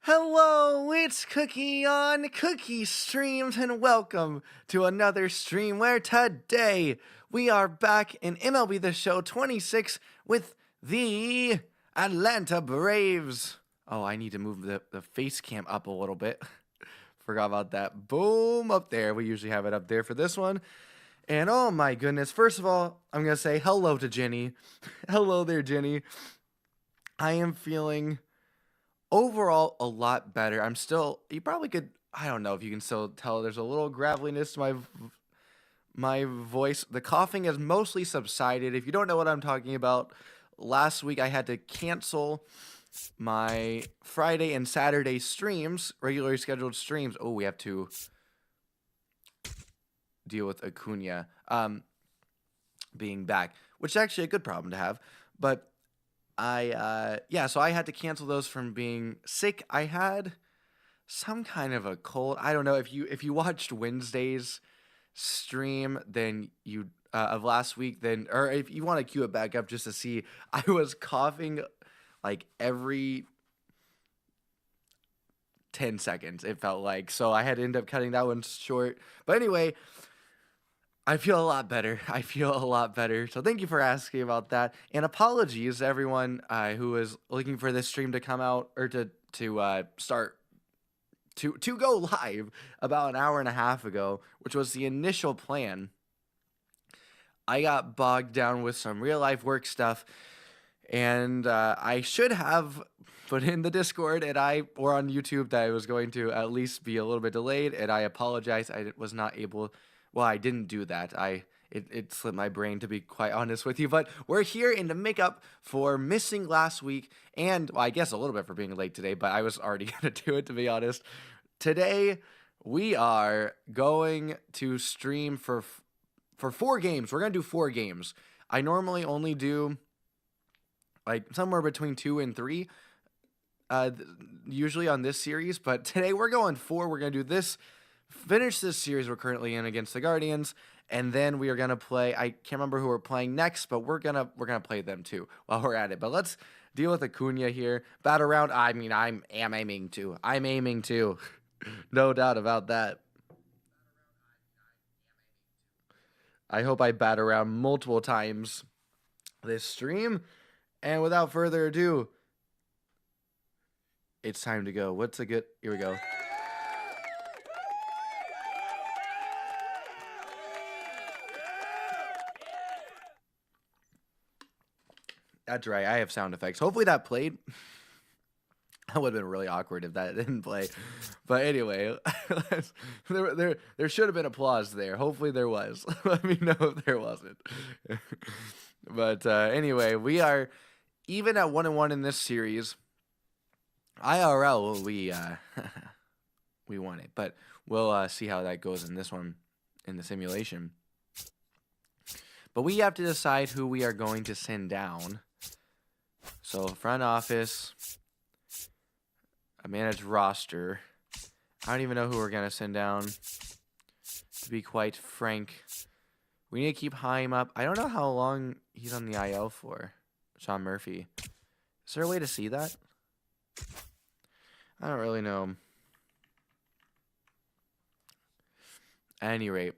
Hello, it's Cookie on Cookie Streams, and welcome to another stream where today we are back in MLB the Show 26 with the Atlanta Braves. Oh, I need to move the face cam up a little bit. Forgot about that. Boom, up there. We usually have it up there for this one. And oh my goodness, first of all, I'm going to say hello to Jenny. Hello there, Jenny. I am feeling overall a lot better. You probably could, I don't know if you can still tell, there's a little graveliness to my voice. The coughing has mostly subsided. If you don't know what I'm talking about, last week I had to cancel my Friday and Saturday streams, regularly scheduled streams. Oh, we have to deal with Acuna being back, which is actually a good problem to have. But so I had to cancel those from being sick. I had some kind of a cold. I don't know if you watched Wednesday's stream, then you of last week, then, or if you want to cue it back up just to see, I was coughing like every 10 seconds, it felt like. So I had to end up cutting that one short. But anyway, I feel a lot better. So thank you for asking about that. And apologies to everyone who was looking for this stream to come out, or to start to go live about an hour and a half ago, which was the initial plan. I got bogged down with some real life work stuff, and I should have put in the Discord or on YouTube that I was going to at least be a little bit delayed, and I apologize. I was not able. Well, I didn't do that. It slipped my brain, to be quite honest with you. But we're here in to make up for missing last week, and well, I guess a little bit for being late today, but I was already going to do it, to be honest. Today, we are going to stream for 4 games. We're going to do 4 games. I normally only do like somewhere between 2 and 3, usually on this series, but today we're going 4. We're going to do this. Finish this series we're currently in against the Guardians, and then we are gonna play. I can't remember who we're playing next, but we're gonna play them too while we're at it. But let's deal with Acuna here. Bat around. I mean, I'm aiming to. No doubt about that. I hope I bat around multiple times this stream. And without further ado, it's time to go. Here we go. That's right, I have sound effects. Hopefully that played. That would have been really awkward if that didn't play. But anyway, there should have been applause there. Hopefully there was. Let me know if there wasn't. But anyway, we are even at 1-1 in this series. IRL, we won it. But we'll see how that goes in this one, in the simulation. But we have to decide who we are going to send down. So front office, a managed roster. I don't even know who we're going to send down, to be quite frank. We need to keep Haim up. I don't know how long he's on the IL for, Sean Murphy. Is there a way to see that? I don't really know. At any rate,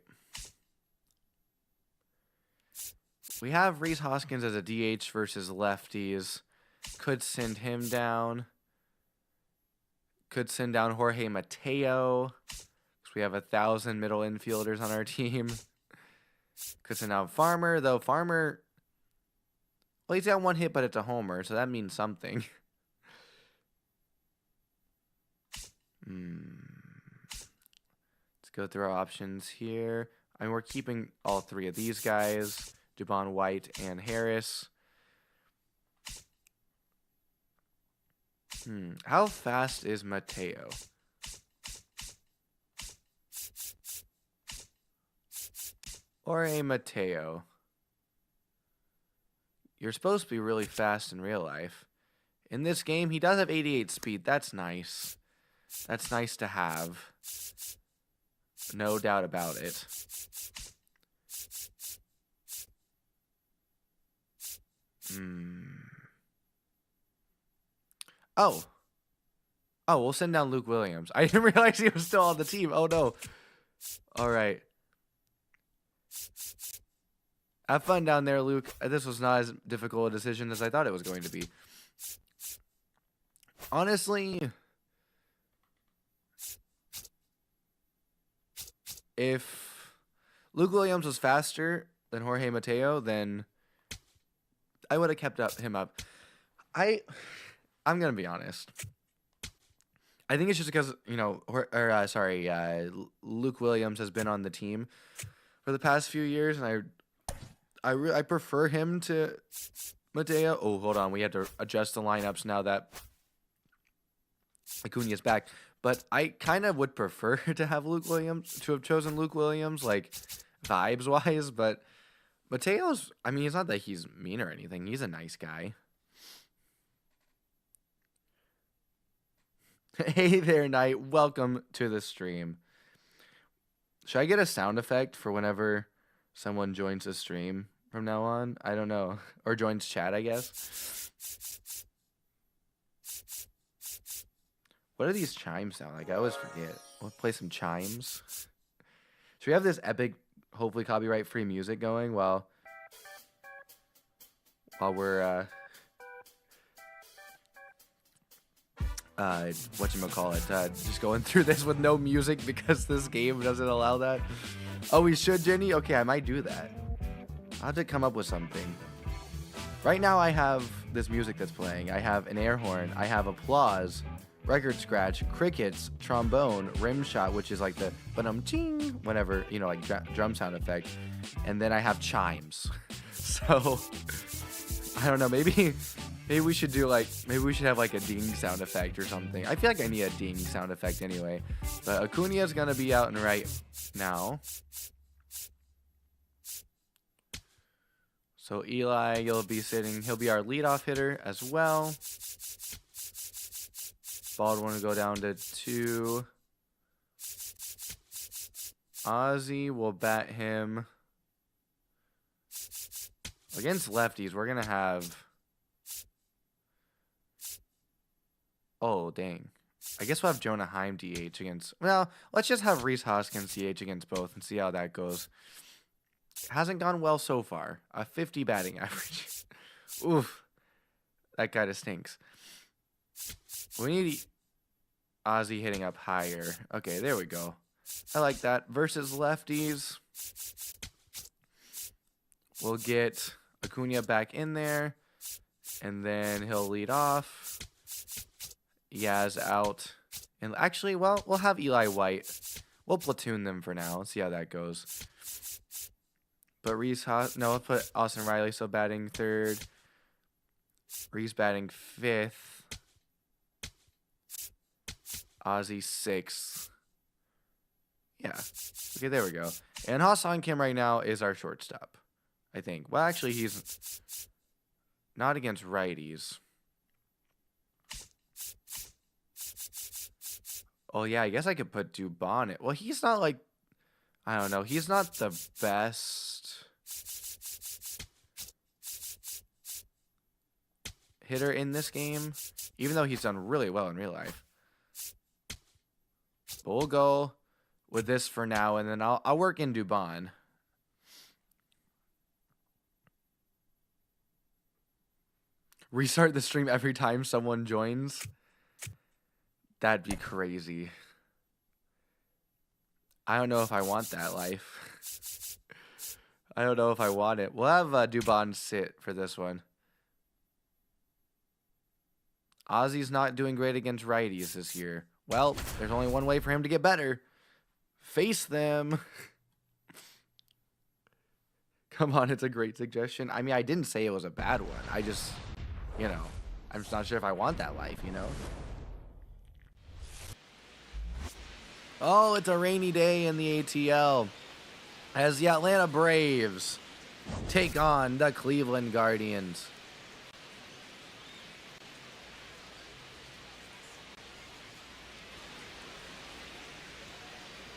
we have Rhys Hoskins as a DH versus lefties. Could send him down. Could send down Jorge Mateo, because we have 1,000 middle infielders on our team. Could send down Farmer, though Farmer, well, he's got 1 hit, but it's a homer, so that means something. Let's go through our options here. I mean, we're keeping all 3 of these guys, Dubon, White, and Harris. How fast is Mateo? Or a Mateo. You're supposed to be really fast in real life. In this game, he does have 88 speed. That's nice. That's nice to have. No doubt about it. Oh. Oh, we'll send down Luke Williams. I didn't realize he was still on the team. Oh, no. All right. Have fun down there, Luke. This was not as difficult a decision as I thought it was going to be. Honestly, if Luke Williams was faster than Jorge Mateo, then I would have kept him up. I'm going to be honest. I think it's just because, Luke Williams has been on the team for the past few years, and I prefer him to Mateo. Oh, hold on. We had to adjust the lineups now that Acuna's back. But I kind of would prefer to have chosen Luke Williams, like, vibes-wise. But Mateo's, I mean, it's not that he's mean or anything. He's a nice guy. Hey there, Knight. Welcome to the stream. Should I get a sound effect for whenever someone joins the stream from now on? I don't know. Or joins chat, I guess. What do these chimes sound like? I always forget. We'll play some chimes. Should we have this epic, hopefully copyright-free music going while we're just going through this with no music because this game doesn't allow that? Oh, we should, Jenny? Okay, I might do that. I'll have to come up with something. Right now I have this music that's playing. I have an air horn. I have applause, record scratch, crickets, trombone, rim shot, which is like the ba-dum-ching, whenever, like drum sound effect. And then I have chimes. So, I don't know, maybe we should have like a ding sound effect or something. I feel like I need a ding sound effect anyway. But Acuna's gonna be out and right now. So Eli, he'll be our leadoff hitter as well. Baldwin will go down to 2. Ozzy will bat him. Against lefties, we're going to have... Oh, dang. I guess we'll have Jonah Heim DH against... Well, let's just have Rhys Hoskins DH against both and see how that goes. Hasn't gone well so far. A 50 batting average. Oof. That kind of stinks. We need Ozzy hitting up higher. Okay, there we go. I like that. Versus lefties. We'll get Acuna back in there. And then he'll lead off. Yaz out. And actually, well, we'll have Eli White. We'll platoon them for now. Let's see how that goes. But we'll put Austin Riley, so batting 3rd. Reese batting 5th. Ozzy 6th. Yeah. Okay, there we go. And Ha-Seong Kim right now is our shortstop, I think. Well, actually, he's not against righties. Oh, yeah, I guess I could put Dubon in. Well, he's not like... I don't know. He's not the best hitter in this game, even though he's done really well in real life. But we'll go with this for now, and then I'll work in Dubon. Restart the stream every time someone joins? That'd be crazy. I don't know if I want that life. I don't know if I want it. We'll have Dubon sit for this one. Ozzy's not doing great against righties this year. Well, there's only one way for him to get better. Face them. Come on, it's a great suggestion. I mean, I didn't say it was a bad one. I just, I'm just not sure if I want that life, Oh, it's a rainy day in the ATL as the Atlanta Braves take on the Cleveland Guardians.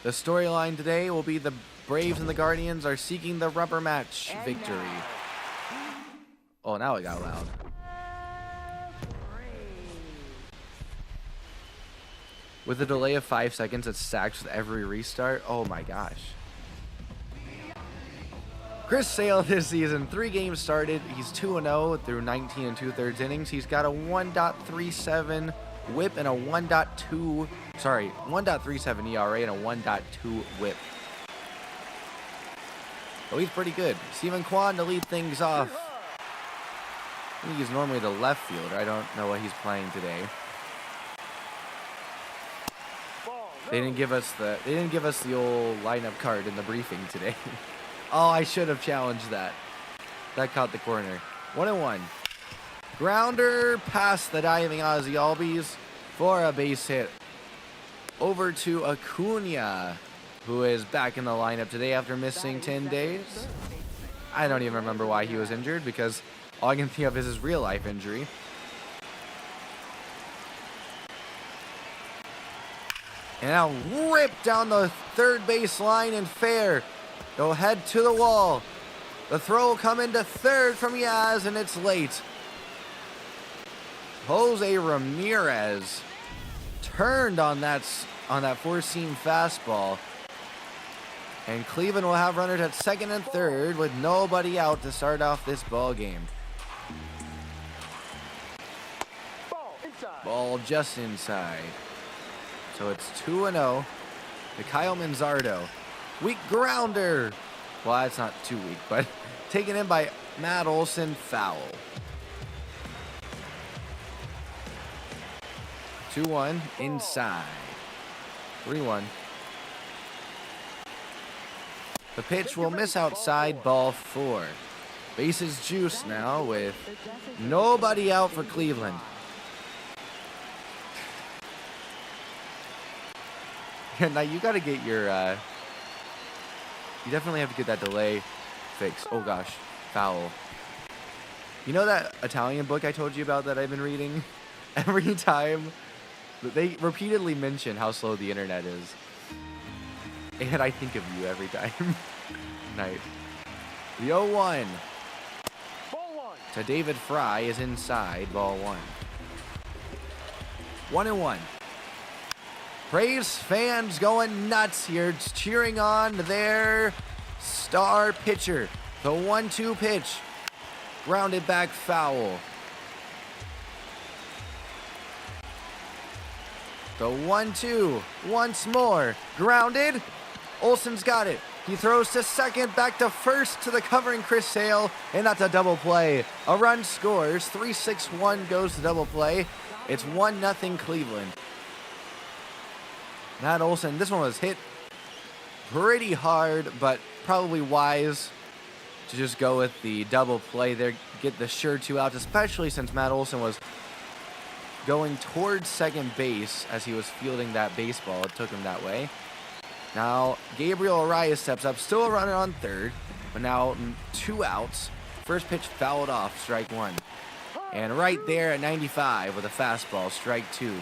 The storyline today will be the Braves and the Guardians are seeking the Rubbermatch victory. Oh, now it got loud. With a delay of 5 seconds, it stacks with every restart. Oh my gosh. Chris Sale this season, 3 games started. He's 2-0 through 19 2/3 innings. He's got a 1.37 whip and a 1.37 ERA and a 1.2 whip. Oh, he's pretty good. Steven Kwan to lead things off. I think he's normally the left fielder. I don't know what he's playing today. They didn't give us the old lineup card in the briefing today. Oh, I should have challenged that. That caught the corner. 1-1. Grounder past the diving Ozzy Albies for a base hit. Over to Acuna, who is back in the lineup today after missing 10 days. I don't even remember why he was injured because all I can think of is his real life injury. And now rip down the third base line and fair. Go head to the wall. The throw will come into third from Yaz, and it's late. Jose Ramirez turned on that four-seam fastball. And Cleveland will have runners at second and third with nobody out to start off this ball game. Ball just inside. So it's 2-0 to Kyle Manzardo. Weak grounder. Well, that's not too weak, but taken in by Matt Olson, foul. 2-1 inside. 3-1. The pitch will miss outside, ball 4. Bases juice now with nobody out for Cleveland. Now you got to get your, you definitely have to get that delay fixed. Oh gosh, foul. You know that Italian book I told you about that I've been reading? Every time, they repeatedly mention how slow the internet is. And I think of you every time. Night. The 0-1 to David Fry is inside, ball 1. 1-1. Braves fans going nuts here, cheering on their star pitcher. The 1-2 pitch. Grounded back foul. The 1-2 once more. Grounded. Olson's got it. He throws to second, back to first to the covering Chris Sale, and that's a double play. A run scores. 3-6-1 goes to double play. It's 1-0 Cleveland. Matt Olson, this one was hit pretty hard, but probably wise to just go with the double play there, get the sure 2 outs, especially since Matt Olson was going towards second base as he was fielding that baseball. It took him that way. Now, Gabriel Arias steps up, still a runner on third, but now 2 outs. First pitch fouled off, strike 1. And right there at 95 with a fastball, strike 2.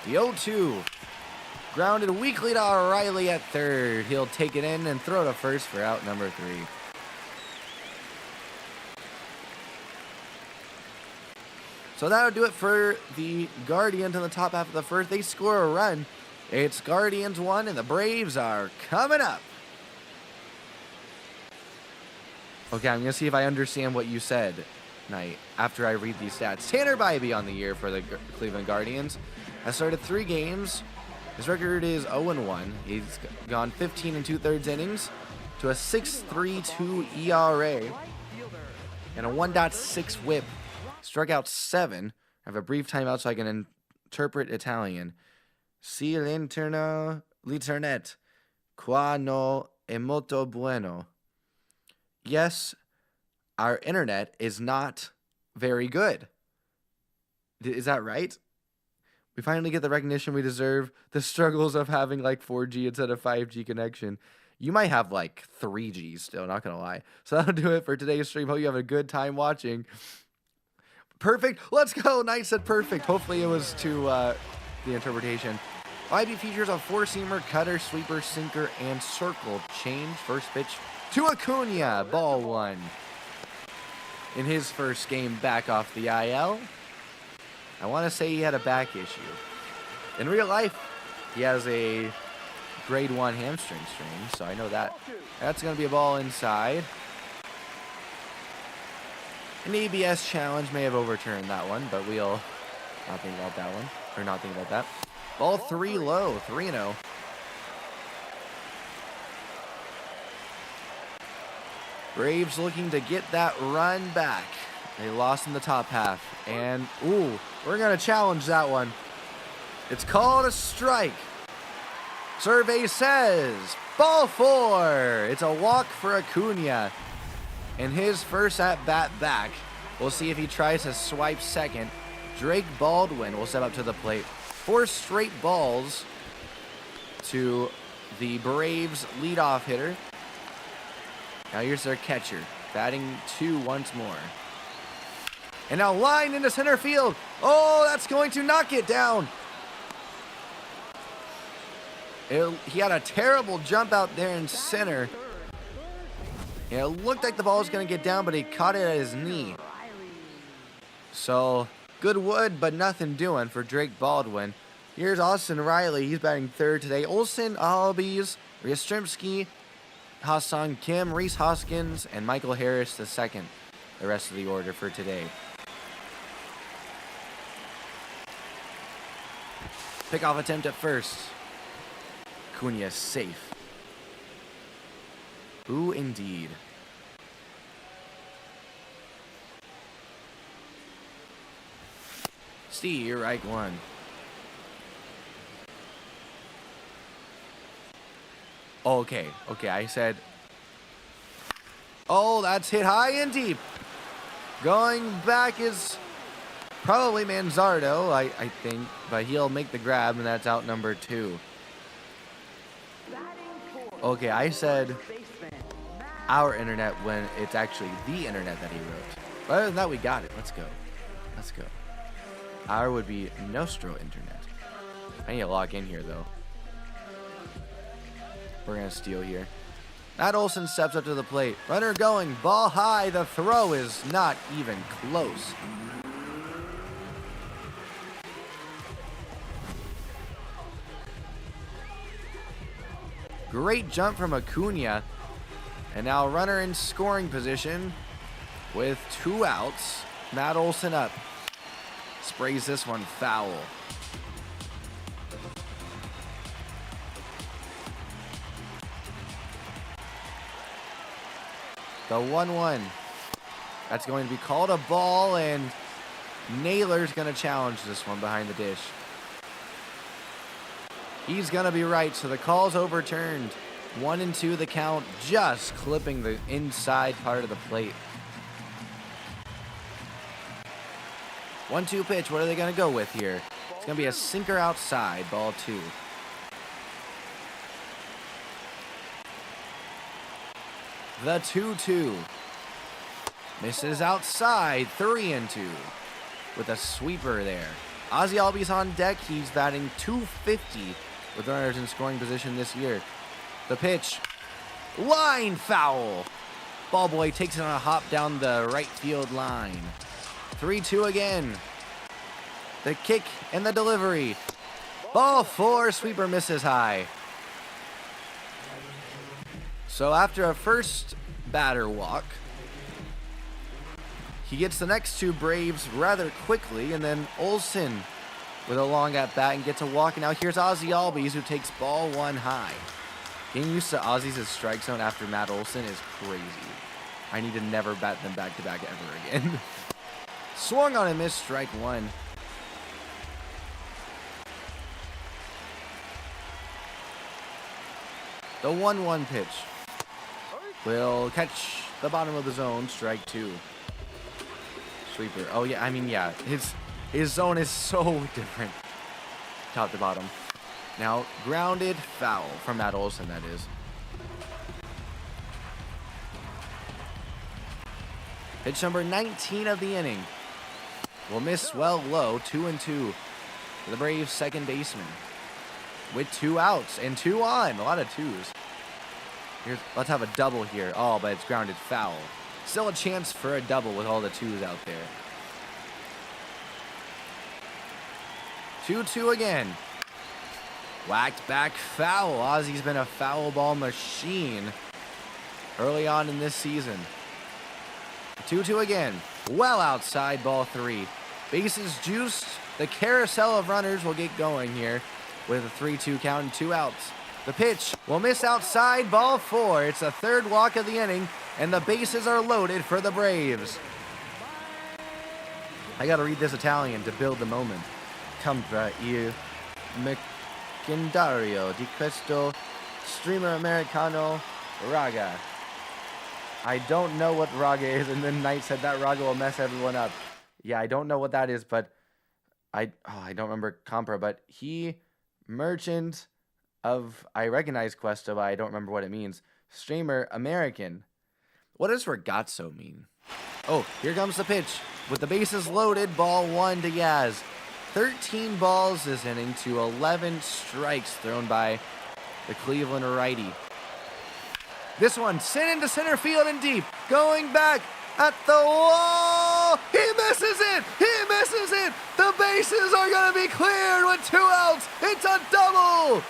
The 0-2. Grounded weakly to O'Reilly at third. He'll take it in and throw to first for out number 3. So that'll do it for the Guardians in the top half of the first. They score a run. It's Guardians 1 and the Braves are coming up. Okay, I'm going to see if I understand what you said, Knight, after I read these stats. Tanner Bybee on the year for the Cleveland Guardians has started 3 games. His record is 0-1. He's gone 15 2/3 innings to a 6.32 ERA and a 1.6 whip. Struck out 7. I have a brief timeout so I can interpret Italian. Si l'internet qua no è molto bueno. Yes, our internet is not very good. Is that right? We finally get the recognition we deserve. The struggles of having like 4G instead of 5G connection. You might have like 3G still, not going to lie. So that'll do it for today's stream. Hope you have a good time watching. Perfect. Let's go. Knight said perfect. Hopefully it was to the interpretation. Bybee features a 4-seamer, cutter, sweeper, sinker, and circle change. First pitch to Acuna. Ball 1. In his first game back off the IL. I want to say he had a back issue. In real life, he has a grade 1 hamstring strain, so I know that. That's going to be a ball inside. An ABS challenge may have overturned that one, but we'll not think about that one. Or not think about that. Ball 3 low, 3-0. Braves looking to get that run back. They lost in the top half. And, ooh, we're going to challenge that one. It's called a strike. Survey says ball 4. It's a walk for Acuna. In his first at-bat back, we'll see if he tries to swipe second. Drake Baldwin will step up to the plate. 4 straight balls to the Braves leadoff hitter. Now here's their catcher, batting 2 once more. And now line into center field. Oh, that's going to knock it down. He had a terrible jump out there in center. It looked like the ball was going to get down, but he caught it at his knee. So, good wood, but nothing doing for Drake Baldwin. Here's Austin Riley. He's batting 3rd today. Olsen, Albies, Yastrzemski, Ha-Sung Kim, Rhys Hoskins, and Michael Harris the second. The rest of the order for today. Pickoff attempt at first. Acuna safe. Ooh, indeed. Steve, right one. Okay, I said. Oh, that's hit high and deep. Going back is probably Manzardo, I think, but he'll make the grab, and that's out number 2. Okay, I said our internet when it's actually the internet that he wrote. But other than that, we got it. Let's go. Our would be Nostro internet. I need to log in here, though. We're going to steal here. Matt Olson steps up to the plate. Runner going, ball high. The throw is not even close. Great jump from Acuna. And now runner in scoring position with 2 outs. Matt Olson up. Sprays this one foul. The 1-1. That's going to be called a ball, and Naylor's going to challenge this one behind the dish. He's going to be right, so the call's overturned. 1-2 the count, just clipping the inside part of the plate. 1-2 pitch, what are they going to go with here? It's going to be a sinker outside, ball 2. The 2-2. Misses outside, 3-2. With a sweeper there. Ozzy Albies on deck, he's batting .250 with runners in scoring position this year. The pitch, line foul. Ball boy takes it on a hop down the right field line. 3-2 again. The kick and the delivery. Ball 4, sweeper misses high. So after a first batter walk, he gets the next 2 Braves rather quickly, and then Olsen with a long at bat and gets a walk. And now here's Ozzy Albies, who takes ball 1 high. Getting used to Ozzy's strike zone after Matt Olson is crazy. I need to never bat them back to back ever again. Swung on and missed, strike 1. The 1-1 pitch will catch the bottom of the zone, strike 2. Sweeper. Oh yeah, I mean yeah, his zone is so different, top to bottom. Now grounded foul from Matt Olson, that is. Pitch number 19 of the inning will miss well low, 2-2 for the Braves second baseman with 2 outs and 2 on. A lot of 2s. Let's have a double here. Oh, but it's grounded foul. Still a chance for a double with all the 2s out there. 2-2 again. Whacked back foul. Ozzy's been a foul ball machine early on in this season. 2-2 again. Well outside, ball 3. Bases juiced. The carousel of runners will get going here with a 3-2 count and 2 outs. The pitch will miss outside, ball 4. It's the third walk of the inning, and the bases are loaded for the Braves. I gotta read this Italian to build the moment. Compra il mercendario di questo streamer americano raga. I don't know what raga is, and then Knight said that raga will mess everyone up. Yeah, I don't know what that is, but I don't remember compra, but he merchant of, I recognize Cuesta, but I don't remember what it means. Streamer American. What does ragazzo mean? Oh, here comes the pitch. With the bases loaded, ball 1 to Yaz. 13 balls this inning to 11 strikes thrown by the Cleveland righty. This one sent into center field and deep. Going back at the wall. He misses it. He misses it. The bases are going to be cleared with 2 outs. It's a double.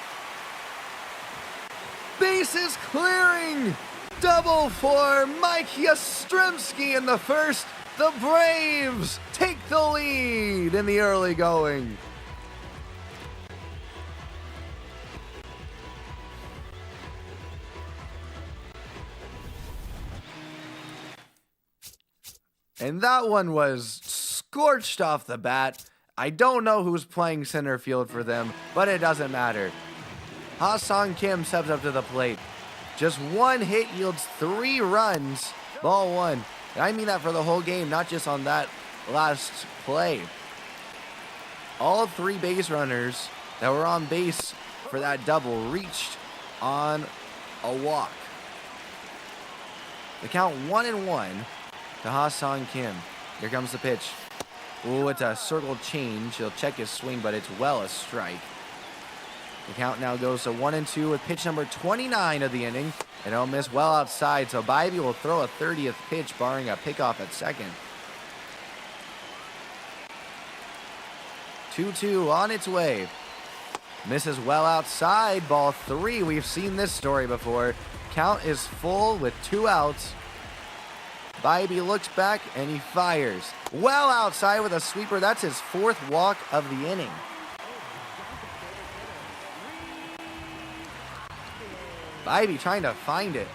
Bases clearing. Double for Mike Yastrzemski in the first. The Braves take the lead in the early going. And that one was scorched off the bat. I don't know who's playing center field for them, but it doesn't matter. Ha-Sung Kim steps up to the plate. Just 1 hit yields 3 runs. Ball 1. And I mean that for the whole game, not just on that last play. All 3 base runners that were on base for that double reached on a walk. The count 1-1 to Ha-Sung Kim. Here comes the pitch. Ooh, it's a circle change. He'll check his swing, but it's well a strike. The count now goes to 1-2 with pitch number 29 of the inning. And it'll miss well outside, so Bybee will throw a 30th pitch, barring a pickoff at second. 2-2 on its way. Misses well outside, ball 3. We've seen this story before. Count is full with 2 outs. Bybee looks back and he fires. Well outside with a sweeper. That's his 4th walk of the inning. Bybee trying to find it.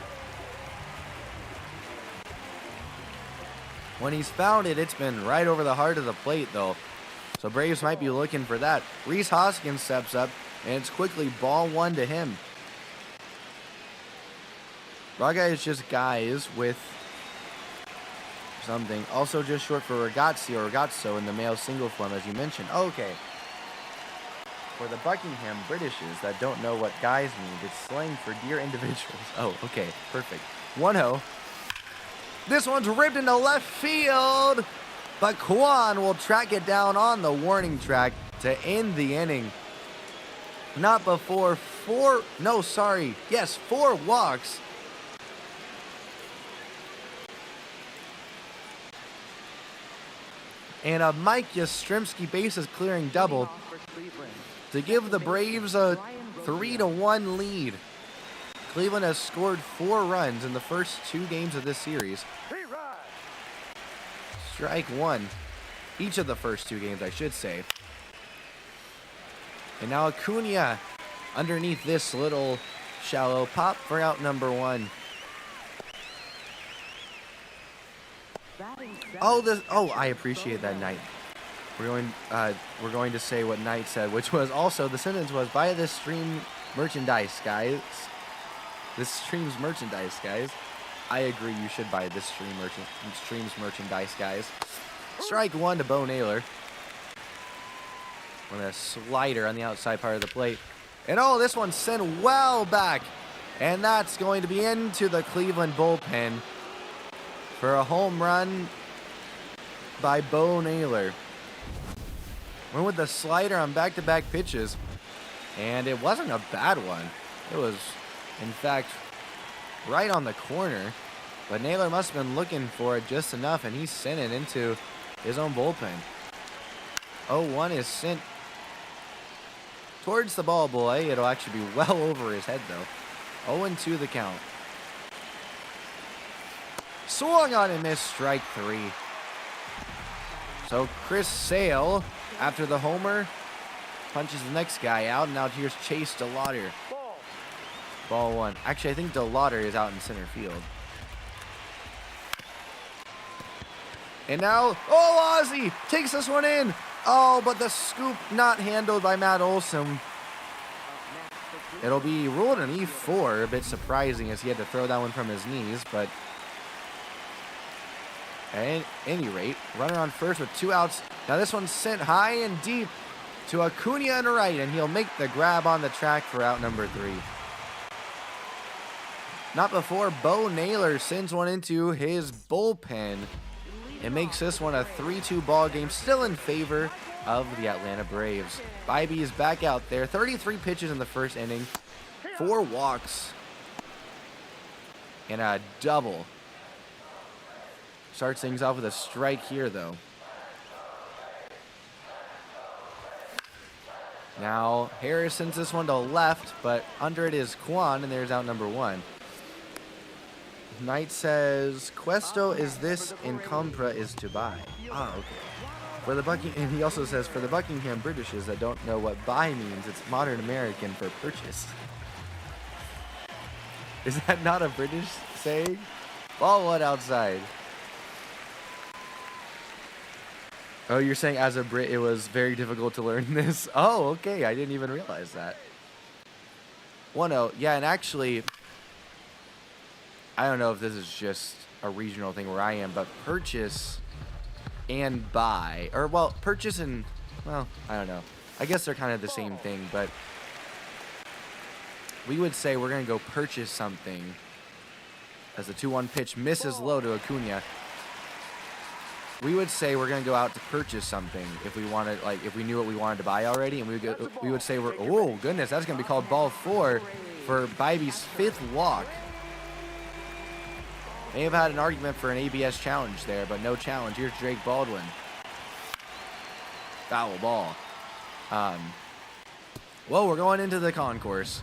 When he's found it, it's been right over the heart of the plate, though. So Braves might be looking for that. Rhys Hoskins steps up, and it's quickly ball 1 to him. Raga is just guys with something. Also just short for ragazzi or ragazzo in the male single form, as you mentioned. Okay. For the Buckingham Britishes that don't know what guys mean, it's slang for dear individuals. Oh, okay, perfect. 1-0. This one's ripped into left field, but Kwan will track it down on the warning track to end the inning. Not before 4 walks. And a Mike Yastrzemski bases clearing double to give the Braves a 3-1 lead. Cleveland has scored 4 runs in the first 2 games of this series. Strike 1. Each of the first 2 games, I should say. And now Acuna underneath this little shallow pop for out number 1. I appreciate that, Knight. We're going to say what Knight said, which was also, the sentence was, buy this stream merchandise, guys. This stream's merchandise, guys. I agree, you should buy this stream's merchandise, guys. Strike 1 to Bo Naylor. With a slider on the outside part of the plate. And this one's sent well back. And that's going to be into the Cleveland bullpen for a home run by Bo Naylor. Went with the slider on back-to-back pitches, and it wasn't a bad one. It was, in fact, right on the corner, but Naylor must have been looking for it just enough, and he sent it into his own bullpen. 0-1 is sent towards the ball boy. It'll actually be well over his head, though. 0-2 the count. Swung on and missed, strike 3. So Chris Sale, after the homer, punches the next guy out, and now here's Chase DeLauder. Ball 1. Actually, I think DeLauder is out in center field. And now, oh, Ozzy takes this one in. Oh, but the scoop not handled by Matt Olson. It'll be ruled an E4, a bit surprising as he had to throw that one from his knees, but at any rate, runner on first with 2 outs. Now this one's sent high and deep to Acuna on the right, and he'll make the grab on the track for out number 3. Not before Bo Naylor sends one into his bullpen. It makes this one a 3-2 ball game, still in favor of the Atlanta Braves. Bybee is back out there. 33 pitches in the first inning, 4 walks, and a double. Starts things off with a strike here, though. Now Harris sends this one to left, but under it is Kwan, and there's out number 1. Knight says, Questo is this and Compra is to buy. Ah, okay. For the and he also says, for the Buckingham Britishes that don't know what buy means, it's modern American for purchase. Is that not a British saying? Ball 1 outside. Oh, you're saying as a Brit it was very difficult to learn this? Oh, okay. I didn't even realize that. 1-0. Yeah, and actually, I don't know if this is just a regional thing where I am, but purchase and buy, or well, purchase and, well, I don't know. I guess they're kind of the same thing, but we would say we're going to go purchase something as the 2-1 pitch misses low to Acuna. We would say we're going to go out to purchase something if we wanted, like if we knew what we wanted to buy already, and we would say oh goodness, that's going to be called ball 4 for Bybee's 5th walk. May have had an argument for an ABS challenge there, but no challenge. Here's Drake Baldwin. Foul ball. Well, we're going into the concourse,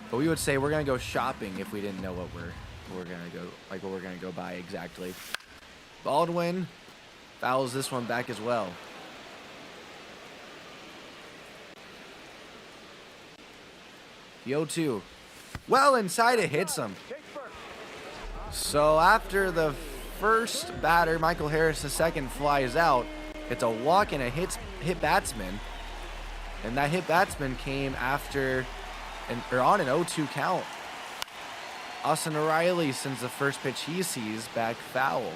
but we would say we're going to go shopping if we didn't know what we're going to go, like what we're going to go buy exactly. Baldwin fouls this one back as well. The 0-2. Well inside, it hits him. So after the first batter, Michael Harris, the second, flies out. It's a walk and a hit batsman. And that hit batsman came after, or on an 0-2 count. Austin O'Reilly sends the first pitch he sees back foul.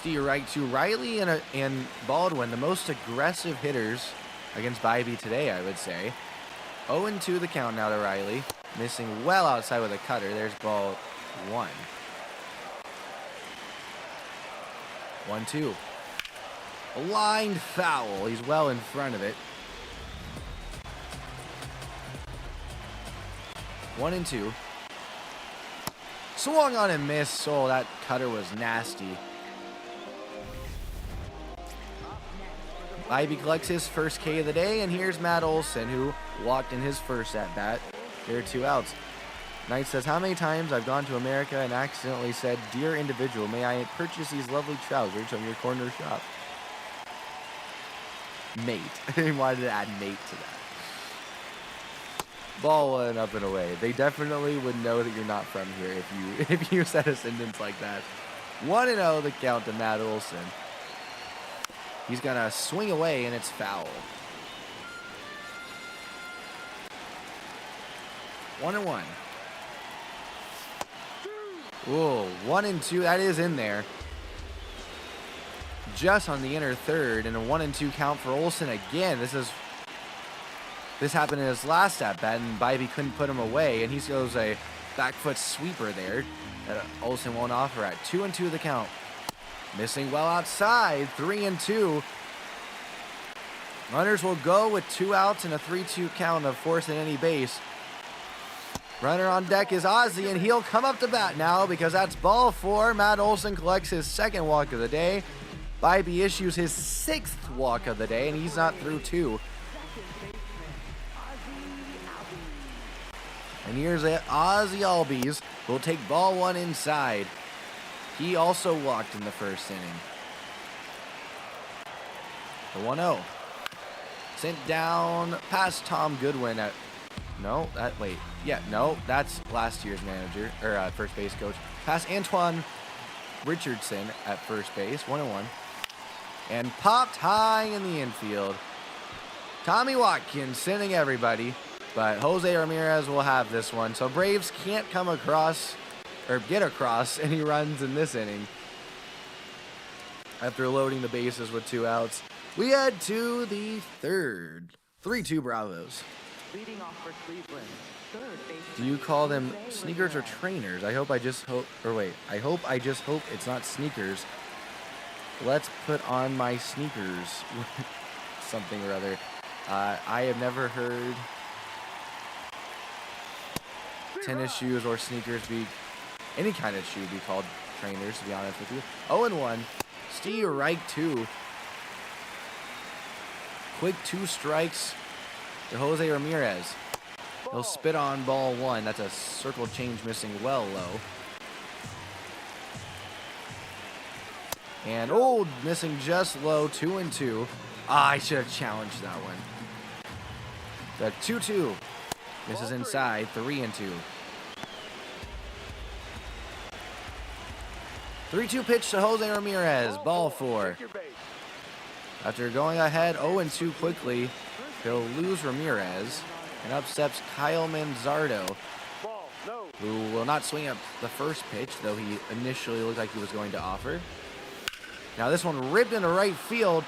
Steve right to Riley and Baldwin, the most aggressive hitters against Bybee today, I would say. 0-2 the count now to Riley. Missing well outside with a cutter. There's ball 1. 1-2. A lined foul. He's well in front of it. 1-2. Swung on and missed. Oh, that cutter was nasty. Bybee collects his first K of the day, and here's Matt Olson, who walked in his first at-bat. There are 2 outs. Knight says, how many times I've gone to America and accidentally said, dear individual, may I purchase these lovely trousers from your corner shop? Mate. He wanted to add mate to that. Ball 1 up and away. They definitely would know that you're not from here if you said a sentence like that. 1-0 the count to Matt Olson. He's going to swing away, and it's foul. 1-1. Whoa, 1-2. That is in there. Just on the inner third, and a 1-2 count for Olson again. This happened in his last at-bat, and Bybee couldn't put him away, and he goes a back foot sweeper there that Olson won't offer at. 2-2 the count. Missing well outside, 3-2. Runners will go with 2 outs and a 3-2 count of forcing any base. Runner on deck is Ozzy, and he'll come up to bat now because that's ball 4. Matt Olson collects his second walk of the day. Bybee issues his 6th walk of the day, and he's not through 2. And here's Ozzy Albies, who will take ball 1 inside. He also walked in the first inning. The 1-0. Sent down past Tom Goodwin at... No, that's last year's manager, or first base coach. Past Antoine Richardson at first base, 1-1. And popped high in the infield. Tommy Watkins sending everybody, but Jose Ramirez will have this one. So Braves can't come across, or get across, any runs in this inning. After loading the bases with 2 outs, we head to the third. 3-2 Bravos. Leading off for Cleveland, third base. Do you call them sneakers or trainers? I hope I just hope it's not sneakers. Let's put on my sneakers. Something or other. I have never heard tennis shoes or sneakers any kind of shoe be called trainers, to be honest with you. 0-1. Steve Reich 2. Quick 2 strikes to Jose Ramirez. He'll spit on ball 1. That's a circle change missing well low. And missing just low, 2-2. I should have challenged that one. The 2-2. Misses inside, 3-2. 3-2 pitch to Jose Ramirez, ball 4. After going ahead 0-2 quickly, he'll lose Ramirez and up steps Kyle Manzardo, who will not swing up the first pitch, though he initially looked like he was going to offer. Now this one ripped into right field.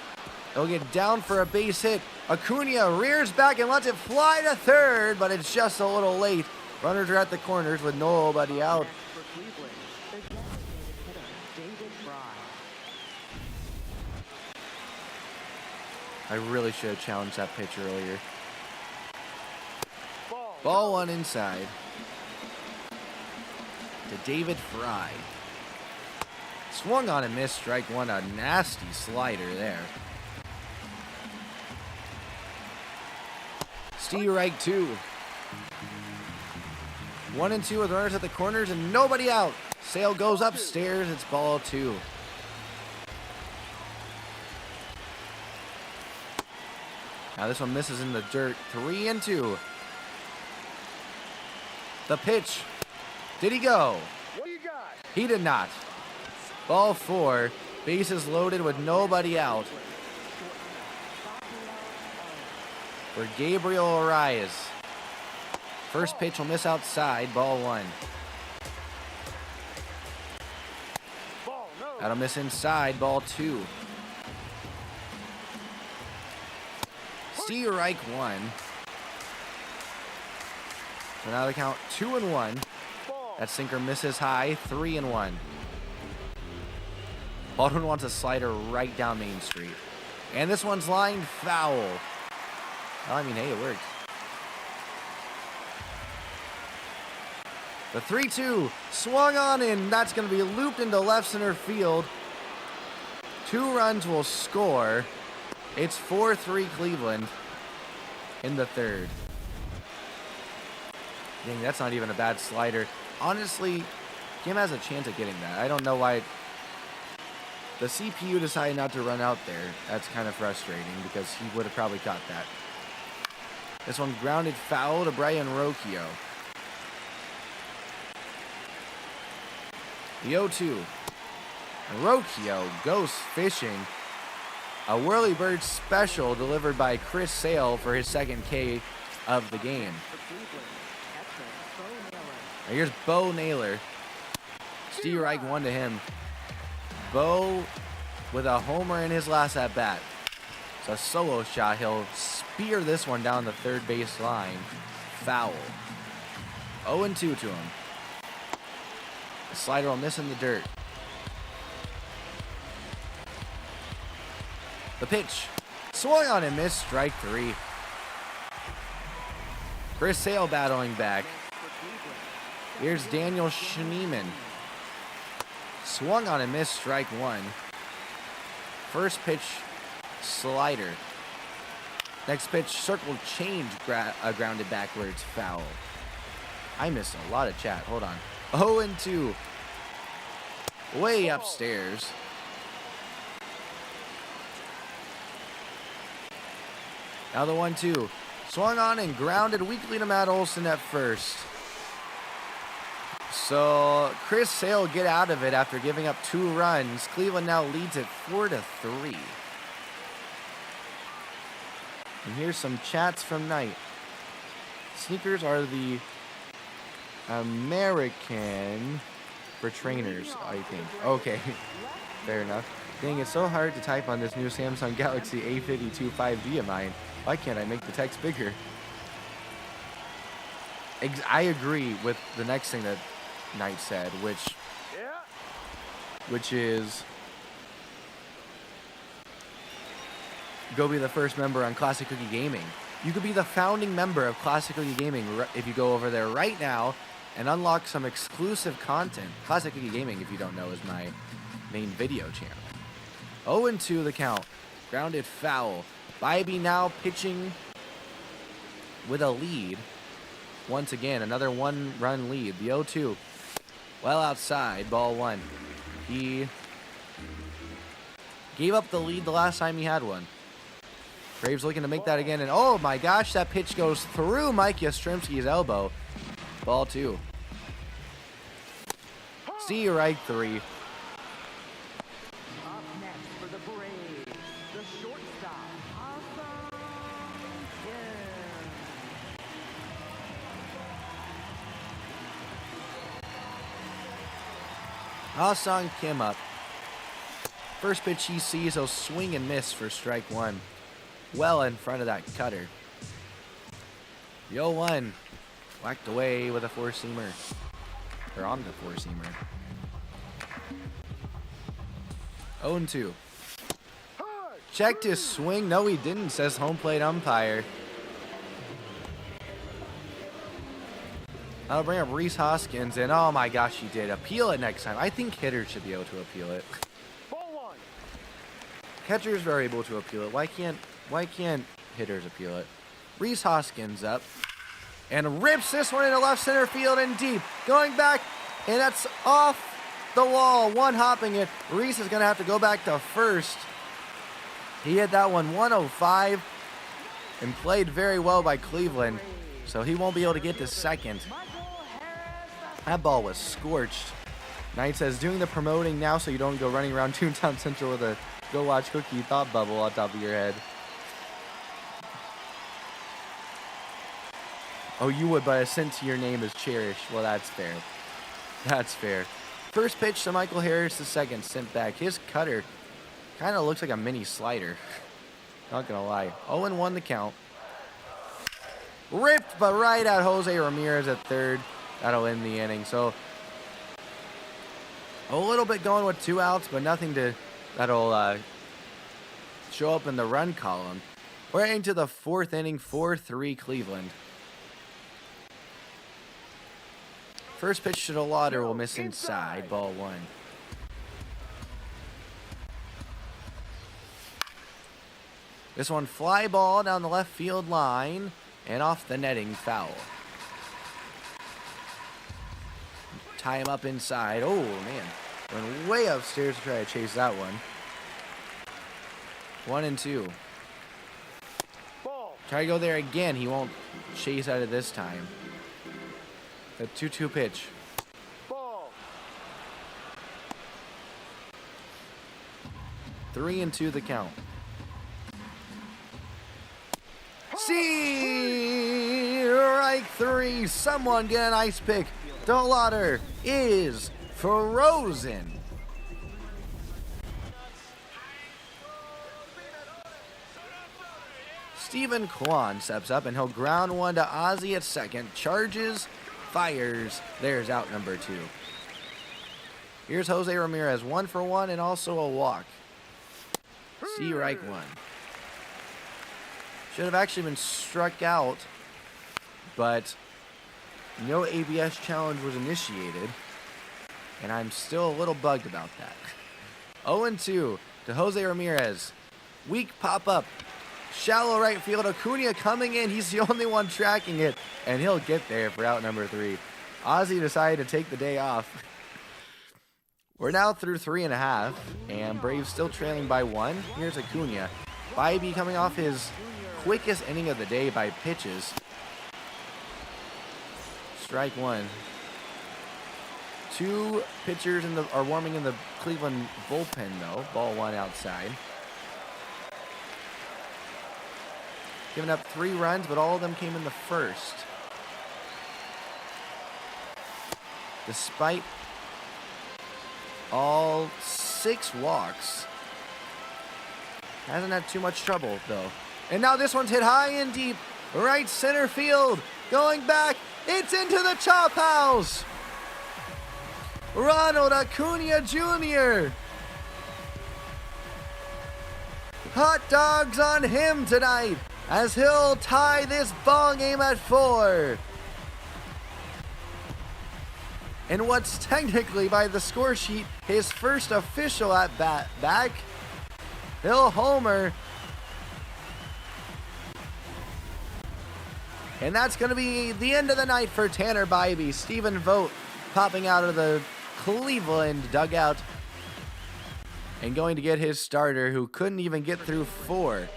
It'll get down for a base hit. Acuna rears back and lets it fly to third, but it's just a little late. Runners are at the corners with nobody out. I really should have challenged that pitch earlier. Ball 1 inside to David Fry. Swung on and missed, strike 1, a nasty slider there. Steve Reich 2. 1-2 with runners at the corners and nobody out. Sale goes upstairs, it's ball 2. Now this one misses in the dirt, 3-2. The pitch. Did he go? What do you got? He did not. Ball 4. Bases loaded with nobody out. For Gabriel Arias. First pitch will miss outside. Ball 1. That'll miss inside. Ball 2. Steve Reich 1. So now they count 2-1. That sinker misses high. 3-1. Baldwin wants a slider right down Main Street. And this one's lined foul. Well, I mean, hey, it worked. The 3-2 swung on in. That's going to be looped into left center field. 2 runs will score. It's 4-3 Cleveland in the third. Dang, that's not even a bad slider. Honestly, Kim has a chance at getting that. I don't know why the CPU decided not to run out there. That's kind of frustrating because he would have probably caught that. This one grounded foul to Brian Rocchio. The 0-2. Rocchio goes fishing. A whirlybird special delivered by Chris Sale for his second K of the game. Now here's Bo Naylor. Steve Reich 1 to him. Bo with a homer in his last at bat. It's a solo shot. He'll spear this one down the third base line. Foul. 0-2 to him. The slider will miss in the dirt. The pitch. Swung on and missed. Strike 3. Chris Sale battling back. Here's Daniel Schneemann. Swung on and missed, strike one. First pitch, slider. Next pitch, circle change, grounded backwards, foul. I missed a lot of chat. Hold on. 0-2. Way upstairs. Now the 1-2. Swung on and grounded weakly to Matt Olson at first. So Chris Sale get out of it after giving up 2 runs. Cleveland now leads it 4-3. And here's some chats from Knight. Sneakers are the American for trainers, I think. Okay, fair enough. Dang, it's so hard to type on this new Samsung Galaxy A52 5G of mine. Why can't I make the text bigger? I agree with the next thing that Knight said, which is go be the first member on Classic Cookie Gaming. You could be the founding member of Classic Cookie Gaming if you go over there right now and unlock some exclusive content. Classic Cookie Gaming, if you don't know, is my main video channel. 0-2 the count. Grounded foul. Bybee now pitching with a lead. Once again, another 1-run lead. The 0-2. Well outside, ball 1. He gave up the lead the last time he had one. Graves looking to make that again, and oh my gosh, that pitch goes through Mike Yastrzemski's elbow. Ball 2. See you right 3. Up next for the Braves, the shortstop, Ah-Sung Kim up. First pitch he sees, he'll swing and miss for strike 1. Well in front of that cutter. The 0-1 whacked away with a 4-seamer. Or on the 4-seamer. 0-2. Checked his swing. No, he didn't, says home plate umpire. I'll bring up Rhys Hoskins, and oh my gosh, he did. Appeal it next time. I think hitters should be able to appeal it. Catchers are able to appeal it. Why can't hitters appeal it? Rhys Hoskins up and rips this one into left center field and deep. Going back, and that's off the wall. One hopping it. Rhys is going to have to go back to first. He hit that one 105 and played very well by Cleveland, so he won't be able to get to second. That ball was scorched. Knight says, doing the promoting now so you don't go running around Toontown Central with a Go Watch Cookie thought bubble on top of your head. Oh, you would, but a cent to your name is cherished. Well, that's fair. That's fair. First pitch to Michael Harris, the second, sent back. His cutter kind of looks like a mini slider. Not going to lie. 0-1 the count. Ripped, but right at Jose Ramirez at third. That'll end the inning. So a little bit going with 2 outs, but nothing that'll show up in the run column. We're into the 4th inning, 4-3 Cleveland. First pitch to the Lauder will miss inside, ball 1. This one fly ball down the left field line and off the netting, foul. Tie him up inside. Oh, man. Went way upstairs to try to chase that one. 1-2. Try to go there again. He won't chase out of this time. The 2-2 pitch. 3-2 the count. See, right 3. Someone get an ice pick. The Lauder is frozen. Stephen Kwan steps up and he'll ground one to Ozzie at second. Charges, fires. There's out number 2. Here's Jose Ramirez, 1 for 1 and also a walk. See right 1. Should have actually been struck out, but No ABS challenge was initiated, and I'm still a little bugged about that. 0-2 to Jose Ramirez. Weak pop-up. Shallow right field. Acuna coming in. He's the only one tracking it, and he'll get there for out number 3. Ozzy decided to take the day off. We're now through 3.5, and Braves still trailing by 1. Here's Acuna. Bybee coming off his quickest inning of the day by pitches. Strike 1. 2 pitchers are warming in the Cleveland bullpen, though. Ball 1 outside. Giving up 3 runs, but all of them came in the first. Despite all 6 walks, hasn't had too much trouble, though. And now this one's hit high and deep. Right center field. Going back. It's into the chop house. Ronald Acuna Jr. Hot dogs on him tonight as he'll tie this ball game at 4. And what's technically, by the score sheet, his first official at bat back, he'll homer. And that's going to be the end of the night for Tanner Bybee. Stephen Vogt popping out of the Cleveland dugout and going to get his starter, who couldn't even get through 4.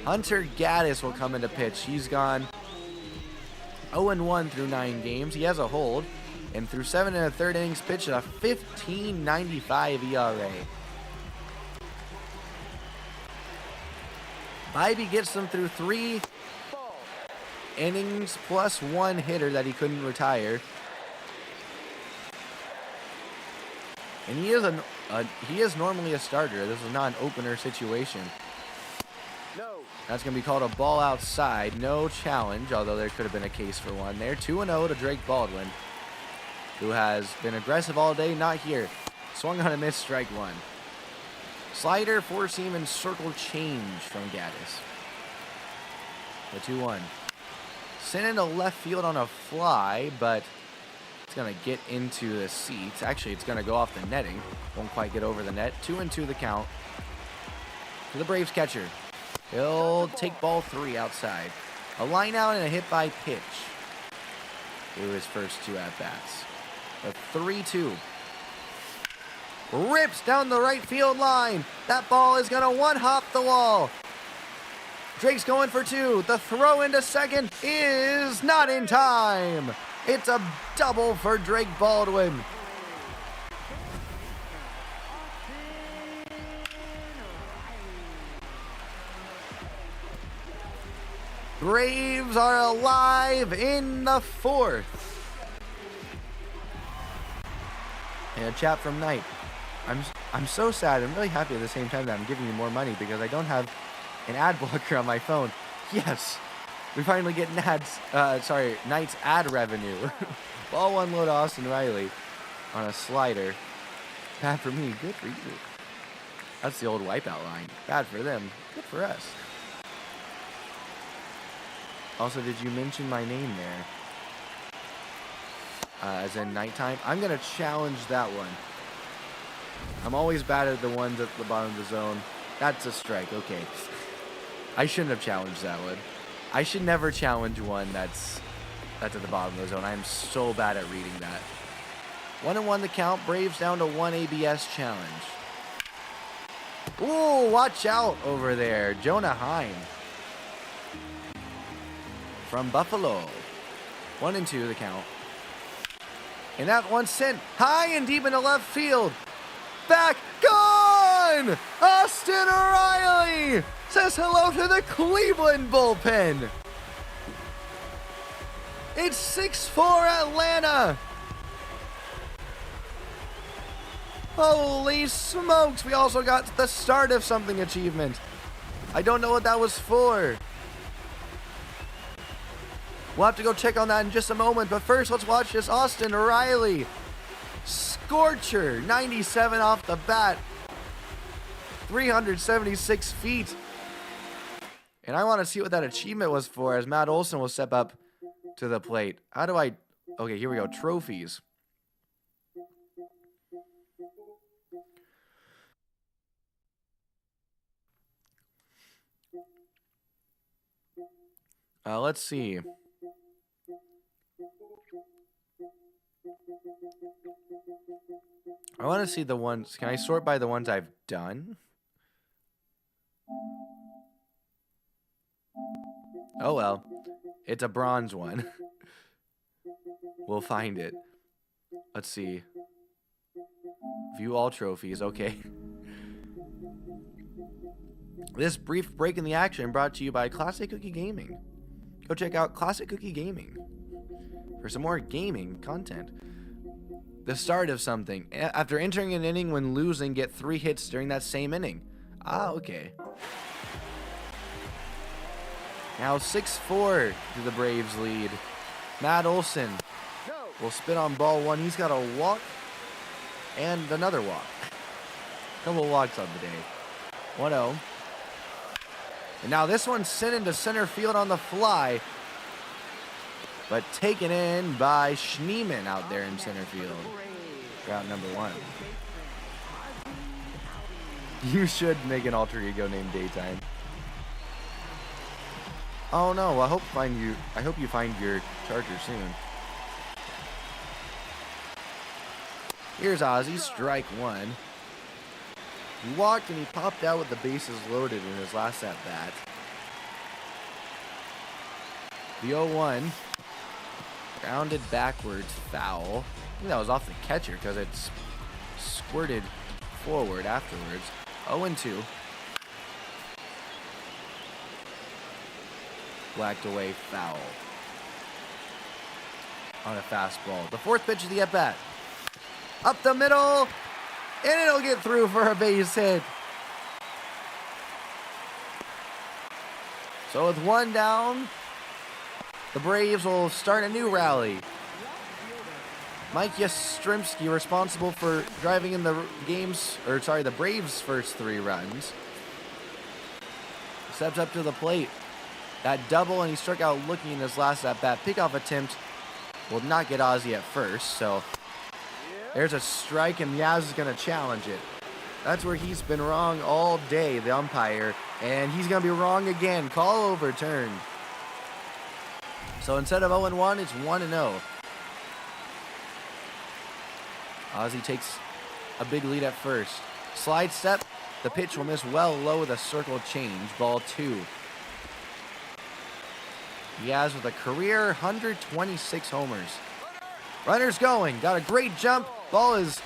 Hunter Gaddis will come into pitch. He's gone 0-1 through 9 games. He has a hold, and through 7 1/3 innings pitched at a 15.95 ERA. Bybee gets them through 3 innings plus 1 hitter that he couldn't retire. And he is normally a starter. This is not an opener situation. No. That's going to be called a ball outside. No challenge, although there could have been a case for one there. 2-0 to Drake Baldwin, who has been aggressive all day. Not here. Swung on a miss, strike 1. Slider, 4-seam, and circle change from Gaddis. The 2-1. Sent into left field on a fly, but it's going to get into the seats. Actually, it's going to go off the netting. Won't quite get over the net. 2-2 the count to the Braves catcher. He'll take ball 3 outside. A line out and a hit by pitch through his first 2 at-bats. The 3-2. Rips down the right field line. That ball is going to one-hop the wall. Drake's going for 2. The throw into second is not in time. It's a double for Drake Baldwin. Braves are alive in the 4th. And a chat from Knight. I'm so sad. I'm really happy at the same time that I'm giving you more money because I don't have an ad blocker on my phone. Yes, we finally get Knight's ad revenue. Ball 1 low to Austin Riley on a slider. Bad for me, good for you. That's the old wipeout line. Bad for them, good for us. Also, did you mention my name there? As in nighttime? I'm going to challenge that one. I'm always bad at the ones at the bottom of the zone. That's a strike, okay. I shouldn't have challenged that one. I should never challenge one that's at the bottom of the zone. I am so bad at reading that. 1-1 the count. Braves down to 1 ABS challenge. Ooh, watch out over there. Jonah Heim from Buffalo. 1-2 the count. And that one sent high and deep into left field. Back, gone! Austin Riley says hello to the Cleveland bullpen. It's 6-4 Atlanta. Holy smokes, we also got the start of something achievement. I don't know what that was for. We'll have to go check on that in just a moment, but first let's watch this Austin Riley scorcher, 97 off the bat, 376 feet. And I want to see what that achievement was for as Matt Olson will step up to the plate. How do I Okay, here we go. Trophies. Let's see. I want to see the ones. Can I sort by the ones I've done? Oh well. It's a bronze one. We'll find it. Let's see. View all trophies. Okay. This brief break in the action brought to you by Classic Cookie Gaming. Go check out Classic Cookie Gaming for some more gaming content. The start of something. After entering an inning when losing, get 3 hits during that same inning. Ah, okay. Now 6-4 to the Braves lead. Matt Olson will spin on ball 1. He's got a walk and another walk. Couple walks on the day. 1-0. And now this one's sent into center field on the fly, but taken in by Schneemann out there in center field. Route number 1. You should make an alter ego named Daytime. Oh no, I hope you find your charger soon. Here's Ozzy, strike 1. He walked and he popped out with the bases loaded in his last at bat. The 0-1. Grounded backwards, foul. I think that was off the catcher because it's squirted forward afterwards. 0-2. Whacked away, foul. On a fastball. The 4th pitch of the at-bat. Up the middle, and it'll get through for a base hit. So with 1 down, the Braves will start a new rally. Mike Yastrzemski responsible for driving in the Braves' first 3 runs. Steps up to the plate. That double, and he struck out looking in his last at-bat. Pickoff attempt will not get Ozzy at first, so there's a strike, and Yaz is going to challenge it. That's where he's been wrong all day, the umpire, and he's going to be wrong again. Call overturned. So instead of 0-1, it's 1-0. Ozzy takes a big lead at first. Slide step. The pitch will miss well low with a circle change. Ball 2. Yaz with a career 126 homers. Runner's going. Got a great jump. Ball is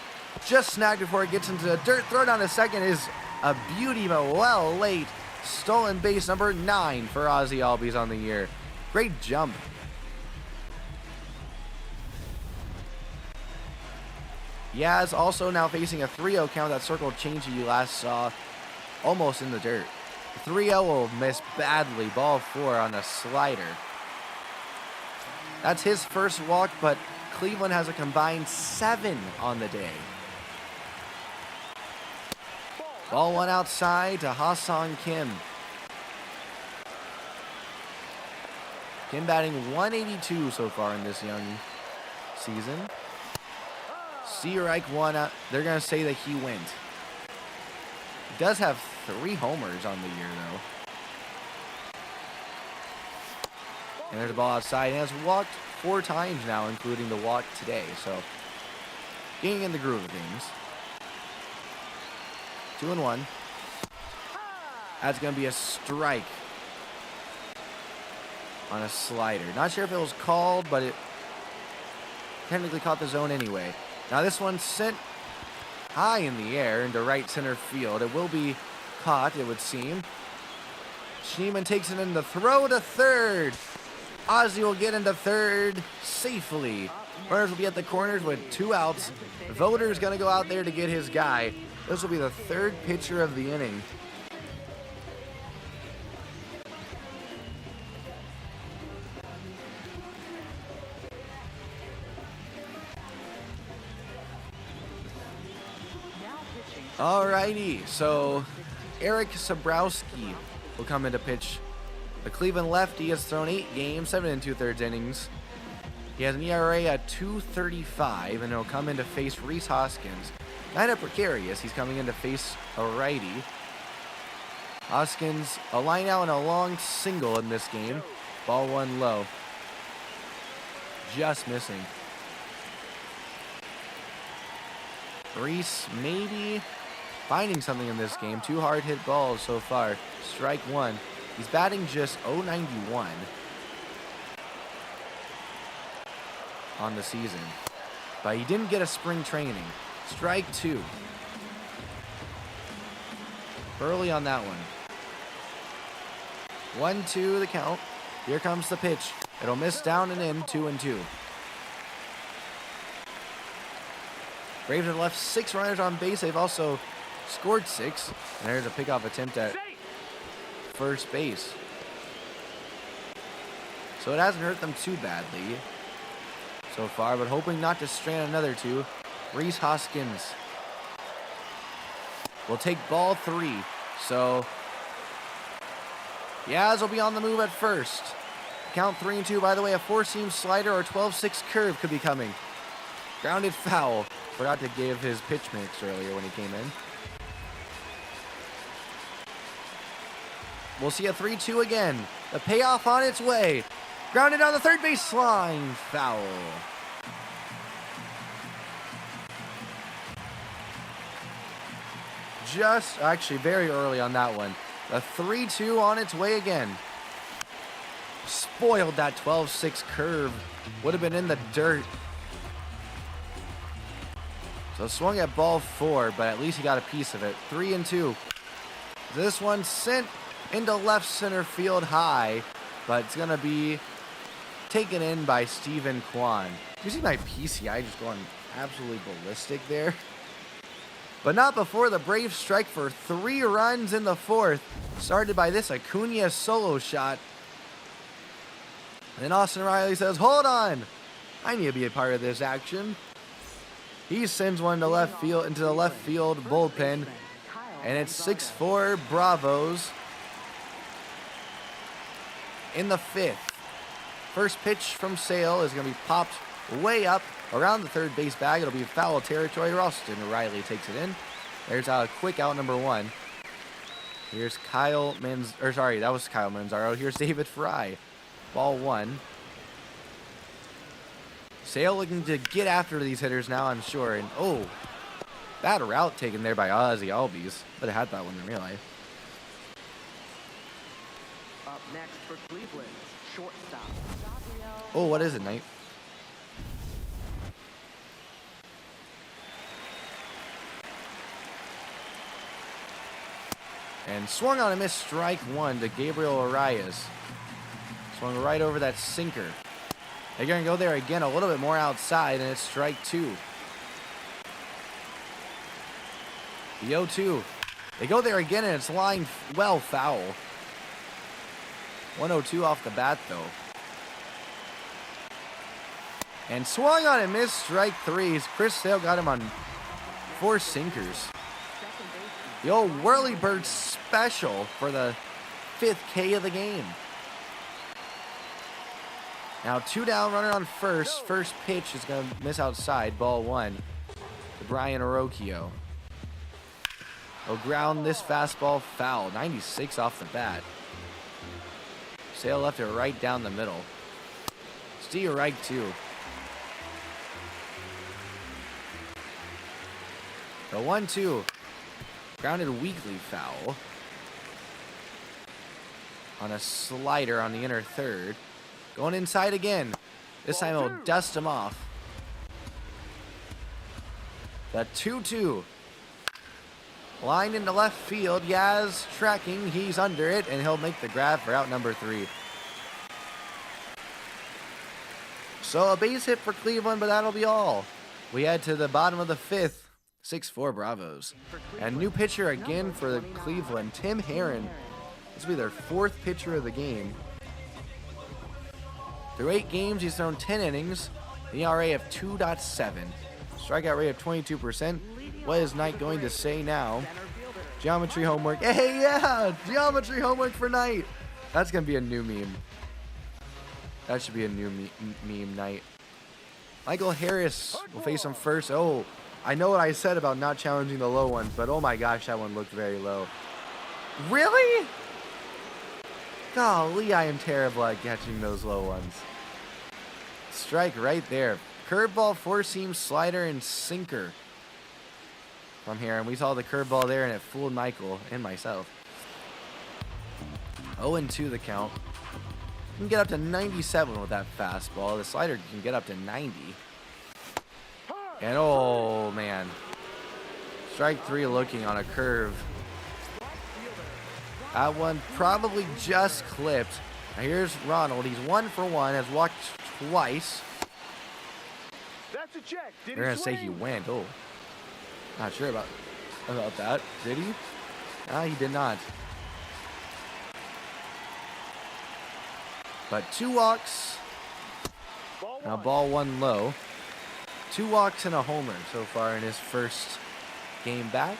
just snagged before it gets into the dirt. Throw down to second is a beauty, but well late. Stolen base number 9 for Ozzy Albies on the year. Great jump. Yaz also now facing a 3-0 count. That circle change you last saw almost in the dirt. 3-0 will miss badly. Ball 4 on a slider. That's his first walk, but Cleveland has a combined 7 on the day. Ball 1 outside to Ha-Sung Kim. Kim batting 182 so far in this young season. Strike 1 out. They're going to say that he went. He does have 3 homers on the year, though. And there's a ball outside. And has walked 4 times now, including the walk today. So, getting in the groove of things. 2-1. That's going to be a strike on a slider. Not sure if it was called, but it technically caught the zone anyway. Now this one's sent high in the air into right center field. It will be caught, it would seem. Schneemann takes it in the throw to third. Ozzy will get into third safely. Runners will be at the corners with 2 outs. Voter's going to go out there to get his guy. This will be the 3rd pitcher of the inning. Alrighty, so Eric Sabrowski will come in to pitch. The Cleveland lefty has thrown 8 games, 7 2/3 innings. He He has an ERA at 2.35, and he'll come in to face Rhys Hoskins. Kind of precarious. He's coming in to face a righty. Hoskins, a line out and a long single in this game. Ball one low. Just missing. Rhys maybe finding something in this game. 2 hard hit balls so far. Strike one. He's batting just .091 on the season. But he didn't get a spring training. Strike two. Early on that one. 1-2 the count. Here comes the pitch. It'll miss down and in. 2-2. Braves have left 6 runners on base. They've also scored 6. And there's a pickoff attempt at first base. So it hasn't hurt them too badly so far, but hoping not to strand another 2. Rhys Hoskins will take ball 3. So Yaz will be on the move at first. Count 3-2. By the way, a 4-seam slider or 12-6 curve could be coming. Grounded foul. Forgot to give his pitch mix earlier when he came in. We'll see a 3-2 again. The payoff on its way. Grounded on the third base line. Foul. Just actually very early on that one. The 3-2 on its way again. Spoiled that 12-6 curve. Would have been in the dirt. So swung at ball 4, but at least he got a piece of it. 3-2. This one sent into left center field high, but it's going to be taken in by Steven Kwan. You see my PCI just going absolutely ballistic there? But not before the Braves strike for 3 runs in the 4th. Started by this Acuna solo shot. And then Austin Riley says, hold on, I need to be a part of this action. He sends one to left field, into the left field bullpen. And it's 6-4 Bravos in the 5th. First pitch from Sale is going to be popped way up around the third base bag. It'll be foul territory. Austin Riley takes it in. There's a quick out number 1. Here's that was Kyle Manzaro. Here's David Fry. Ball 1. Sale looking to get after these hitters now, I'm sure. And oh, bad route taken there by Ozzy Albies. But I had that one in real life. Up next for Cleveland, shortstop. Oh, what is it, Knight? And swung on a miss, strike 1 to Gabriel Arias. Swung right over that sinker. They're going to go there again a little bit more outside, and it's strike 2. The 0-2. They go there again, and it's lined well foul. 102 off the bat, though. And swung on and missed, strike 3. Chris Sale got him on 4 sinkers. The old Whirlybird special for the 5th K of the game. Now 2 down, runner on first. First pitch is going to miss outside. Ball 1 to Brian Orocchio. He'll ground this fastball foul. 96 off the bat. Sale left it right down the middle. Steve right 2. The 1-2. Grounded weakly foul. On a slider on the inner third. Going inside again. This time he'll dust him off. The 2-2. Line into left field. Yaz tracking. He's under it, and he'll make the grab for out number 3. So a base hit for Cleveland, but that'll be all. We head to the bottom of the 5th. 6-4 Bravos. And new pitcher again for the Cleveland, Tim Herron. This will be their 4th pitcher of the game. Through 8 games, he's thrown 10 innings, an ERA of 2.7, strikeout rate of 22%. What is Knight going to say now? Geometry homework. Hey, yeah! Geometry homework for Knight. That's going to be a new meme. That should be a new meme, Knight. Michael Harris will face him first. Oh, I know what I said about not challenging the low ones, but oh my gosh, that one looked very low. Really? Golly, I am terrible at catching those low ones. Strike right there. Curveball, four-seam, slider, and sinker from here. And we saw the curveball there, and it fooled Michael and myself. 0-2 the count. You can get up to 97 with that fastball. The slider can get up to 90. And oh, man. Strike three looking on a curve. That one probably just clipped. Now here's Ronald. He's 1 for 1. Has walked twice. That's a check. They're going to say he went. Oh. Not sure about that. Did he? He did not. But 2 walks. Now ball 1 low. 2 walks and a homer so far in his first game back.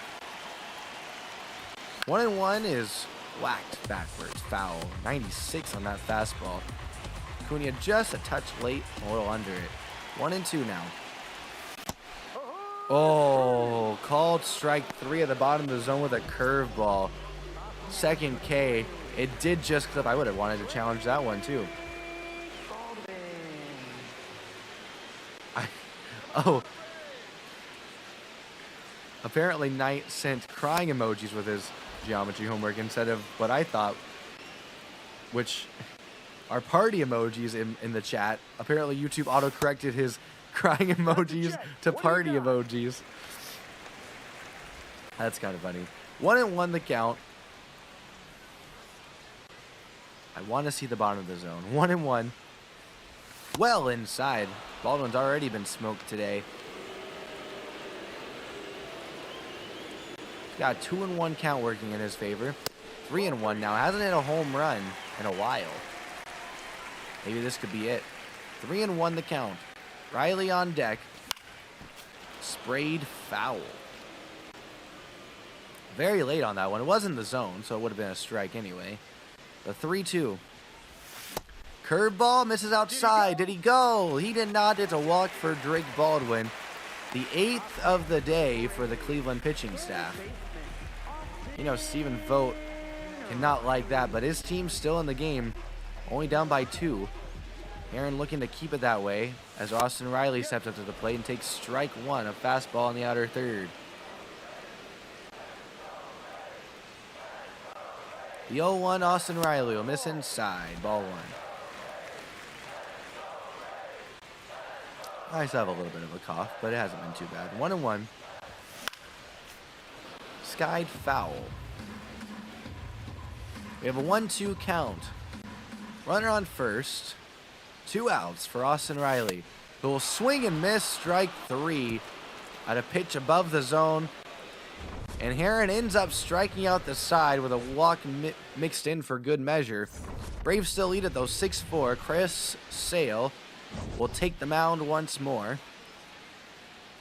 1-1 is whacked backwards. Foul. 96 on that fastball. Cunha just a touch late, a little under it. 1-2 now. Oh, called strike 3 at the bottom of the zone with a curveball. Second K. It did just clip. I would have wanted to challenge that one too. Oh. Apparently Knight sent crying emojis with his geometry homework instead of what I thought, which are party emojis in the chat. Apparently YouTube auto-corrected his crying emojis to party emojis. That's kind of funny. 1-1 the count. I want to see the bottom of the zone. 1-1. Well inside. Baldwin's already been smoked today. Got 2-1 count working in his favor. 3-1 now. Hasn't hit a home run in a while. Maybe this could be it. 3-1 the count. Riley on deck. Sprayed foul. Very late on that one. It was in the zone, so it would have been a strike anyway. The 3-2. Curveball misses outside. Did he go? He did not. It's a walk for Drake Baldwin. The 8th of the day for the Cleveland pitching staff. You know, Stephen Vogt cannot like that, but his team's still in the game. Only down by 2. Aaron looking to keep it that way as Austin Riley steps up to the plate and takes strike 1, a fastball in the outer third. The 0-1 Austin Riley will miss inside. Ball 1. I still have a little bit of a cough, but it hasn't been too bad. 1-1. Skied foul. We have a 1-2 count. Runner on first. 2 outs for Austin Riley, who will swing and miss strike 3 at a pitch above the zone. And Heron ends up striking out the side with a walk mixed in for good measure. Braves still lead it though, 6-4. Chris Sale will take the mound once more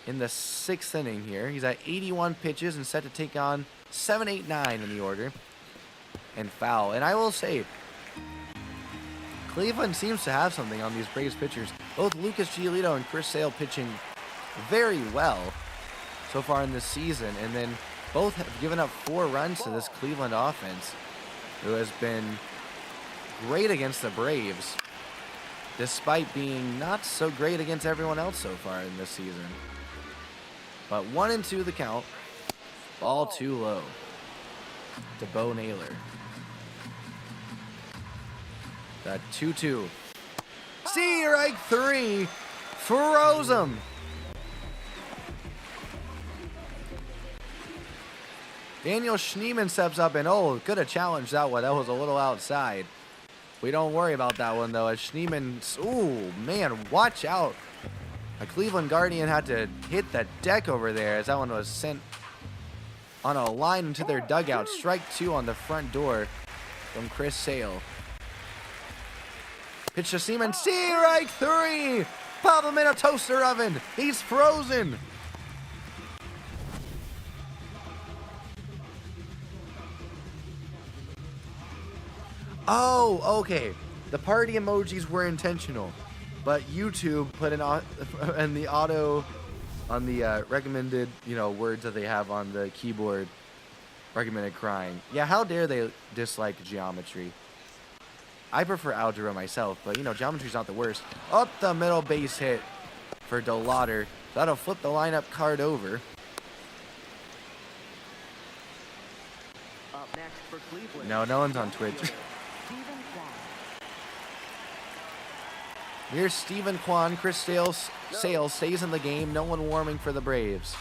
in the 6th inning here. He's at 81 pitches and set to take on 7, 8, 9 in the order. And foul. And I will say, Cleveland seems to have something on these Braves pitchers. Both Lucas Giolito and Chris Sale pitching very well so far in this season. And then both have given up 4 runs to this Cleveland offense, who has been great against the Braves, despite being not so great against everyone else so far in this season. But 1-2 the count. Ball too low to Bo Naylor. The 2-2. Strike 3. Froze him. Daniel Schneemann steps up and, could have challenged that one. That was a little outside. We don't worry about that one, though, as Schneemann, man, watch out. A Cleveland Guardian had to hit the deck over there as that one was sent on a line into their dugout. Strike 2 on the front door from Chris Sale. Pitch to Seaman. Strike 3. Pop him in a toaster oven. He's frozen. Oh, okay. The party emojis were intentional. but YouTube put in the auto on the recommended, words that they have on the keyboard, recommended crying. Yeah, how dare they dislike geometry? I prefer algebra myself, but geometry's not the worst. Up the middle base hit for DeLauder. That'll flip the lineup card over. Up next for Cleveland. No one's on Twitch. Steven Kwan. Here's Stephen Kwan. Chris Sales stays in the game. No one warming for the Braves.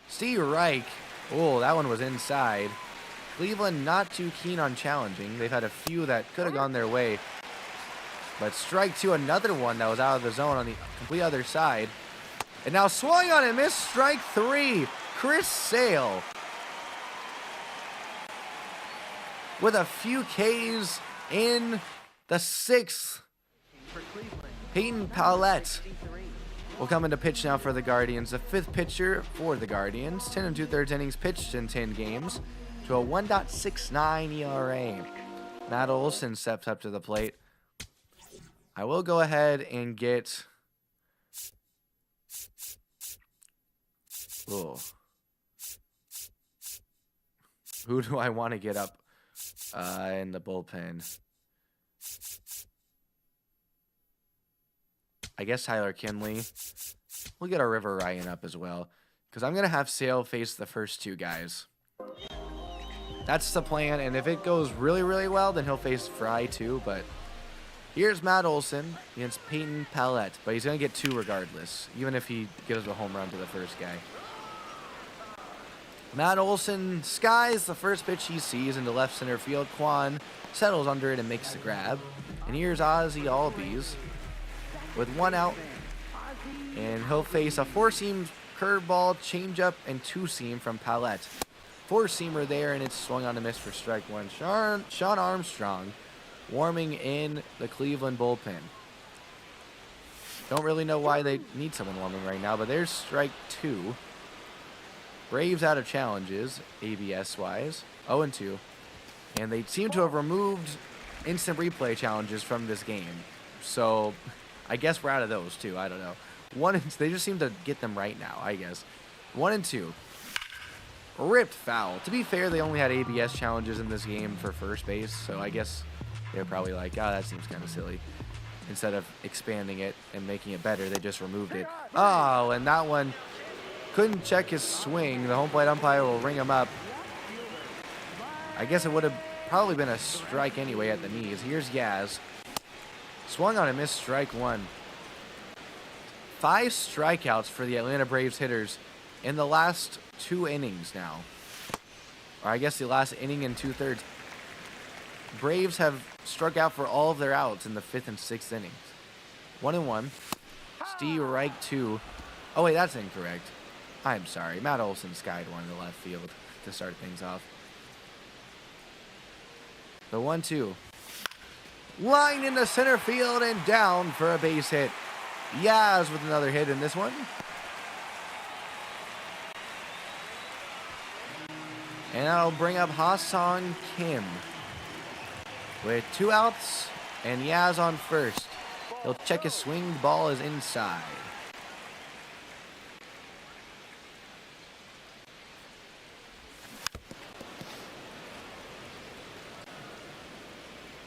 Steve Reich. Oh, that one was inside. Cleveland not too keen on challenging. They've had a few that could have gone their way. But strike two, another one that was out of the zone on the complete other side. And now swung on and missed. Strike three. Chris Sale. With a few Ks in the sixth. For Cleveland. Peyton Paulette 63. will come into pitch now for the Guardians. The fifth pitcher for the Guardians. 10 2/3 innings pitched in 10 games to a 1.69 ERA. Matt Olson steps up to the plate. I will go ahead and get... Ooh. Who do I want to get up in the bullpen? I guess Tyler Kinley. We'll get our River Ryan up as well, because I'm going to have Sale face the first two guys. That's the plan, and if it goes really, really well, then he'll face Fry too, but here's Matt Olson against Peyton Paulette, but he's going to get two regardless, even if he gives a home run to the first guy. Matt Olson skies the first pitch he sees into left center field. Kwan settles under it and makes the grab. And here's Ozzy Albies with one out, and he'll face a four-seam curveball, changeup, and two-seam from Paulette. Four-seamer there, and it's swung on a miss for strike one. Sean Armstrong warming in the Cleveland bullpen. Don't really know why they need someone warming right now, but there's strike two. Braves out of challenges, ABS-wise, 0-2. And they seem to have removed instant replay challenges from this game. So I guess we're out of those too. I don't know. They just seem to get them right now, I guess. 1-2. Ripped foul. To be fair, they only had ABS challenges in this game for first base, so I guess they're probably like, oh, that seems kind of silly. Instead of expanding it and making it better, they just removed it. Oh, and that one couldn't check his swing. The home plate umpire will ring him up. I guess it would have probably been a strike anyway at the knees. Here's Yaz. Swung on a missed, strike one. 5 strikeouts for the Atlanta Braves hitters in the last 2 innings now. Or I guess the last inning and 2/3. Braves have struck out for all of their outs in the 5th and 6th innings. 1-1. Steve Reich 2. Oh wait, that's incorrect. I'm sorry. Matt Olson skied one in the left field to start things off. The 1-2. Line into center field and down for a base hit. Yaz with another hit in this one. And that'll bring up Ha-Seong Kim with 2 outs and Yaz on first. He'll check his swing. The ball is inside.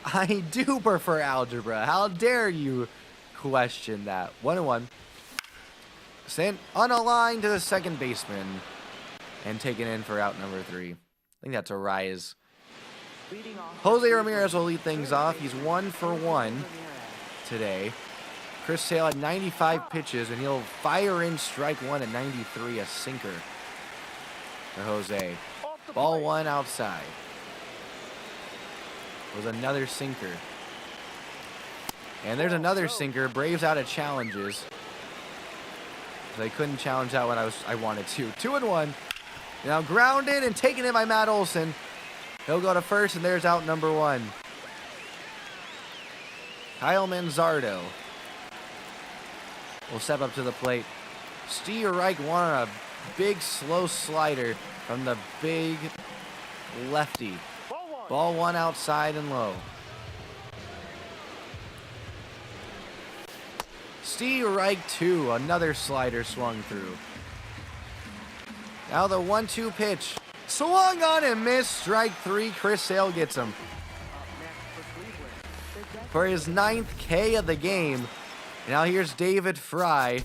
I do prefer algebra. How dare you question that? 1-1. Sent on a line to the second baseman and taken in for out number 3. I think that's a rise. Jose Ramirez will lead things off. He's 1 for 1 today. Chris Sale had 95 pitches, and he'll fire in strike one at 93, a sinker for Jose. Ball one outside. Was another sinker. And there's another sinker. Braves out of challenges. They couldn't challenge that one I wanted to. 2-1. Now grounded and taken in by Matt Olson. He'll go to first, and there's out number 1. Kyle Manzardo will step up to the plate. Steve Reich won a big slow slider from the big lefty. Ball one outside and low. Strike 2. Another slider swung through. Now the 1-2 pitch. Swung on and missed. Strike 3. Chris Sale gets him. Up next for Cleveland. For his 9th K of the game. Now here's David Fry.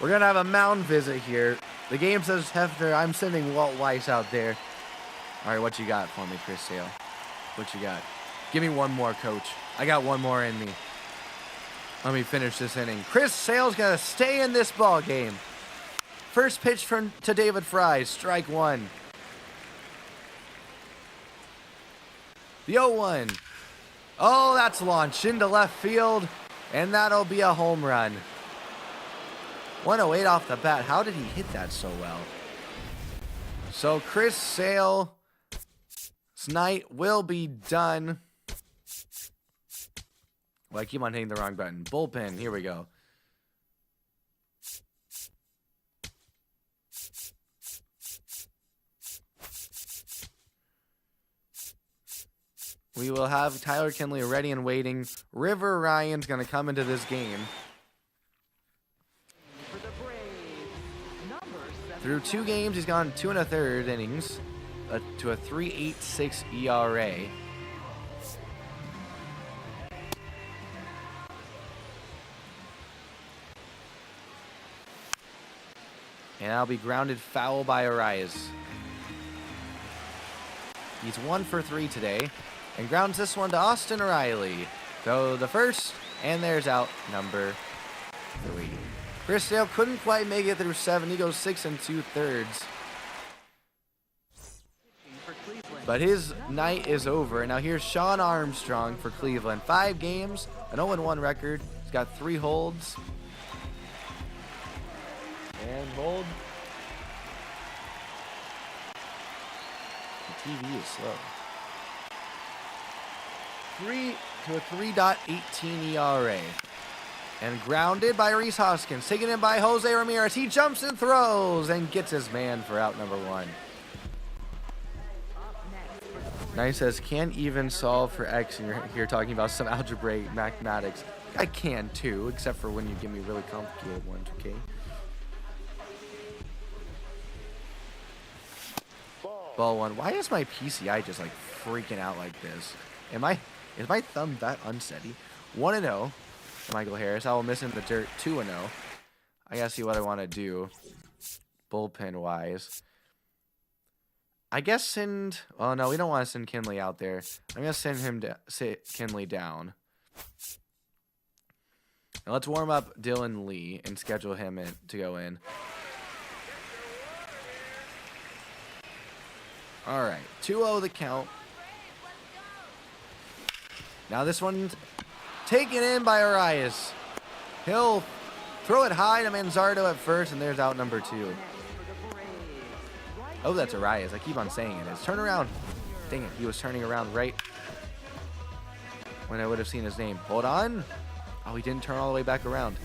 We're going to have a mound visit here. The game says Hefner. I'm sending Walt Weiss out there. All right, what you got for me, Chris Sale? What you got? Give me one more, coach. I got one more in me. Let me finish this inning. Chris Sale's going to stay in this ball game. First pitch to David Fry. Strike 1. The 0-1. Oh, that's launched into left field. And that'll be a home run. 108 off the bat. How did he hit that so well? So Chris Sale's night will be done. Well, I keep on hitting the wrong button. Bullpen. Here we go. We will have Tyler Kinley ready and waiting. River Ryan's going to come into this game. For the Braves, number 7. Through 2 games, he's gone 2 1/3 innings to a 3.86 ERA. And I'll be grounded foul by Arias. He's 1 for 3 today. And grounds this one to Austin Riley. Go the first, and there's out number 3. Chris Sale couldn't quite make it through 7. He goes 6 2/3. For Cleveland. But his night is over. And now here's Sean Armstrong for Cleveland. 5 games, an 0-1 record. He's got 3 holds. And hold. The TV is slow. 3 to a 3.18 ERA. And grounded by Reese Hoskins. Taken in by Jose Ramirez. He jumps and throws and gets his man for out number 1. Up next for the Braves. Nice says, can't even solve for X, and you're here talking about some algebraic mathematics. I can too, except for when you give me really complicated ones, okay? Ball 1. Why is my PCI just like freaking out like this? Is my thumb that unsteady? 1-0. Michael Harris. I will miss in the dirt. 2-0. I gotta see what I want to do. Bullpen wise. I guess send. Oh no, we don't want to send Kinley out there. I'm gonna send him to Kinley down. Now let's warm up Dylan Lee and schedule him to go in. All right, 2-0 the count. Now this one's taken in by Arias. He'll throw it high to Manzardo at first, and there's out number 2. For the Braves. Right Oh, that's Arias. I keep on saying it. It's turn around. Dang it, he was turning around right when I would have seen his name. Hold on. Oh, he didn't turn all the way back around.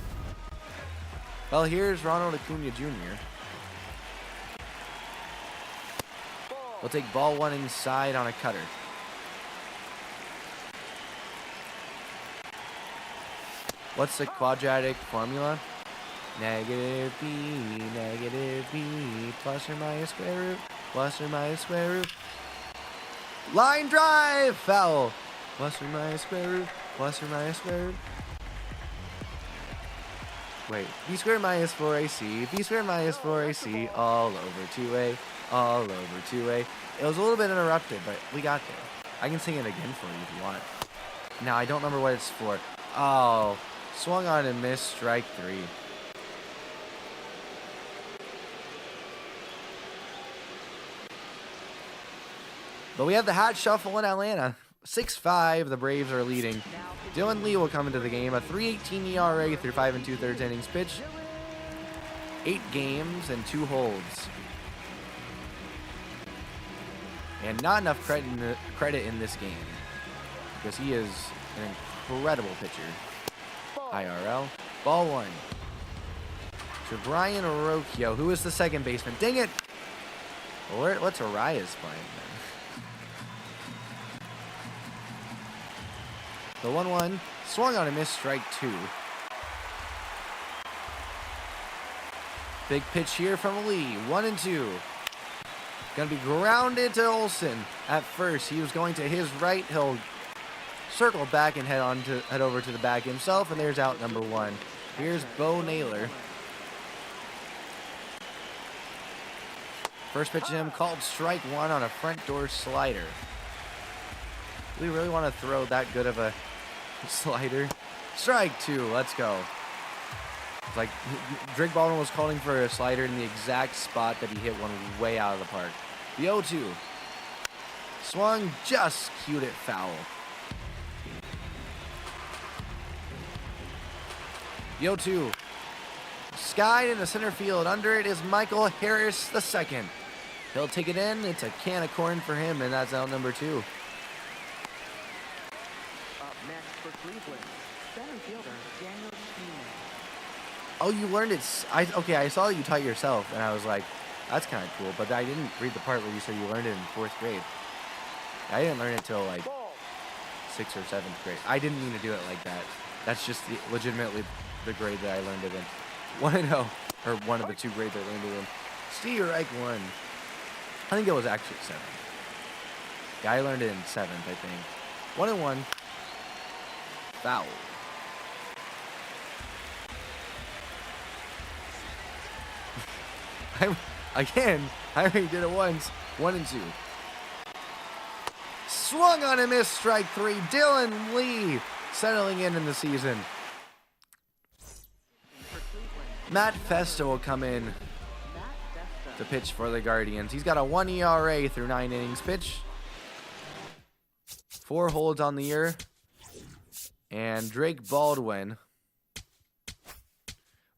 Well, here's Ronald Acuna Jr. We'll take ball 1 inside on a cutter. What's the quadratic formula? Negative b, plus or minus square root, plus or minus square root. Line drive, foul. Plus or minus square root, plus or minus square root. Wait, b squared minus 4ac, b squared minus 4ac, all over 2a, all over 2a. It was a little bit interrupted, but we got there. I can sing it again for you if you want. Now, I don't remember what it's for. Oh, swung on and missed, strike 3. But we have the hat shuffle in Atlanta. 6-5, the Braves are leading. Dylan Lee will come into the game. A 3.18 ERA through 5 2/3 innings pitched. 8 games and 2 holds. And not enough credit in this game, because he is an incredible pitcher. IRL. Ball 1. To Brian Orocchio, who is the second baseman. Dang it! What's Arias playing then? The 1-1 swung on a miss, strike 2. Big pitch here from Lee. 1-2. Gonna be grounded to Olsen. At first, he was going to his right. He'll circle back and head over to the bag himself, and there's out number 1. Here's Bo Naylor. First pitch to him called strike 1 on a front door slider. Do we really want to throw that good of a slider? Strike 2, let's go. It's like Drake Baldwin was calling for a slider in the exact spot that he hit one way out of the park. The 0-2. Swung, just cued it foul. The 0-2. Skied into center field. Under it is Michael Harris II. He'll take it in. It's a can of corn for him, and that's out number 2. Up next for Cleveland, center fielder Daniel Cheel. Oh, you learned it. Okay, I saw you taught yourself, and I was like, that's kind of cool. But I didn't read the part where you said you learned it in 4th grade. I didn't learn it till like 6th or 7th grade. I didn't mean to do it like that. That's just legitimately the grade that I learned it in. 1-0, or one of the 2 grades I learned it in. Steve Reich 1. I think it was actually 7th. Yeah, I learned it in 7th, I think. 1-1. Foul. I already did it once. 1-2. Swung on a miss, strike 3. Dylan Lee settling in the season. Matt Festa will come in to pitch for the Guardians. He's got a 1 ERA through 9 innings pitch. 4 holds on the year. And Drake Baldwin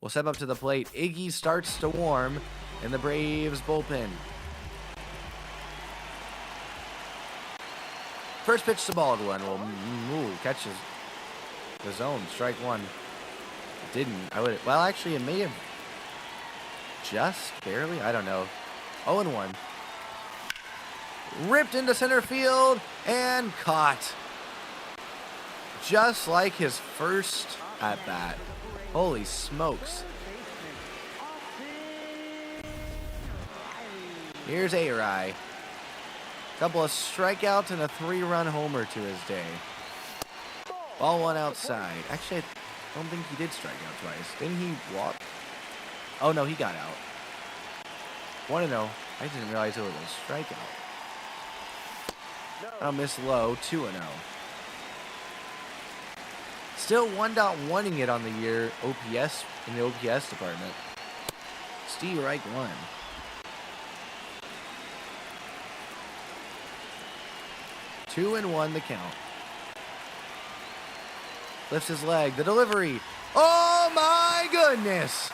will step up to the plate. Iggy starts to warm in the Braves bullpen. First pitch to Baldwin will catches the zone. Strike 1. Didn't. Well, actually, it may have just barely. I don't know. 0-1. Ripped into center field and caught. Just like his first at bat. Holy smokes. Here's A-Rai. Couple of strikeouts and a 3-run homer to his day. Ball 1 outside. Actually, I don't think he did strike out twice. Didn't he walk? Oh, no, he got out. 1-0. I didn't realize it was a strikeout. I'll miss low. 2-0. Still 1.1ing it on the year OPS in the OPS department. Steve Reich 1. Two and 1 the count. Lifts his leg. The delivery. Oh my goodness!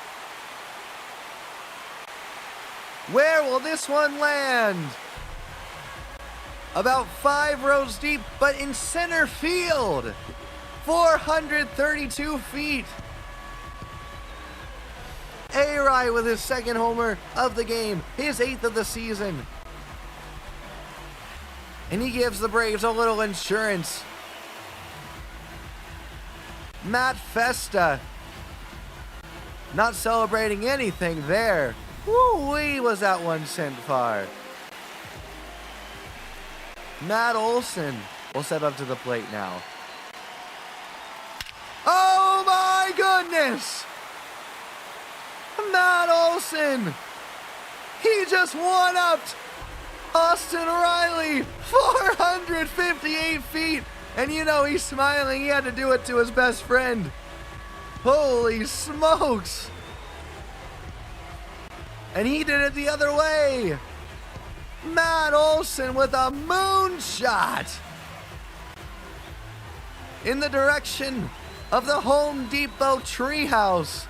Where will this one land? About 5 rows deep, but in center field. 432 feet. A-Rai with his 2nd homer of the game, his 8th of the season. And he gives the Braves a little insurance. Matt Festa not celebrating anything there. Woo-wee, was that one sent far. Matt Olson will step up to the plate now. Oh my goodness! Matt Olson! He just one-upped Austin Riley, 458 feet. And you know he's smiling. He had to do it to his best friend. Holy smokes. And he did it the other way. Matt Olson with a moonshot in the direction of the Home Depot treehouse.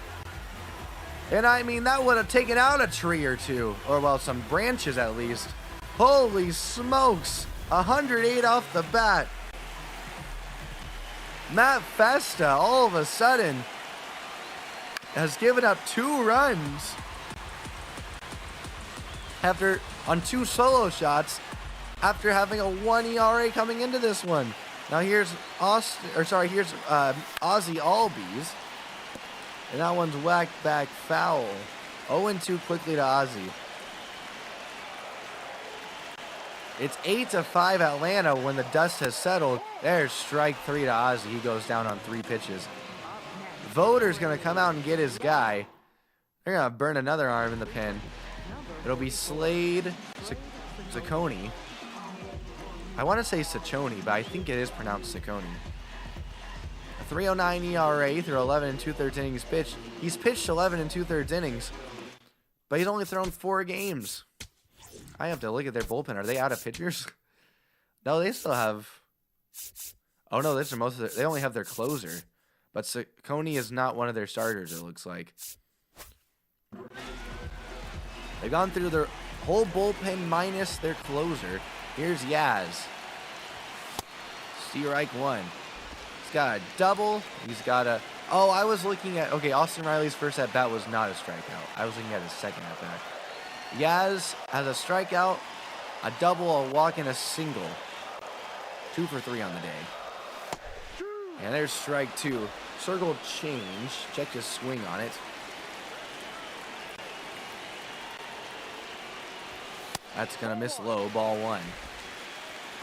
And I mean, that would have taken out a tree or two, or well, some branches at least. Holy smokes, 108 off the bat. Matt Festa, all of a sudden, has given up 2 runs on 2 solo shots after having a 1 ERA coming into this one. Now here's here's Ozzy Albies. And that one's whacked back foul. 0-2 quickly to Ozzy. It's 8-5 Atlanta when the dust has settled. There's strike 3 to Ozzy. He goes down on 3 pitches. Voter's going to come out and get his guy. They're going to burn another arm in the pen. It'll be Slade Ciccone. I want to say Ciccone, but I think it is pronounced Ciccone. A 3.09 ERA through 11 2/3 innings pitched. He's pitched 11 2/3 innings, but he's only thrown 4 games. I have to look at their bullpen. Are they out of pitchers? No, they still have. Oh no, this are most of their. They only have their closer, but Ciccone is not one of their starters. It looks like they've gone through their whole bullpen minus their closer. Here's Yaz. Strike 1. He's got a double. He's got a. Oh, I was looking at. Okay, Austin Riley's first at bat was not a strikeout. I was looking at his second at bat. Yaz has a strikeout, a double, a walk, and a single. 2 for 3 on the day. And there's strike 2. Circle change. Check his swing on it. That's going to miss low. Ball 1.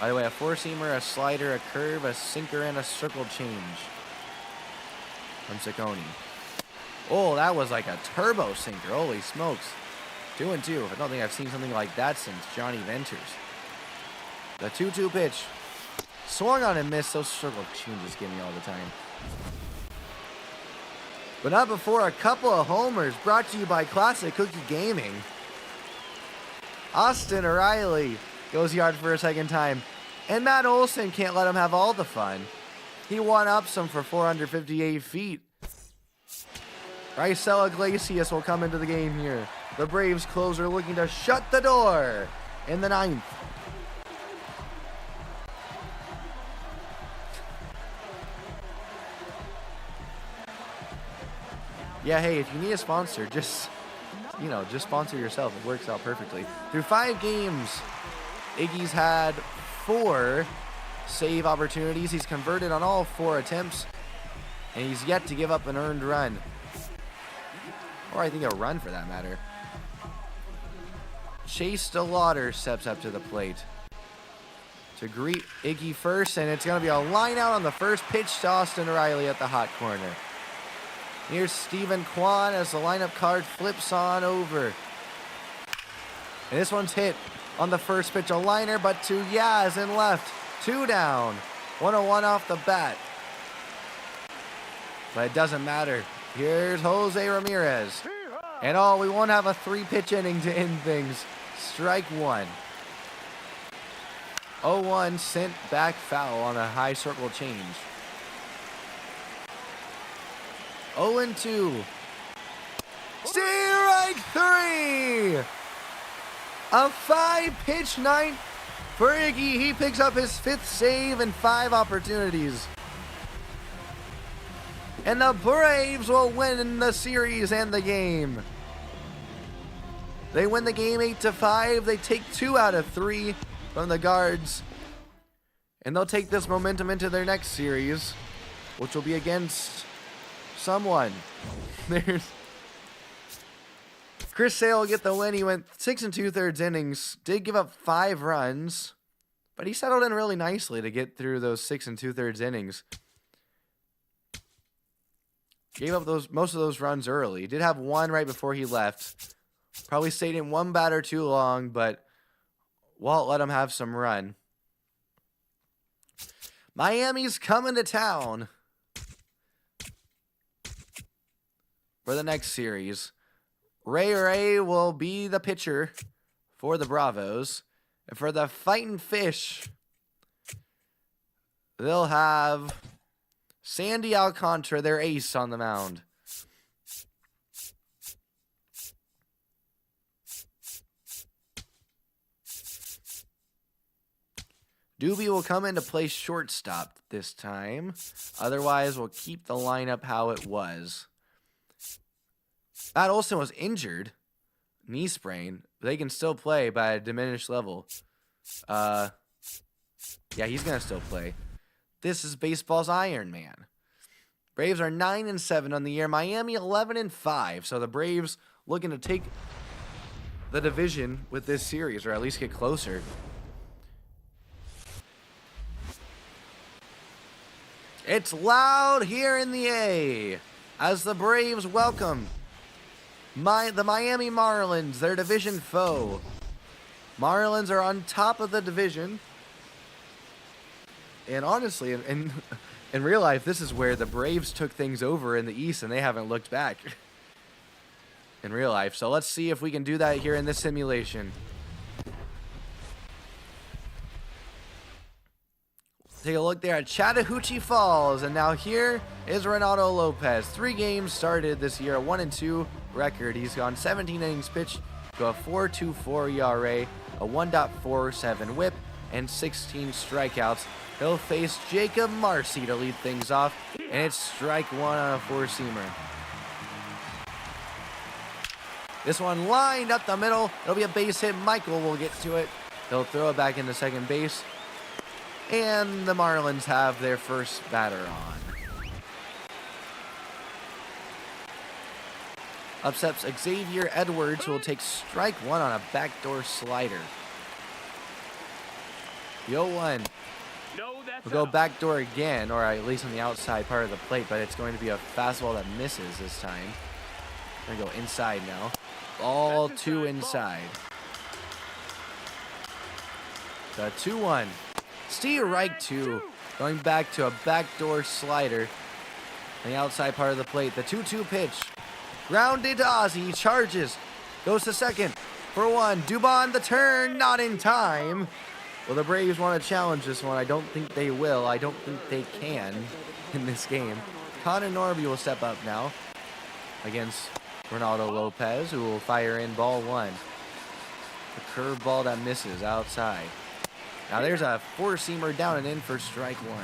By the way, a four-seamer, a slider, a curve, a sinker, and a circle change from Ciccone. Oh, that was like a turbo sinker. Holy smokes. 2-2. I don't think I've seen something like that since Johnny Venters. The 2-2 pitch. Swung on and missed. Those circle changes get me all the time. But not before a couple of homers brought to you by Classic Cookie Gaming. Austin Riley goes yard for a second time. And Matt Olson can't let him have all the fun. He one-ups him for 458 feet. Raisel Iglesias will come into the game here. The Braves closer looking to shut the door in the 9th. Yeah, hey, if you need a sponsor, just sponsor yourself. It works out perfectly. Through 5 games, Iggy's had 4 save opportunities. He's converted on all 4 attempts, and he's yet to give up an earned run. Or I think a run for that matter. Chase DeLauder steps up to the plate to greet Iggy first, and it's going to be a line out on the first pitch to Austin Riley at the hot corner. Here's Stephen Kwan as the lineup card flips on over. And this one's hit on the first pitch, a liner, but to Yaz in left. 2 down. 101 off the bat. But it doesn't matter. Here's Jose Ramirez. And we won't have a 3-pitch inning to end things. Strike 1. 0-1 sent back foul on a high circle change. 0-2. Strike 3. A 5-pitch night for Iggy. He picks up his 5th save and 5 opportunities. And the Braves will win the series and the game. They win the game 8-5. They take 2 out of 3 from the guards. And they'll take this momentum into their next series, which will be against someone. There's Chris Sale will get the win. He went 6 2/3 innings. Did give up 5 runs, but he settled in really nicely to get through those 6 2/3 innings. Gave up most of those runs early. Did have 1 right before he left. Probably stayed in 1 batter too long, but Walt let him have some run. Miami's coming to town for the next series. Ray will be the pitcher for the Bravos. And for the Fightin' Fish, they'll have Sandy Alcantara, their ace, on the mound. Doobie will come in to play shortstop this time. Otherwise, we'll keep the lineup how it was. Matt Olson was injured. Knee sprain. They can still play by a diminished level. Yeah, he's going to still play. This is baseball's Iron Man. Braves are 9-7 on the year. Miami 11-5. So the Braves looking to take the division with this series, or at least get closer. It's loud here in the A as the Braves welcome the Miami Marlins, their division foe. Marlins are on top of the division. And honestly, in real life, this is where the Braves took things over in the East, and they haven't looked back in real life. So let's see if we can do that here in this simulation. Take a look there at Chattahoochee Falls, and now here is Ronaldo Lopez. 3 games started this year, a 1-2 record. He's gone 17 innings pitched to a 4.24 ERA, a 1.47 WHIP, and 16 strikeouts. He'll face Jacob Marcy to lead things off, and it's strike 1 on a 4-seamer. This one lined up the middle. It'll be a base hit. Michael will get to it. He'll throw it back into second base. And the Marlins have their first batter on. Up steps Xavier Edwards, who will take strike 1 on a backdoor slider. The 0-1. We'll go backdoor again, or at least on the outside part of the plate, but it's going to be a fastball that misses this time. We're going to go inside now. Ball 2 inside. The 2-1. Steve Reich 2, going back to a backdoor slider on the outside part of the plate. The 2-2 pitch, grounded to Ozzie, he charges, goes to second for 1. Dubon the turn, not in time. Well, the Braves want to challenge this one. I don't think they will. I don't think they can in this game. Connor Norby will step up now against Ronaldo Lopez, who will fire in ball 1. A curveball that misses outside. Now there's a 4-seamer down and in for strike 1.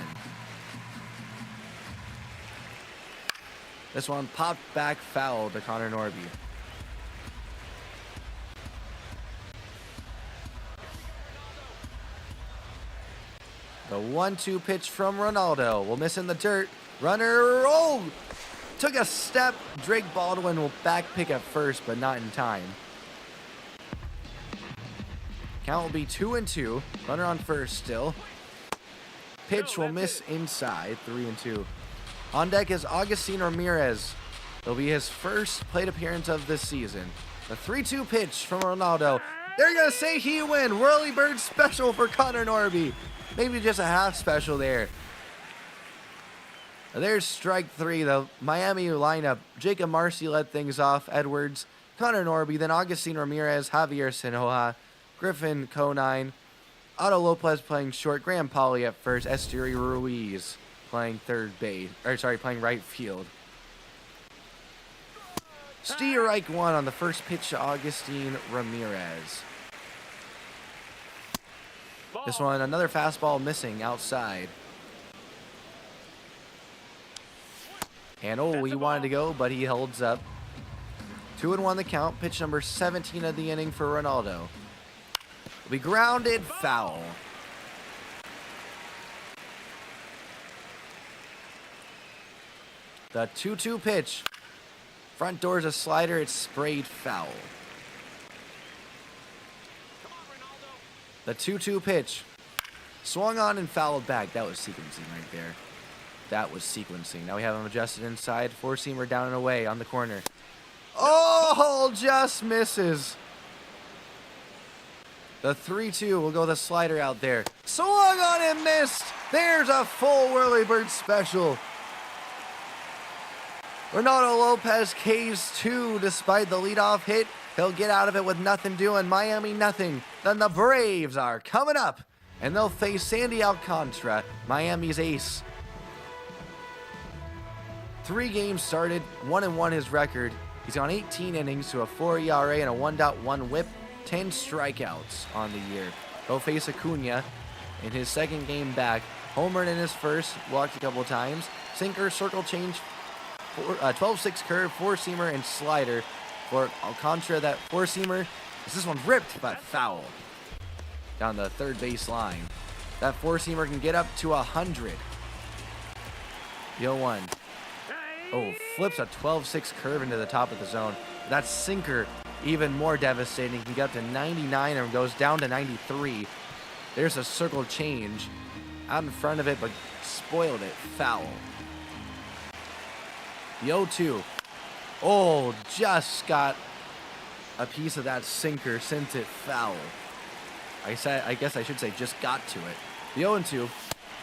This one popped back foul to Connor Norby. The 1-2 pitch from Ronaldo will miss in the dirt. Runner, took a step. Drake Baldwin will back pick up first, but not in time. Count will be 2-2. Runner on first still. Pitch will miss inside. 3-2. On deck is Agustin Ramirez. It'll be his first plate appearance of this season. The 3-2 pitch from Ronaldo. They're going to say he win. Whirly Bird special for Connor Norby. Maybe just a half special there. There's strike 3. The Miami lineup. Jacob Marcy led things off. Edwards, Connor Norby, then Agustin Ramirez, Javier Sinoja, Griffin Conine, Otto Lopez playing short, Graham Pauley at first, Esteury Ruiz playing playing right field. Steve Reich 1 on the first pitch to Agustin Ramirez. This one, another fastball missing outside. And he wanted to go, but he holds up. 2-1 the count. Pitch number 17 of the inning for Ronaldo. Will be grounded foul. The 2-2 pitch. Front door's a slider. It's sprayed foul. The 2-2 pitch. Swung on and fouled back. That was sequencing right there. That was sequencing. Now we have him adjusted inside. 4-seamer down and away on the corner. Oh, just misses. The 3-2 will go the slider out there. Swung on and missed. There's a full Whirly Bird special. Ronaldo Lopez caves 2 despite the leadoff hit. He'll get out of it with nothing doing. Miami nothing. Then the Braves are coming up, and they'll face Sandy Alcantara, Miami's ace. 3 games started, 1-1 his record. He's gone 18 innings to a 4 ERA and a 1.1 WHIP, 10 strikeouts on the year. He'll face Acuna in his second game back. Homered in his first, walked a couple times. Sinker, circle change, 12-6 curve, 4-seamer, and slider for Alcantara. That 4-seamer, this one ripped but foul down the third base line. That 4-seamer can get up to 100. The 0-1. Oh, flips a 12-6 curve into the top of the zone. That sinker, even more devastating. Can get up to 99 and goes down to 93. There's a circle change out in front of it, but spoiled it. Foul. The 0-2. Oh, just got a piece of that sinker, sent it foul. I guess I should say just got to it. The 0-2.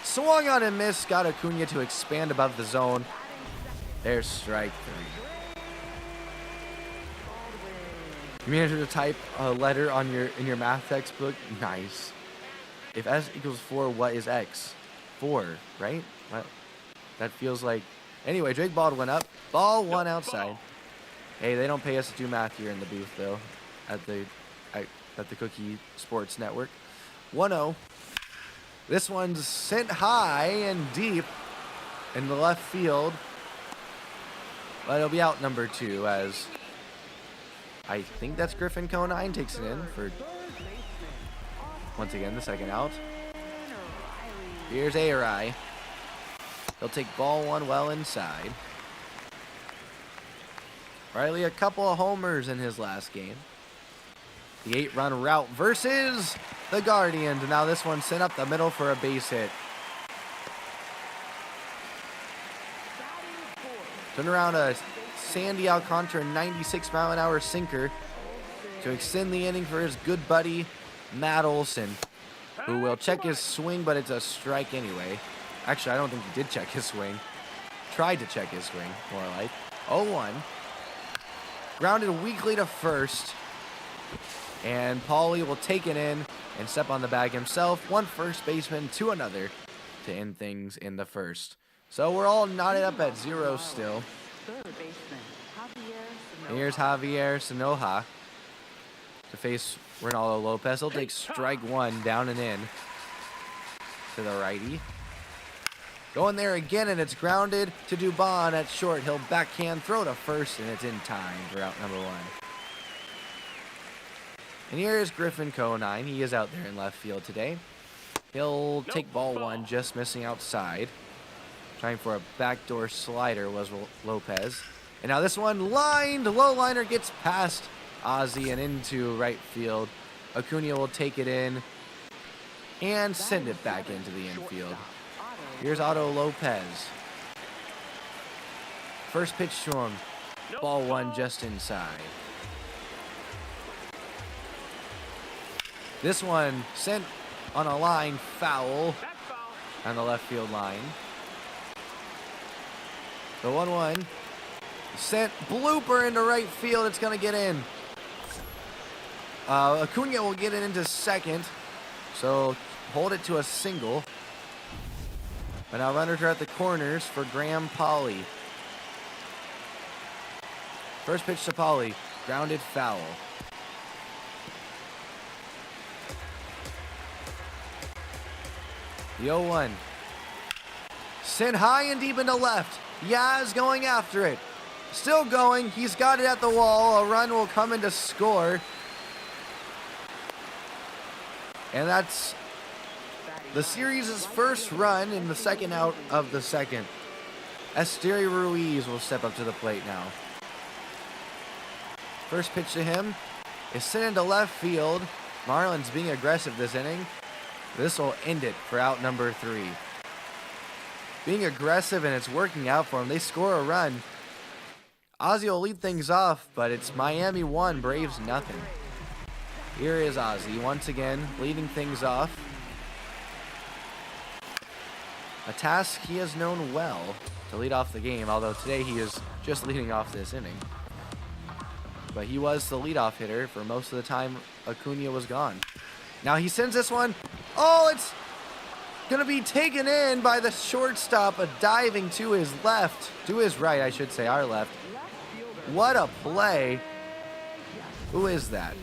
Swung on and missed. Got Acuna to expand above the zone. There's strike 3. You managed to type a letter on in your math textbook? Nice. If S equals 4, what is X? 4, right? What? That feels like... Anyway, Drake Baldwin up. Ball 1 outside. Hey, they don't pay us to do math here in the booth, though, at the Cookie Sports Network. 1-0. This one's sent high and deep in the left field. But it'll be out number 2 as I think that's Griffin Conine takes it in for, once again, the second out. Here's Ari. He'll take ball 1 well inside. Riley, a couple of homers in his last game. The 8-run route versus the Guardians. And now this one sent up the middle for a base hit. Turn around a Sandy Alcantara 96-mile-an-hour sinker to extend the inning for his good buddy, Matt Olson, who will check his swing, but it's a strike anyway. Actually, I don't think he did check his swing. Tried to check his swing, more like. 0-1. Grounded weakly to first. And Paulie will take it in and step on the bag himself. One first baseman to another to end things in the first. So we're all knotted up at 0 still. Third baseman, Javier Sanoja. Here's Javier Sanoja to face Ronaldo Lopez. He'll take strike 1 down and in to the righty. Going there again, and it's grounded to Dubon at short. He'll backhand throw to first, and it's in time for out number 1. And here is Griffin Conine. He is out there in left field today. He'll take ball 1, just missing outside. Trying for a backdoor slider was Lopez. And now this one lined. Low liner gets past Ozzy and into right field. Acuna will take it in and send it back into the infield. Here's Otto Lopez. First pitch to him. Ball 1 just inside. This one sent on a line foul on the left field line. The 1-1 sent blooper into right field. It's going to get in. Acuna will get it into second. So hold it to a single. But now runners are at the corners for Graham Pauly. First pitch to Pauly. Grounded foul. The 0-1. Sent high and deep into left. Yaz going after it. Still going. He's got it at the wall. A run will come in to score. And that's the series' first run in the second out of the second. Esteri Ruiz will step up to the plate now. First pitch to him is sent into left field. Marlins being aggressive this inning. This will end it for out number 3. Being aggressive, and it's working out for them. They score a run. Ozzy will lead things off, but it's Miami 1, Braves nothing. Here is Ozzy once again leading things off. A task he has known well to lead off the game, although today he is just leading off this inning. But he was the leadoff hitter for most of the time Acuna was gone. Now he sends this one. Oh, it's going to be taken in by the shortstop, diving to his left. To his right, I should say, our left. What a play. Who is that?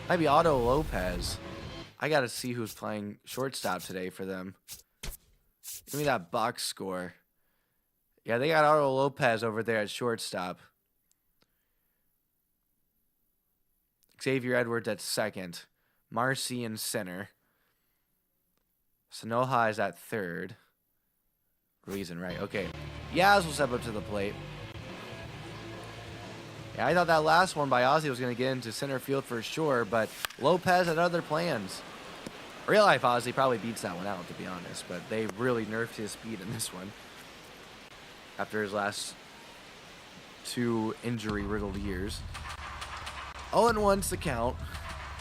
Might be Otto Lopez. I got to see who's playing shortstop today for them. Give me that box score. Yeah, they got Otto Lopez over there at shortstop. Xavier Edwards at second. Marcy in center. Sanoha is at third. Reason, right? Okay. Yaz will step up to the plate. Yeah, I thought that last one by Ozzy was going to get into center field for sure, but Lopez had other plans. Real life Ozzy probably beats that one out, to be honest, but they really nerfed his speed in this one after his last 2 injury-riddled years. 0-1's the count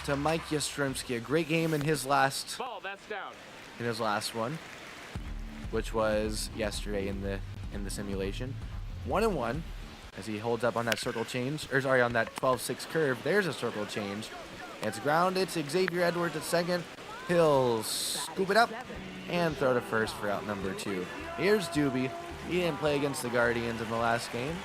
to Mike Yastrzemski. A great game in his last Ball, that's down. one, which was yesterday in the simulation. 1-1 as he holds up on that circle change, or sorry, on that 12-6 curve. There's a circle change. It's grounded to Xavier Edwards at second. He'll scoop it up and throw to first for out number 2. Here's Doobie. He didn't play against the Guardians in the last game.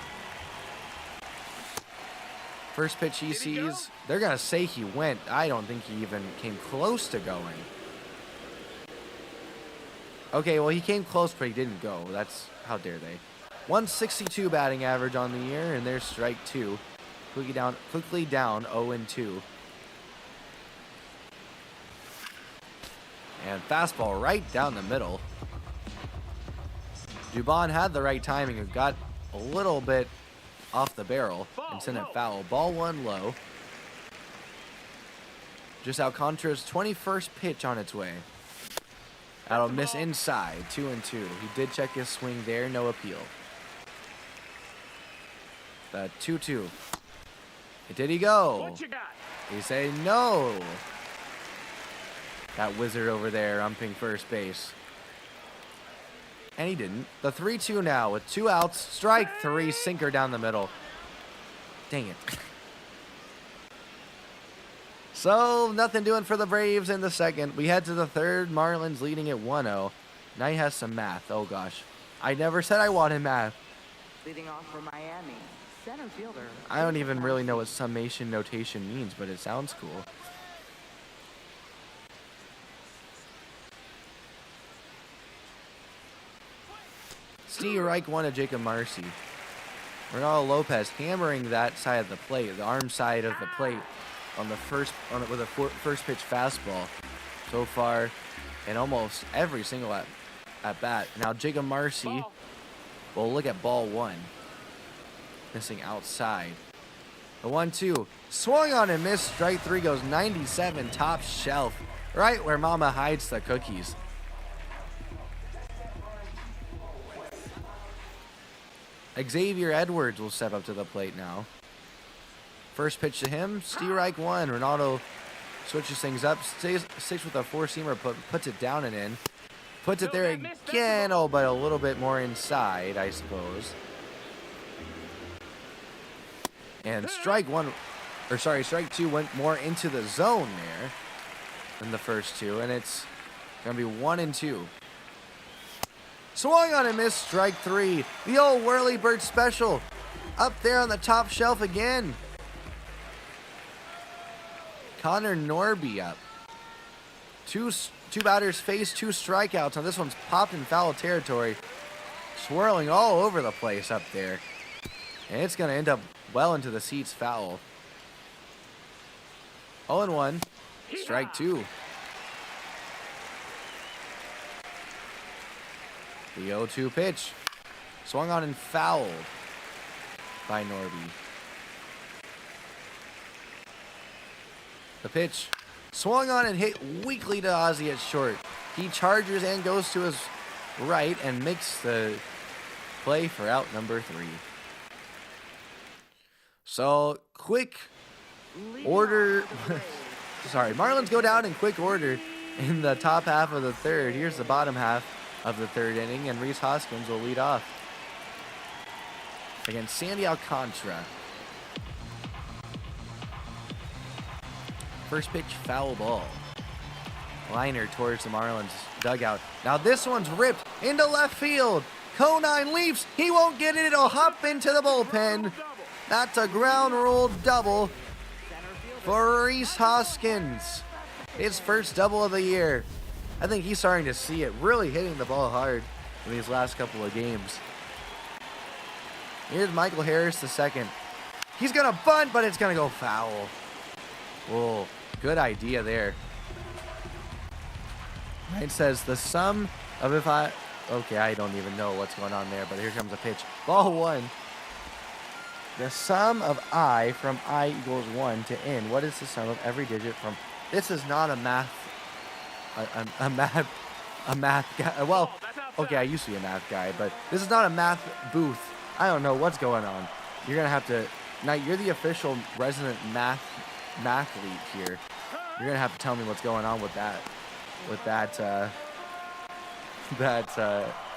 First pitch he sees, they're going to say he went. I don't think he even came close to going. Okay, well, he came close, but he didn't go. That's, how dare they. 162 batting average on the year, and there's strike 2. Quickly down 0-2. And fastball right down the middle. Dubon had the right timing and got a little bit off the barrel and sent it foul. Ball 1 low. Just Alcantara's 21st pitch on its way. That'll miss inside, 2-2. He did check his swing there, no appeal. The 2-2. Did he go? What you got? He said no. That wizard over there umping first base. And he didn't. The 3-2 now with 2 outs. Strike 3, sinker down the middle. Dang it. So, nothing doing for the Braves in the second. We head to the third. Marlins leading at 1-0. Now he has some math. Oh, gosh. I never said I wanted math. Leading off for Miami, center fielder. I don't even really know what summation notation means, but it sounds cool. Steve Reich won to Jacob Marcy. Ronaldo Lopez hammering that side of the plate, the arm side of the plate, on the first pitch fastball so far in almost every single at bat. Now Jacob Marcy will look at ball 1, missing outside. The 1-2 swung on and missed. Strike 3 goes 97, top shelf, right where Mama hides the cookies. Xavier Edwards will step up to the plate now. First pitch to him, Strike 1. Ronaldo switches things up, sticks with a 4-seamer, puts it down and in. Puts it there again, oh, but a little bit more inside, I suppose. And strike 2 went more into the zone there than the first 2, and it's going to be 1-2. Swung on and missed, strike 3. The old Whirly Bird special up there on the top shelf again. Connor Norby up. Two batters face, 2 strikeouts. Now this one's popped in foul territory. Swirling all over the place up there. And it's going to end up well into the seats foul. 0-1. Strike 2. The 0-2 pitch. Swung on and fouled by Norby. The pitch. Swung on and hit weakly to Ozzy at short. He charges and goes to his right and makes the play for out number 3. So, quick order. Sorry, Marlins go down in quick order in the top half of the third. Here's the bottom half of the third inning, and Rhys Hoskins will lead off against Sandy Alcantara. First pitch, foul ball. Liner towards the Marlins dugout. Now this one's ripped into left field. Conine leaps. He won't get it. It'll hop into the bullpen. That's a ground rule double for Rhys Hoskins. His first double of the year. I think he's starting to see it, really hitting the ball hard in these last couple of games. Here's Michael Harris, the second. He's going to bunt, but it's going to go foul. Whoa, good idea there. It says the sum of if I... Okay, I don't even know what's going on there, but here comes a pitch. Ball 1. The sum of I from I equals 1 to N. What is the sum of every digit from... This is not a math... A math guy. Well, okay, I used to be a math guy, but this is not a math booth. I don't know what's going on. You're going to have to... Knight, you're the official resident mathlete here. You're going to have to tell me what's going on with that.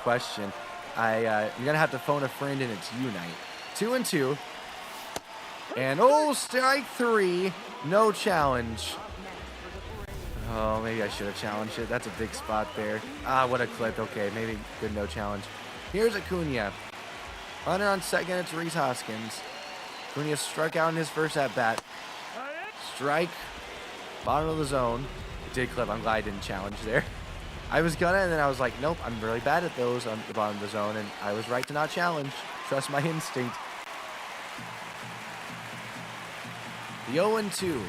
Question. You're going to have to phone a friend, and it's you, Knight. 2-2. And, oh, strike 3. No challenge. Oh, maybe I should have challenged it. That's a big spot there. Ah, what a clip. Okay, maybe good no challenge. Here's Acuna. Runner on second, it's Rhys Hoskins. Acuna struck out in his first at-bat. Strike. Bottom of the zone. It did clip. I'm glad I didn't challenge there. I was gonna, and then I was like, nope, I'm really bad at those on the bottom of the zone, and I was right to not challenge. Trust my instinct. The 0-2.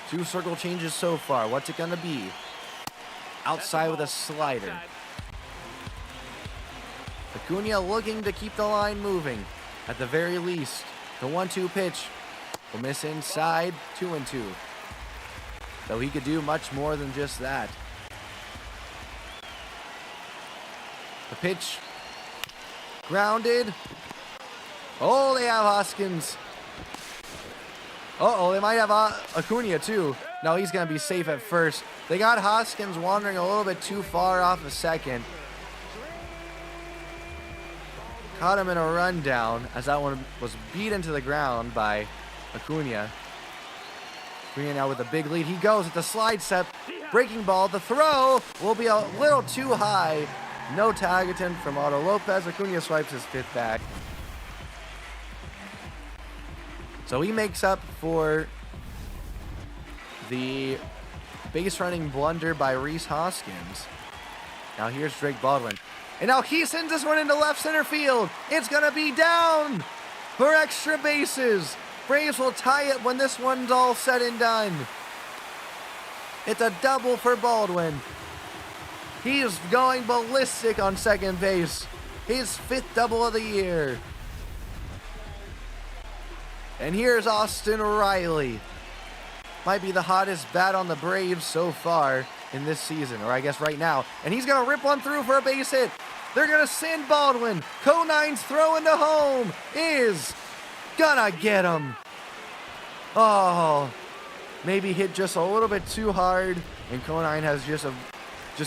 2 circle changes so far. What's it gonna be? Outside with a slider. Acuna looking to keep the line moving. At the very least, the 1-2 pitch will miss inside. 2-2. Though he could do much more than just that. The pitch. Grounded. Oh, they have Hoskins. Uh-oh, they might have Acuna too. No, he's going to be safe at first. They got Hoskins wandering a little bit too far off of second. Caught him in a rundown as that one was beat into the ground by Acuna. Acuna now with a big lead. He goes at the slide step. Breaking ball. The throw will be a little too high. No tag attempt from Otto Lopez. Acuna swipes his 5th back. So he makes up for the base running blunder by Rhys Hoskins. Now here's Drake Baldwin. And now he sends this one into left center field. It's going to be down for extra bases. Braves will tie it when this one's all said and done. It's a double for Baldwin. He's going ballistic on second base. His 5th double of the year. And here's Austin Riley. Might be the hottest bat on the Braves so far in this season, or I guess right now. And he's going to rip one through for a base hit. They're going to send Baldwin. Conine's throw into home is gonna get him. Oh, maybe hit just a little bit too hard, and Conine has just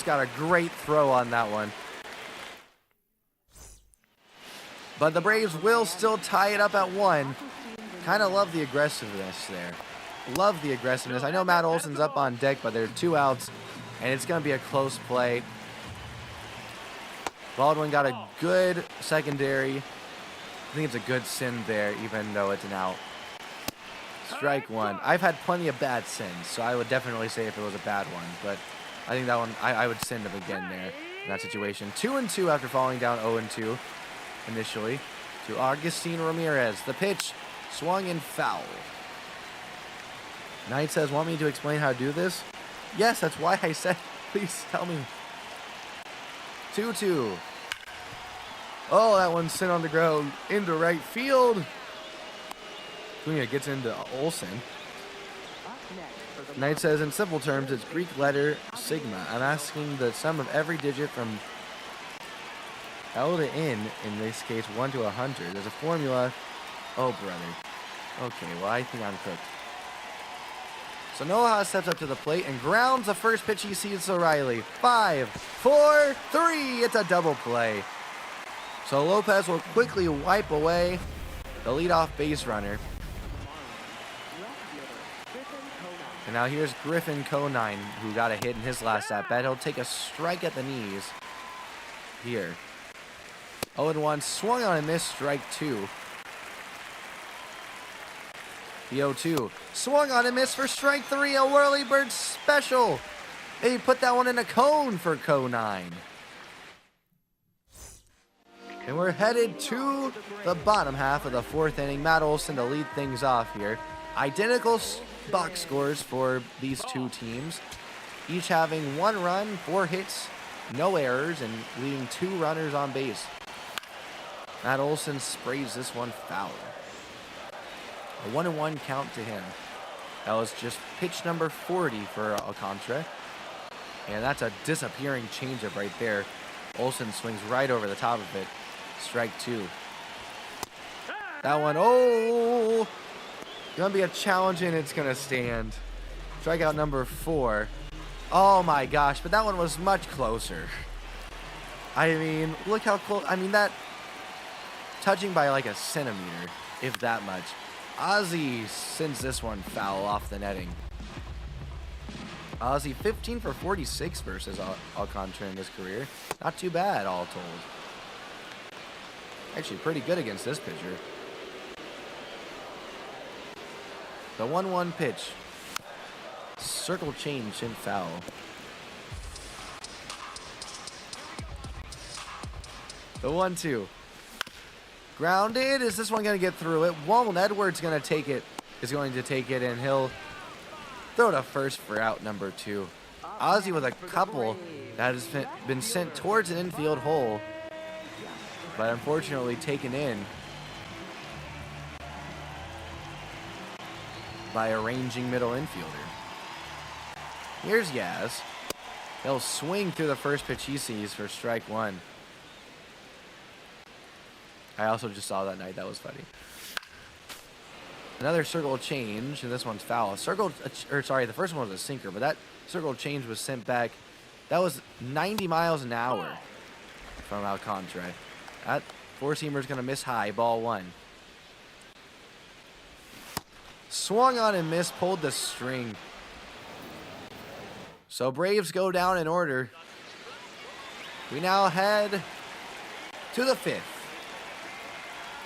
got a great throw on that one. But the Braves will still tie it up at 1. Kind of love the aggressiveness there. Love the aggressiveness. I know Matt Olson's up on deck, but there are 2 outs, and it's going to be a close play. Baldwin got a good secondary. I think it's a good sin there, even though it's an out. Strike 1. I've had plenty of bad sins, so I would definitely say if it was a bad one, but I think that one, I would send him again there in that situation. 2-2 after falling down 0-2 initially to Augustine Ramirez. The pitch swung and foul. Knight says, want me to explain how to do this? Yes, that's why I said, please tell me. 2-2. Oh, that one sent on the ground into right field. Acuna gets into Olson. Knight says, in simple terms, it's Greek letter sigma. I'm asking the sum of every digit from L to N, in this case 1 to 100. There's a formula. Oh, brother. Okay, well, I think I'm cooked. So Noah steps up to the plate and grounds the first pitch he sees to Riley. 5, 4, 3. It's a double play. So Lopez will quickly wipe away the leadoff base runner. And now here's Griffin Conine, who got a hit in his last at-bat. He'll take a strike at the knees here. 0-1, swung on and missed, strike 2. The 0-2, swung on and missed for strike 3, a Whirlybird special. They put that one in a cone for Conine. And we're headed to the bottom half of the 4th inning. Matt Olson to lead things off here. Identical box scores for these 2 teams. each having 1 run, 4 hits, no errors, and leaving 2 runners on base. Matt Olson sprays this one foul. A 1-1 count to him. That was just pitch number 40 for Alcantara. And that's a disappearing changeup right there. Olson swings right over the top of it. Strike 2. That one, oh! Gonna be a challenge and it's gonna stand. Strikeout number 4. Oh my gosh, but that one was much closer. I mean, look how close. I mean, that touching by like a centimeter, if that much. Ozzy sends this one foul off the netting. Ozzy 15 for 46 versus Alcantara in his career. Not too bad, all told. Actually, pretty good against this pitcher. The 1-1 pitch. Circle change and foul. The 1-2. Grounded. Is this one going to get through it? Won't. Edwards going to take it. Is going to take it, and he'll throw to first for out number 2. Ozzy with a couple that has been sent towards an infield hole, but unfortunately taken in by a ranging middle infielder. Here's Yaz. He'll swing through the first pitch he sees for strike 1. I also just saw that night. That was funny. Another circle change, and this one's foul. The first one was a sinker, but that circle change was sent back. That was 90 miles an hour from Alcantara. That four-seamer's going to miss high, ball 1. Swung on and missed, pulled the string. So Braves go down in order. We now head to the 5th.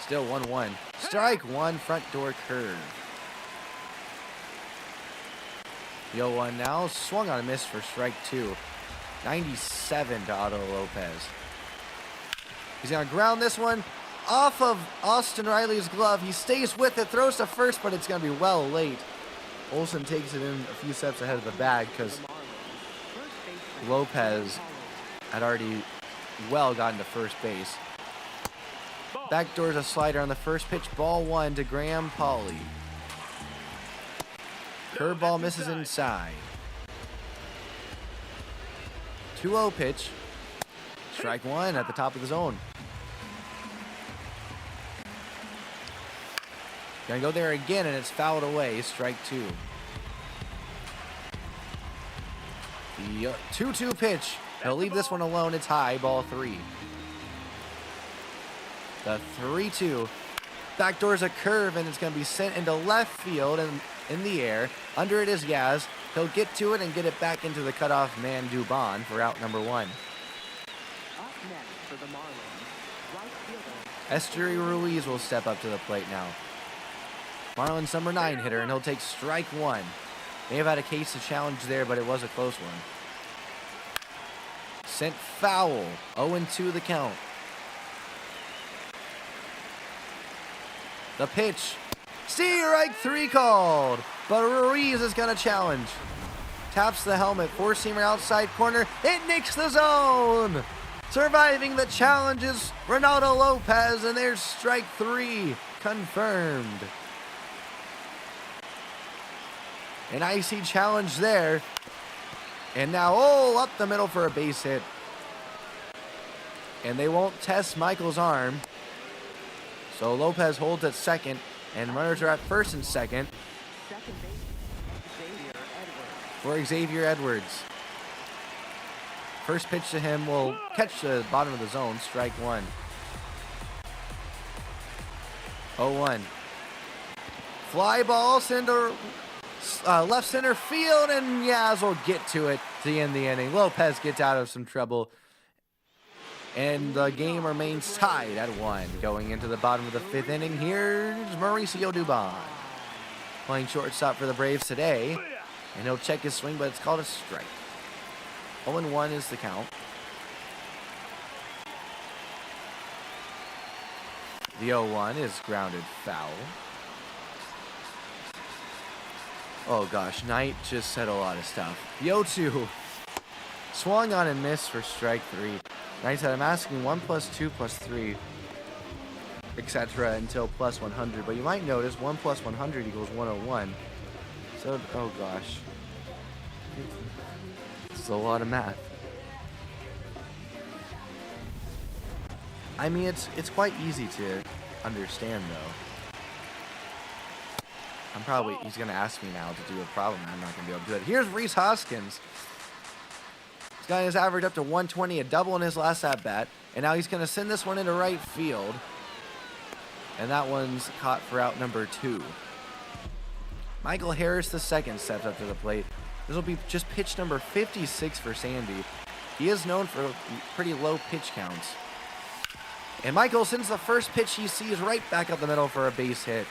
Still 1-1. Strike 1, front door curve. The 0-1 now. Swung on a miss for strike 2. 97 to Otto Lopez. He's going to ground this one off of Austin Riley's glove. He stays with it, throws to first, but it's going to be well late. Olson takes it in a few steps ahead of the bag because Lopez had already well gotten to first base. Backdoors a slider on the first pitch. Ball 1 to Graham Pauley. Curveball misses inside. 2-0 pitch. Strike 1 at the top of the zone. Gonna go there again, and it's fouled away. Strike 2. The 2-2 pitch. He'll leave this one alone. It's high. Ball 3. The 3-2. Backdoors a curve, and it's going to be sent into left field and in the air. Under it is Yaz. He'll get to it and get it back into the cutoff man Dubon for out number 1. Up next for the Marlins, right fielder. Esteury Ruiz will step up to the plate now. Marlins number 9 hitter, and he'll take strike 1. May have had a case of challenge there, but it was a close one. Sent foul. 0-2 the count. The pitch. Strike 3 called, but Ruiz is going to challenge. Taps the helmet, four-seamer outside corner. It nicks the zone. Surviving the challenge is Ronaldo Lopez, and there's strike 3 confirmed. An icy challenge there. And now, up the middle for a base hit. And they won't test Michael's arm. So Lopez holds at second, and runners are at first and second Second base, Xavier Edwards. for Xavier Edwards. First pitch to him will catch the bottom of the zone, strike 1. 0-1. Fly ball, center, left center field, and Yaz will get to it to end the inning. Lopez gets out of some trouble. And the game remains tied at 1. Going into the bottom of the 5th inning, here's Mauricio Dubon. Playing shortstop for the Braves today. And he'll check his swing, but it's called a strike. 0-1 is the count. The 0-1 is grounded foul. Oh gosh, Knight just said a lot of stuff. The 0-2. Swung on and missed for strike 3. Knight said, I'm asking 1 + 2 + 3, etc. until plus 100. But you might notice 1 + 100 = 101. So, oh gosh. It's a lot of math. I mean, it's quite easy to understand, though. He's going to ask me now to do a problem. I'm not going to be able to do it. Here's Rhys Hoskins. He's got his average up to 120, a double in his last at-bat. And now he's going to send this one into right field. And that one's caught for out number 2. Michael Harris II steps up to the plate. This will be just pitch number 56 for Sandy. He is known for pretty low pitch counts. And Michael sends the first pitch he sees right back up the middle for a base hit.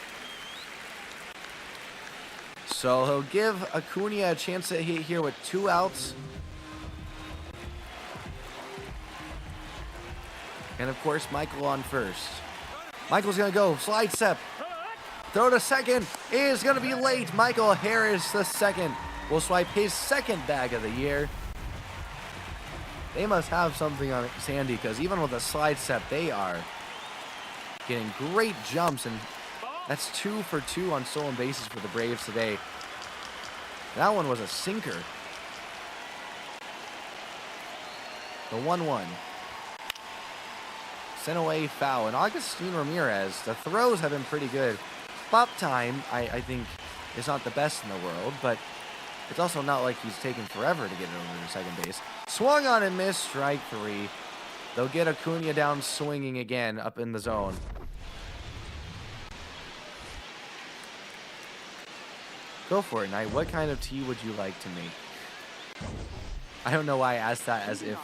So he'll give Acuna a chance to hit here with 2 outs. And of course, Michael on first. Michael's gonna go, slide step. Throw to second is gonna be late. Michael Harris II will swipe his second bag of the year. They must have something on Sandy, because even with a slide step, they are getting great jumps, and that's 2 for 2 on stolen bases for the Braves today. That one was a sinker. The 1-1. Sent away foul. And Agustin Ramirez, the throws have been pretty good. Pop time, I think, is not the best in the world, but it's also not like he's taking forever to get it over to second base. Swung on and missed, strike 3. They'll get Acuna down swinging again up in the zone. Go for it, Knight. What kind of tea would you like to make? I don't know why I asked that as if...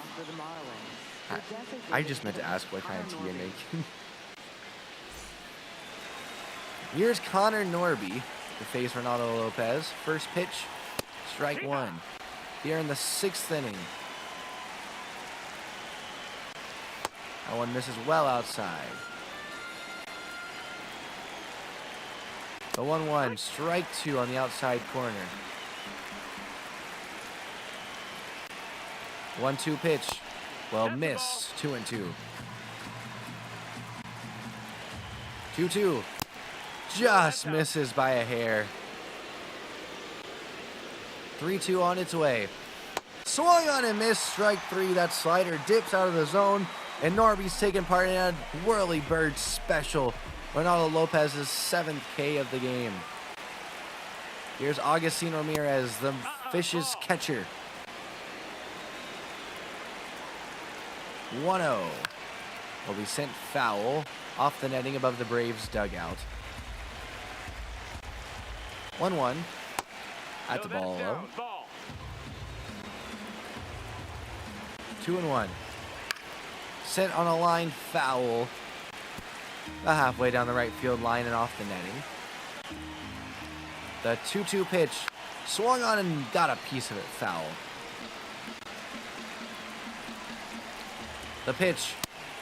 I just meant to ask what kind of tea you're making. Here's Connor Norby to face Ronaldo Lopez. First pitch, strike 1. Here in the 6th inning. That one misses well outside. The 1-1, strike 2 on the outside corner. 1-2 pitch. Well, miss. 2-2. 2-2. Just misses by a hair. 3-2 on its way. Swung on and missed. Strike 3. That slider dips out of the zone. And Norby's taking part in a whirly bird special. Ronaldo Lopez's 7th K of the game. Here's Agustin Ramirez, the Fish's catcher. 1-0. Will be sent foul off the netting above the Braves' dugout. 1-1. That's a ball low. 2-1. Sent on a line foul. About halfway down the right field line and off the netting. The 2-2 pitch. Swung on and got a piece of it foul. The pitch.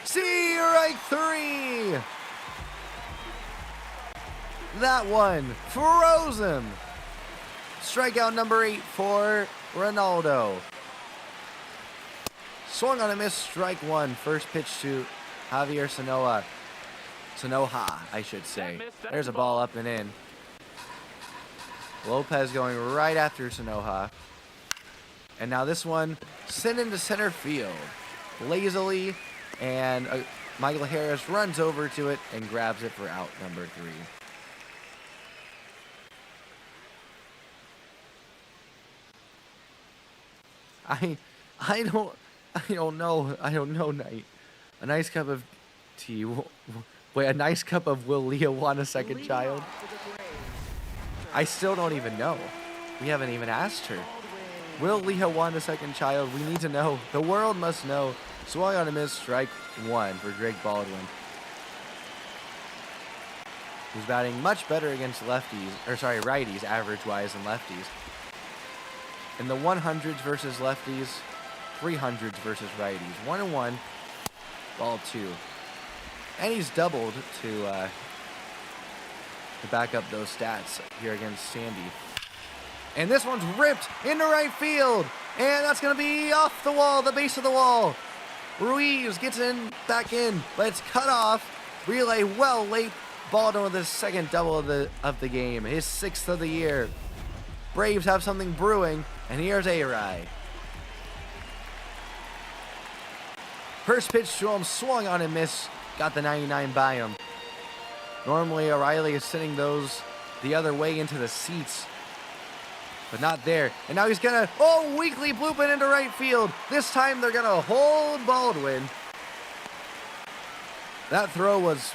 Strike 3! That one froze him. Strikeout number 8 for Ronaldo. Swung on a miss, strike 1. First pitch to Javier Sanoja, I should say. There's a ball up and in. Lopez going right after Sanoja. And now this one sent into center field. Lazily, and Michael Harris runs over to it and grabs it for out number 3. I don't know, Knight. A nice cup of tea. Wait, a nice cup of will Leah want a second child? I still don't even know. We haven't even asked her. Will Leah want a second child? We need to know. The world must know. Swung on a miss, strike 1 for Drake Baldwin. Who's batting much better against righties, average-wise, than lefties. In the 100s versus lefties, 300s versus righties. 1-1, ball 2. And he's doubled to back up those stats here against Sandy. And this one's ripped into right field. And that's going to be off the wall, the base of the wall. Ruiz gets back in, but it's cut off. Relay well late. Baldwin with his second double of the game, his 6th of the year. Braves have something brewing, and here's A-Rai. First pitch to him, swung on and missed. Got the 99 by him. Normally, O'Reilly is sending those the other way into the seats, but not there. And now he's gonna, weakly bloop it into right field. This time they're gonna hold Baldwin. That throw was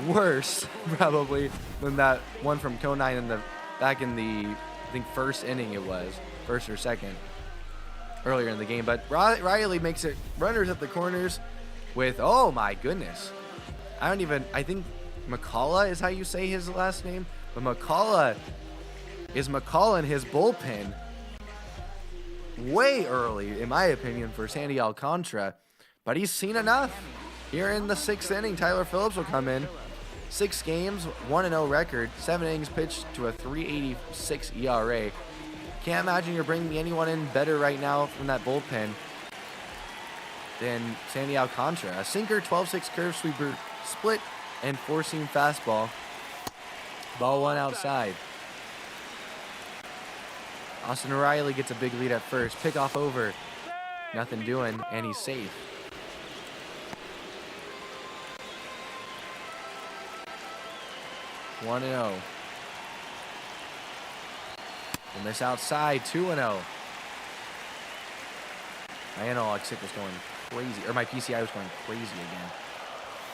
worse, probably, than that one from Conine back in the, I think, first inning it was, first or second, earlier in the game. But Riley makes it runners at the corners with, oh my goodness. I think McCullough is how you say his last name, but McCullough is McCullough in his bullpen way early, in my opinion, for Sandy Alcantara, but he's seen enough. Here in the 6th inning, Tyler Phillips will come in. 6 games, 1-0 record, 7 innings pitched to a 3.86 ERA. Can't imagine you're bringing anyone in better right now from that bullpen than Sandy Alcantara. A sinker, 12-6 curve sweeper, split, and 4-seam fastball. Ball 1 outside. Austin O'Reilly gets a big lead at first. Pickoff over. Nothing doing, and he's safe. One and 0. And this outside, 2-0. My analog stick was going crazy, or my PCI was going crazy again.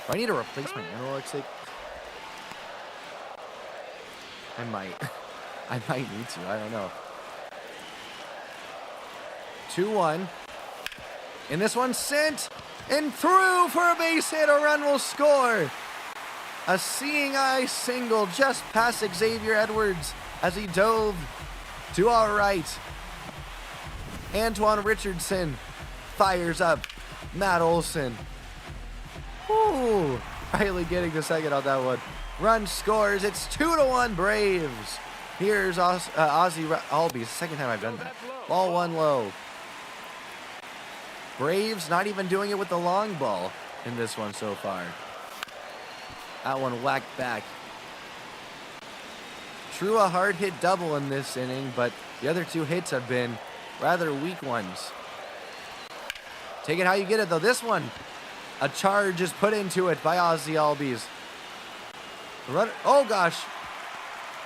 Do I need to replace my analog stick? I might. I might need to. I don't know. 2-1. And this one sent and through for a base hit. A run will score. A seeing eye single just past Xavier Edwards as he dove to our right. Antoine Richardson fires up. Matt Olson. Ooh, Riley getting the second on that one. Run scores. It's 2-1 Braves. Here's Ozzy Albies. Second time I've done that. Ball 1 low. Braves not even doing it with the long ball in this one so far. That one whacked back. True, a hard hit double in this inning, but the other 2 hits have been rather weak ones. Take it how you get it, though. This one, a charge is put into it by Ozzy Albies. Oh, gosh.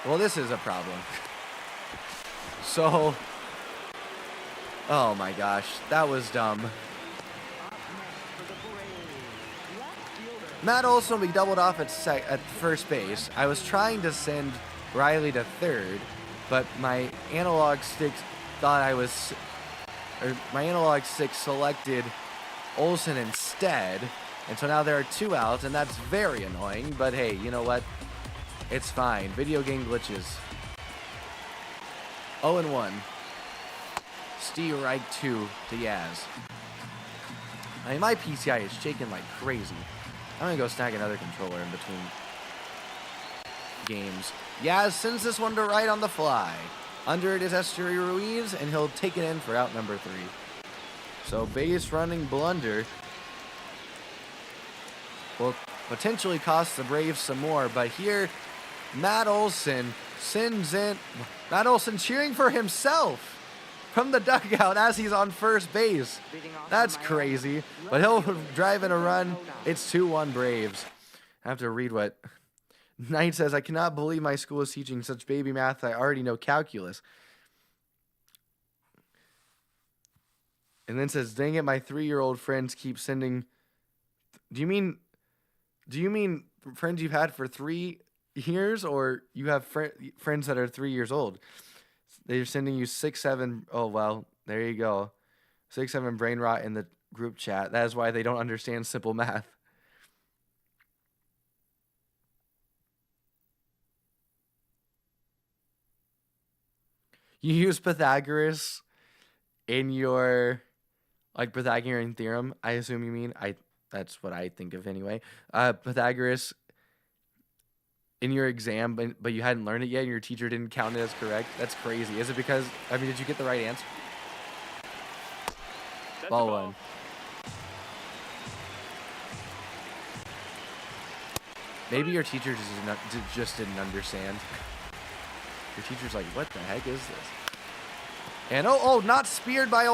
Well, this is a problem. So, oh my gosh, that was dumb. Matt Olson will be doubled off at first base. I was trying to send Riley to third, but my analog stick selected Olson instead, and so now there are 2 outs, and that's very annoying, but hey, you know what? It's fine. Video game glitches. 0-1. Steve Reich 2 to Yaz. I mean, my PCI is shaking like crazy. I'm gonna go snag another controller in between games. Yaz sends this one to right on the fly. Under it is Esteri Ruiz, and he'll take it in for out number 3. So base running blunder will potentially cost the Braves some more, but here Matt Olson sends in. Matt Olson cheering for himself from the dugout as he's on first base. That's crazy, but he'll drive in a run. It's 2-1 Braves. I have to read what Knight says. I cannot believe my school is teaching such baby math. I already know calculus. And then says, dang it, my 3-year-old friends keep sending. Do you mean friends you've had for 3 years, or you have friends that are 3 years old? They're sending you 6, 7. Oh, well, there you go. 6, 7 brain rot in the group chat. That is why they don't understand simple math. You use Pythagoras in your, like, Pythagorean theorem, I assume you mean. That's what I think of anyway. Pythagoras in your exam, but you hadn't learned it yet and your teacher didn't count it as correct? That's crazy. Is it because, I mean, did you get the right answer? That's Ball a ball. one. Maybe your teacher just didn't understand. Your teacher's like, what the heck is this? And not speared by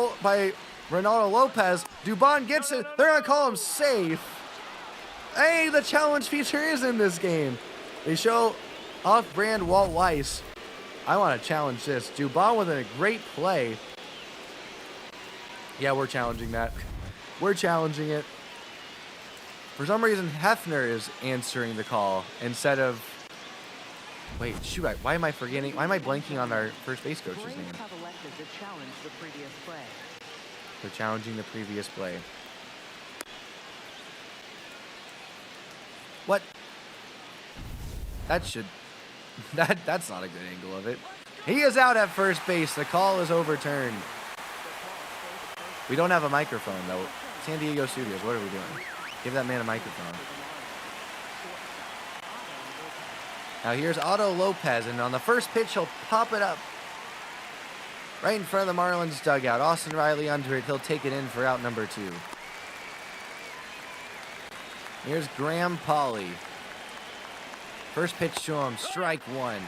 Ronaldo Lopez. Dubon gets it. They're going to call him safe. Hey, the challenge feature is in this game. They show off-brand Walt Weiss. I want to challenge this. Dubon with a great play. Yeah, we're challenging that. We're challenging it. For some reason, Hefner is answering the call instead of... Wait, shoot, why am I forgetting? Why am I blanking on our first base coach's Braves name? have elected to challenge the previous play. They're challenging the previous play. What? That should... That's not a good angle of it. He is out at first base. The call is overturned. We don't have a microphone, though. San Diego Studios, what are we doing? Give that man a microphone. Now here's Otto Lopez, and on the first pitch, he'll pop it up right in front of the Marlins dugout. Austin Riley under it. He'll take it in for out number 2. Here's Graham Pauley. First pitch to him, strike 1.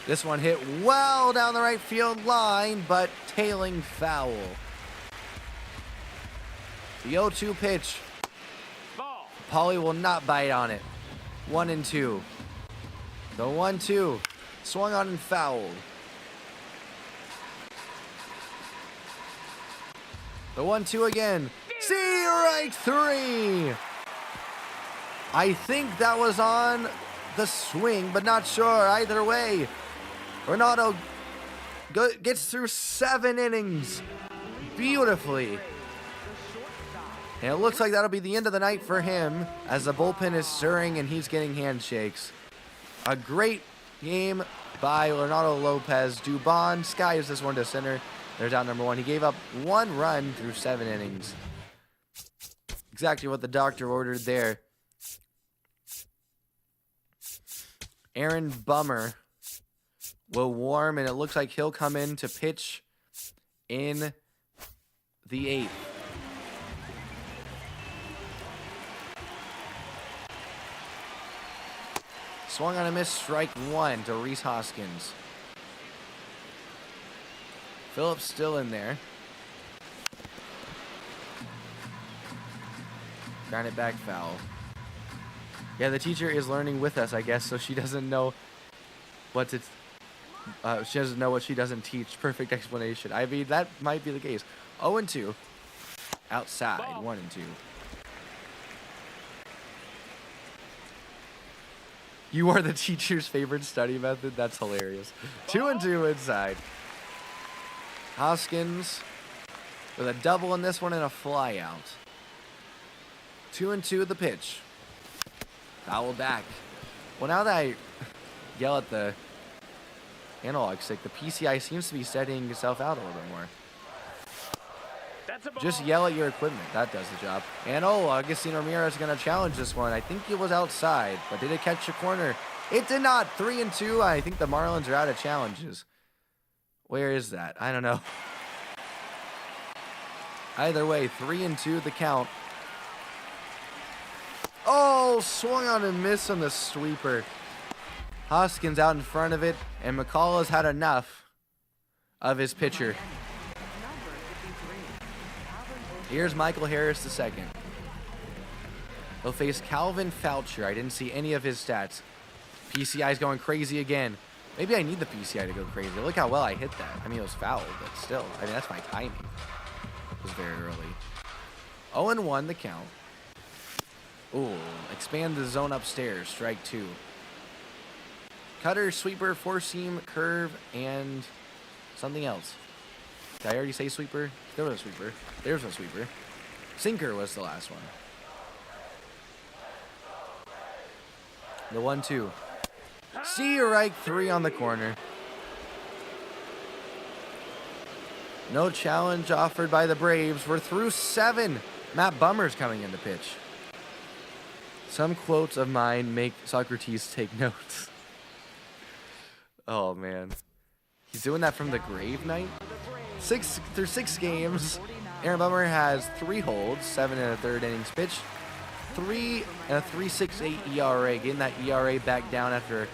This one hit well down the right field line, but tailing foul. The 0-2 pitch. Ball. Pauley will not bite on it. 1-2. The 1-2 swung on and fouled. The 1-2 again. Strike 3. I think that was on the swing, but not sure. Either way, Ronaldo gets through 7 innings beautifully. And it looks like that'll be the end of the night for him as the bullpen is stirring and he's getting handshakes. A great game by Ronaldo Lopez. Dubon skies this one to center. There's out number 1. He gave up 1 run through 7 innings. Exactly what the doctor ordered there. Aaron Bummer will warm, and it looks like he'll come in to pitch in the 8th. Swung on a miss, strike 1 to Rhys Hoskins. Phillips still in there. Ground it back foul. Yeah, the teacher is learning with us, I guess, so she doesn't know what to... she doesn't know what she doesn't teach. Perfect explanation. I mean, that might be the case. 0-2. Outside. 1-2. You are the teacher's favorite study method? That's hilarious. 2-2 inside. Hoskins with a double in this one and a fly out. 2-2 the pitch. Foul back. Well, now that I yell at the analog stick, the PCI seems to be steadying itself out a little bit more. That's a ball. Just yell at your equipment. That does the job. And Agustin Ramirez is going to challenge this one. I think it was outside, but did it catch the corner? It did not. 3-2. I think the Marlins are out of challenges. Where is that? I don't know. Either way, 3-2 the count. Oh, swung on and missed on the sweeper. Hoskins out in front of it, and McCullough's had enough of his pitcher. Here's Michael Harris II. He'll face Calvin Foucher. I didn't see any of his stats. PCI's going crazy again. Maybe I need the PCI to go crazy. Look how well I hit that. I mean, it was foul, but still. I mean, that's my timing. It was very early. 0-1 the count. Ooh, expand the zone upstairs. Strike 2. Cutter, sweeper, four-seam, curve, and something else. Did I already say sweeper? There was a sweeper. There's a sweeper. Sinker was the last one. The 1-2. Strike 3 on the corner. No challenge offered by the Braves. We're through 7. Matt Bummer's coming in to pitch. Some quotes of mine make Socrates take notes. Oh, man. He's doing that from the grave night? Through six games, Aaron Bummer has 3 holds, 7 and a third innings pitch, 3 and a 3.68 ERA, getting that ERA back down after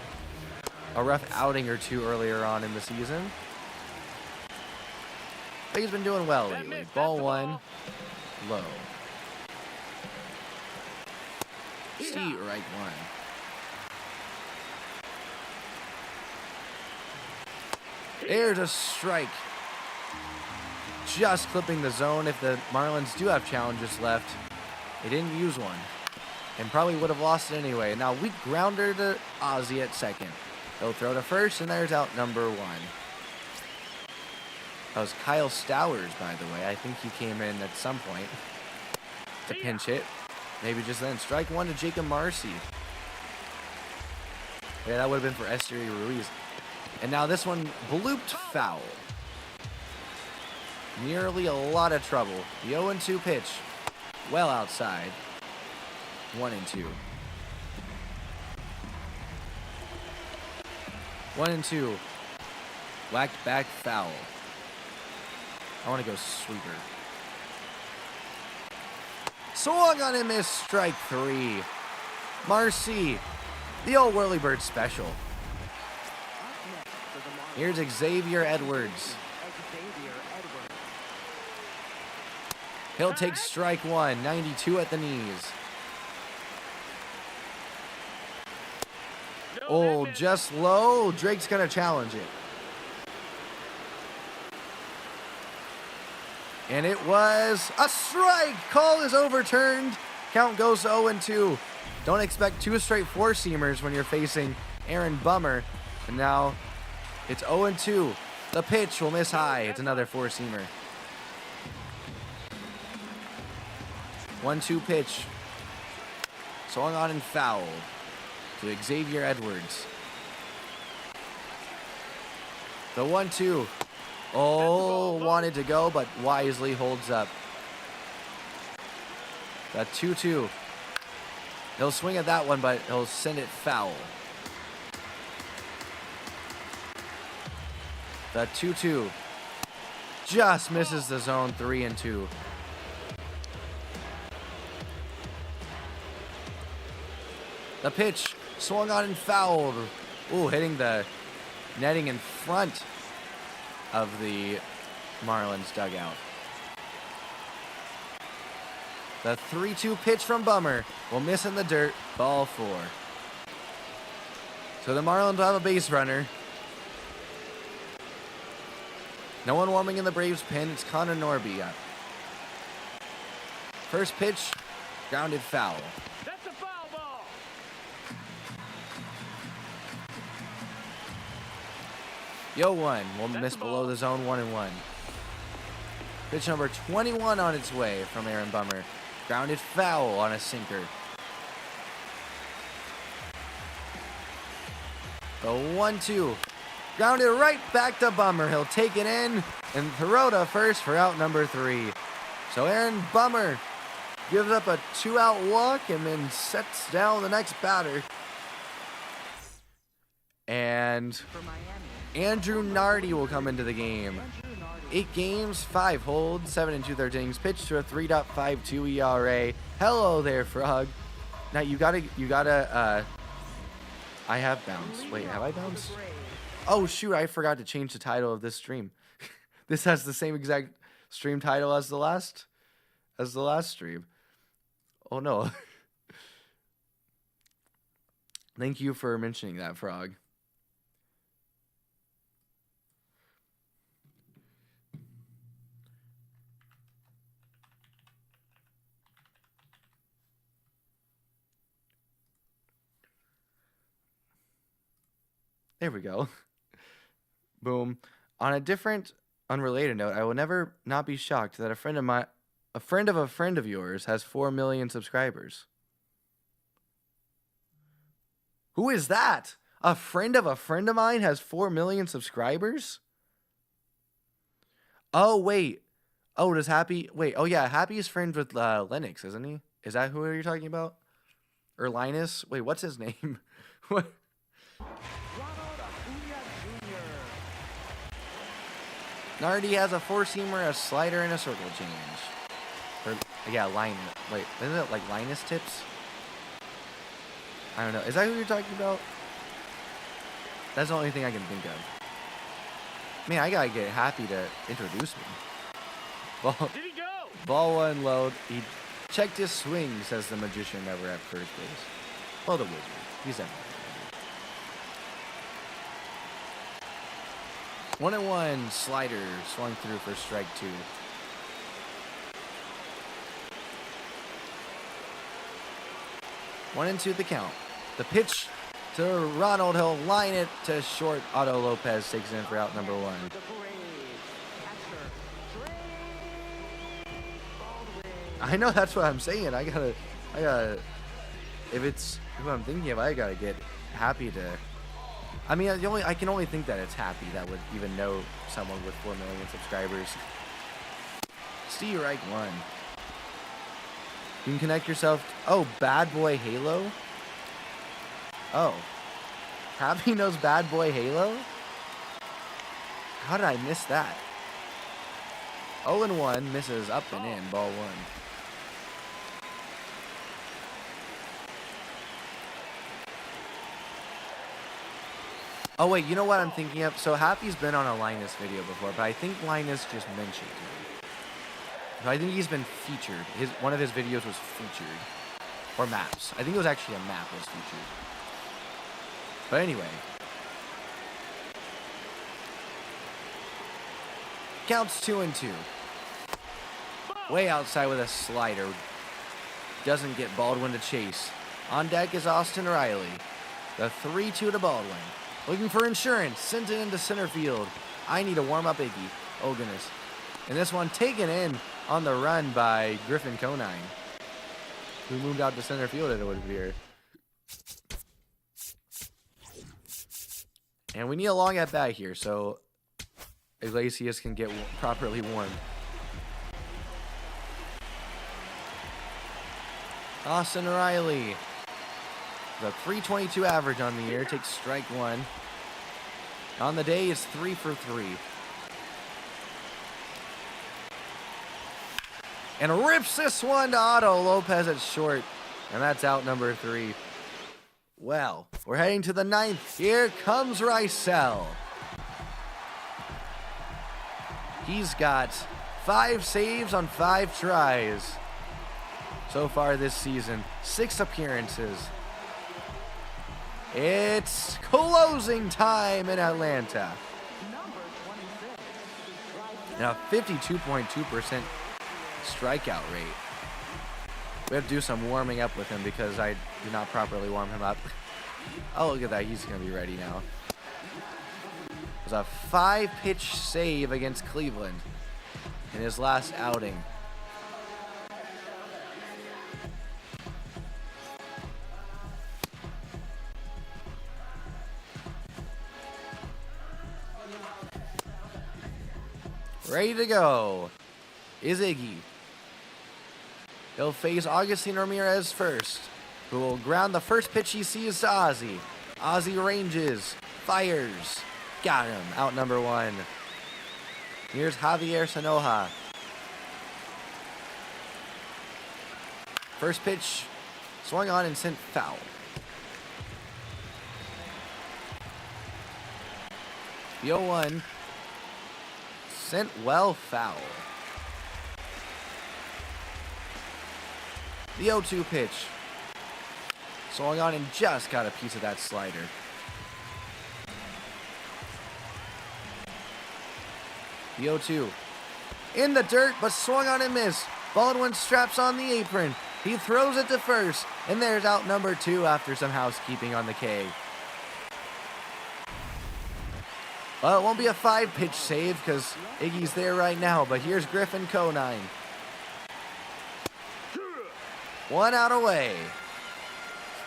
a rough outing or two earlier on in the season. But he's been doing well lately. Ball 1, low. Strike 1. There's a strike. Just clipping the zone. If the Marlins do have challenges left, they didn't use one. And probably would have lost it anyway. Now weak grounder to Ozzy at second. He'll throw to first, and there's out number 1. That was Kyle Stowers, by the way. I think he came in at some point to pinch hit. Maybe just then. Strike 1 to Jacob Marcy. Yeah, that would have been for Esteury Ruiz. And now this one blooped foul. Nearly a lot of trouble. The 0-2 pitch. Well outside. 1-2. 1-2. Whacked back foul. I want to go sweeper. Swung on and missed. Strike 3. Marcy. The old Whirlybird special. Here's Xavier Edwards. He'll take strike 1. 92 at the knees. Oh, just low. Drake's going to challenge it. And it was a strike. Call is overturned. Count goes to 0-2. Don't expect 2 straight 4-seamers when you're facing Aaron Bummer. And now it's 0-2. The pitch will miss high. It's another 4-seamer. 1-2 pitch. Swung on and fouled to Xavier Edwards. The 1-2. Oh, wanted to go, but wisely holds up. The 2-2. He'll swing at that one, but he'll send it foul. The 2-2. Just misses the zone. 3-2. The pitch swung on and fouled. Ooh, hitting the netting in front of the Marlins dugout. The 3-2 pitch from Bummer will miss in the dirt. Ball 4. So the Marlins will have a base runner. No one warming in the Braves pen. It's Connor Norby up. First pitch, grounded foul. That's a foul ball. Yo 1 will miss below the zone. 1-1. Pitch number 21 on its way from Aaron Bummer. Grounded foul on a sinker. The 1-2. Grounded right back to Bummer. He'll take it in and throw to first for out number 3. So Aaron Bummer gives up a 2-out walk and then sets down the next batter. And Andrew Nardi will come into the game. 8 games, 5 holds, 7 2/3 innings pitched to a 3.52 ERA. Hello there, Frog. Now you gotta, I have bounced. Wait, have I bounced? Oh shoot, I forgot to change the title of this stream. This has the same exact stream title as the last stream. Oh no. Thank you for mentioning that, Frog. There we go. Boom. On a different, unrelated note, I will never not be shocked that a friend of a friend of yours has 4 million subscribers. Who is that? A friend of mine has 4 million subscribers? Oh, wait. Oh, does Happy... Wait, oh yeah, Happy is friends with Lennox, isn't he? Is that who you're talking about? Or Linus? Wait, what's his name? What? Ronald Acuna Jr. Nardi has a four-seamer, a slider, and a circle change. Or, yeah, Linus. Wait, isn't it like Linus tips? I don't know. Is that who you're talking about? That's the only thing I can think of. Man, I gotta get Happy to introduce me. Ball, Did he go? ball one load. He checked his swing, says the magician never at first base. Well, the wizard. He's everywhere. 1-1 slider swung through for strike 2. 1-2 the count. The pitch to Ronald. He'll line it to short. Otto Lopez takes in for out number 1. The Braves. Catcher. Trey Baldwin. I know, that's what I'm saying. I gotta. If it's who I'm thinking of, I gotta get Happy to. I mean, I can only think that it's Happy that would even know someone with 4 million subscribers. Steve Reich 1. You can connect yourself. Oh, Bad Boy Halo? Oh. Happy knows Bad Boy Halo? How did I miss that? 0-1 misses up and in, ball 1. Oh wait, you know what I'm thinking of? So Happy's been on a Linus video before, but I think Linus just mentioned him. So I think he's been featured. One of his videos was featured. Or maps. I think it was actually a map was featured. But anyway. Counts 2-2. Way outside with a slider. Doesn't get Baldwin to chase. On deck is Austin Riley. The 3-2 to Baldwin. Looking for insurance. Sent it into center field. I need to warm up Iggy. Oh, goodness. And this one taken in on the run by Griffin Conine, who moved out to center field, it would appear. And we need a long at bat here, so Iglesias can get properly warmed. Austin Riley. The 322 average on the year, takes strike 1. On the day is 3 for 3. And rips this one to Otto Lopez at short. And that's out number 3. Well, we're heading to the 9th. Here comes Rysel. He's got 5 saves on 5 tries so far this season. 6 appearances. It's closing time in Atlanta. Number 26. And a 52.2% strikeout rate. We have to do some warming up with him because I did not properly warm him up. Oh, look at that. He's going to be ready now. It was a 5-pitch save against Cleveland in his last outing. Ready to go is Iggy. He'll face Augustine Ramirez first, who will ground the first pitch he sees to Ozzy. Ozzy ranges, fires, got him, out number 1. Here's Javier Sanoja. First pitch, swung on and sent foul. The 0-1. Sent well foul. The 0-2 pitch. Swung on and just got a piece of that slider. The 0-2. In the dirt, but swung on and missed. Baldwin straps on the apron. He throws it to first. And there's out number 2 after some housekeeping on the K. Well, it won't be a 5-pitch save because Iggy's there right now, but here's Griffin Conine. 1 out away.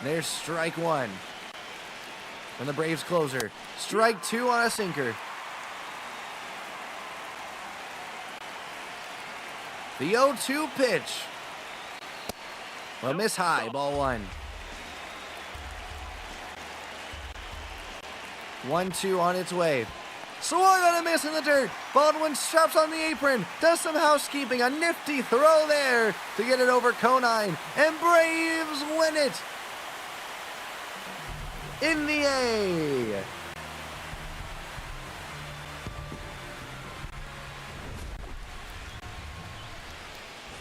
There's strike 1. From the Braves closer. Strike 2 on a sinker. The 0-2 pitch. Well, miss high, ball 1. 1-2 on its way. Swung on a miss in the dirt. Baldwin straps on the apron. Does some housekeeping. A nifty throw there to get it over Conine. And Braves win it in the A.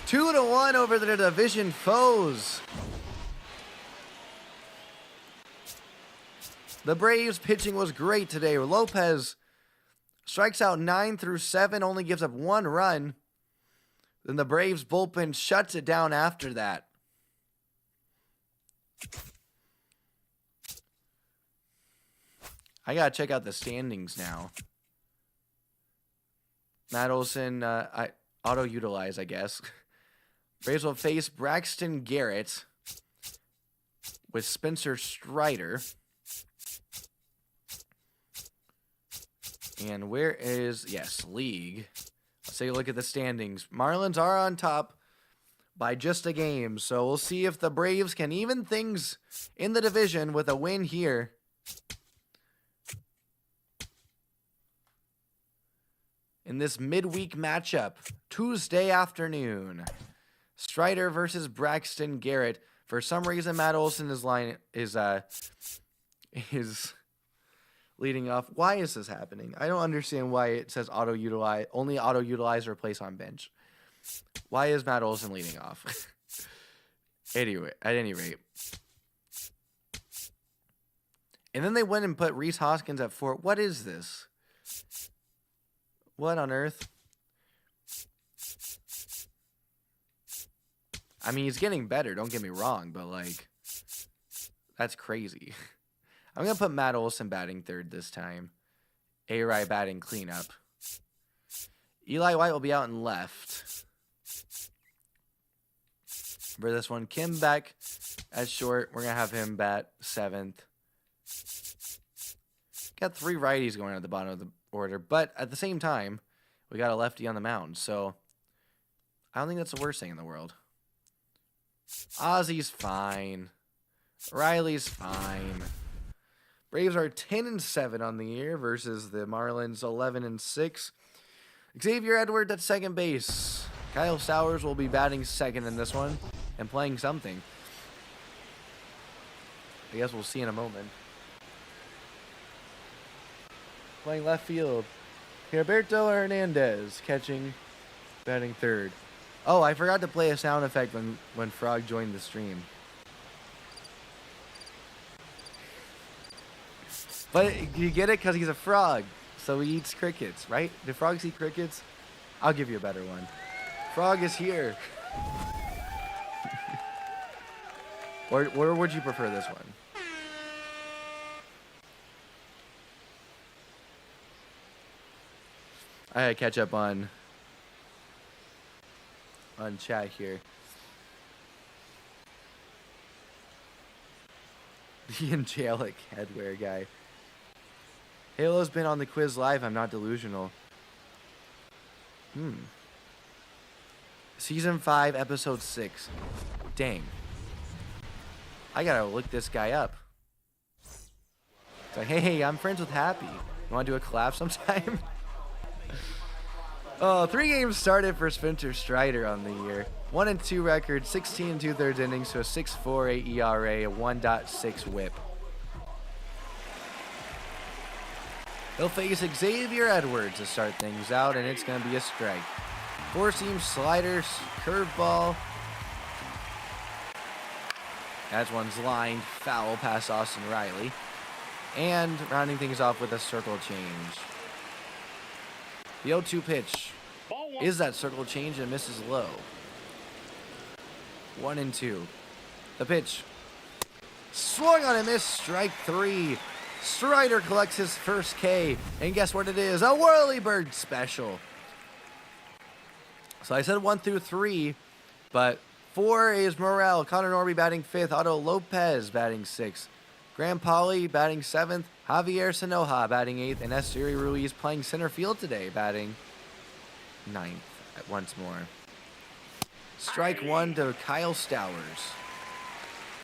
Two to one over their division foes. The Braves pitching was great today. Lopez strikes out 9 through 7, only gives up 1 run. Then the Braves bullpen shuts it down after that. I gotta check out the standings now. Matt Olson, I auto-utilize, I guess. Braves will face Braxton Garrett with Spencer Strider. And where is, yes, league. Let's take a look at the standings. Marlins are on top by just a game. So we'll see if the Braves can even things in the division with a win here. In this midweek matchup, Tuesday afternoon. Strider versus Braxton Garrett. For some reason, Matt Olson is leading off. Why is this happening? I don't understand why it says auto-utilize, only auto-utilize or place on bench. Why is Matt Olson leading off? Anyway, at any rate. And then they went and put Rhys Hoskins at 4. What is this? What on earth? I mean, he's getting better, don't get me wrong, but, like, that's crazy. I'm going to put Matt Olson batting third this time. A-Rai batting cleanup. Eli White will be out in left. For this one, Kim Beck at short. We're going to have him bat 7th. Got 3 righties going at the bottom of the order, but at the same time, we got a lefty on the mound, so I don't think that's the worst thing in the world. Ozzy's fine. Riley's fine. Braves are 10-7 on the year versus the Marlins 11-6. Xavier Edwards at second base. Kyle Sowers will be batting second in this one and playing something. I guess we'll see in a moment. Playing left field. Gilberto Hernandez catching, batting third. Oh, I forgot to play a sound effect when Frog joined the stream. But you get it? Because he's a frog. So he eats crickets, right? Do frogs eat crickets? I'll give you a better one. Frog is here. Or would you prefer this one? I gotta catch up on chat here. The angelic headwear guy. Halo's been on the quiz live. I'm not delusional. Season 5, episode 6. Dang. I gotta look this guy up. It's like, hey, I'm friends with Happy. You wanna do a collab sometime? Oh, 3 games started for Spencer Strider on the year. 1-2 record, 16 2/3 innings to a 6.48 ERA, a 1.6 WHIP. He'll face Xavier Edwards to start things out, and it's going to be a strike. 4-seam sliders, curveball. That's one's lined, foul past Austin Riley. And rounding things off with a circle change. The 0-2 pitch is that circle change and misses low. 1-2. The pitch. Swung on a miss, strike 3. Strider collects his first K, and guess what it is? A Whirlybird special. So I said 1 through 3, but 4 is Morel, Connor Norby batting 5th, Otto Lopez batting 6th, Graham Pauley batting 7th, Javier Sanoja batting 8th, and Esteury Ruiz playing center field today, batting 9th once more. Strike 1 to Kyle Stowers,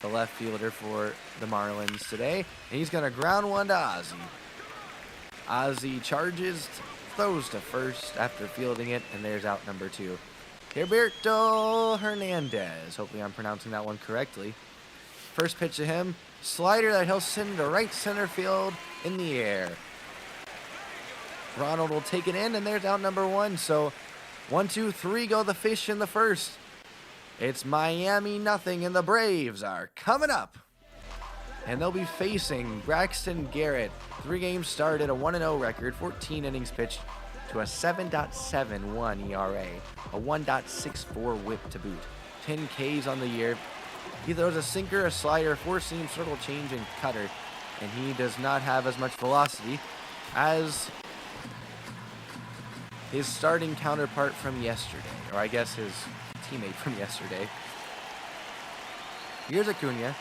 the left fielder for the Marlins today. And he's going to ground one to Ozzy. Ozzy charges, throws to first after fielding it, and there's out number 2. Gilberto Hernandez. Hopefully I'm pronouncing that one correctly. First pitch to him. Slider that he'll send to right center field in the air. Ronald will take it in, and there's out number 1. So 1, 2, 3 go the fish in the first. It's Miami nothing, and the Braves are coming up. And they'll be facing Braxton Garrett. 3 games started, a 1-0 record, 14 innings pitched to a 7.71 ERA, a 1.64 whip to boot, 10 Ks on the year. He throws a sinker, a slider, 4-seam, circle change, and cutter, and he does not have as much velocity as his starting counterpart from yesterday, or I guess his teammate from yesterday. Here's Acuna.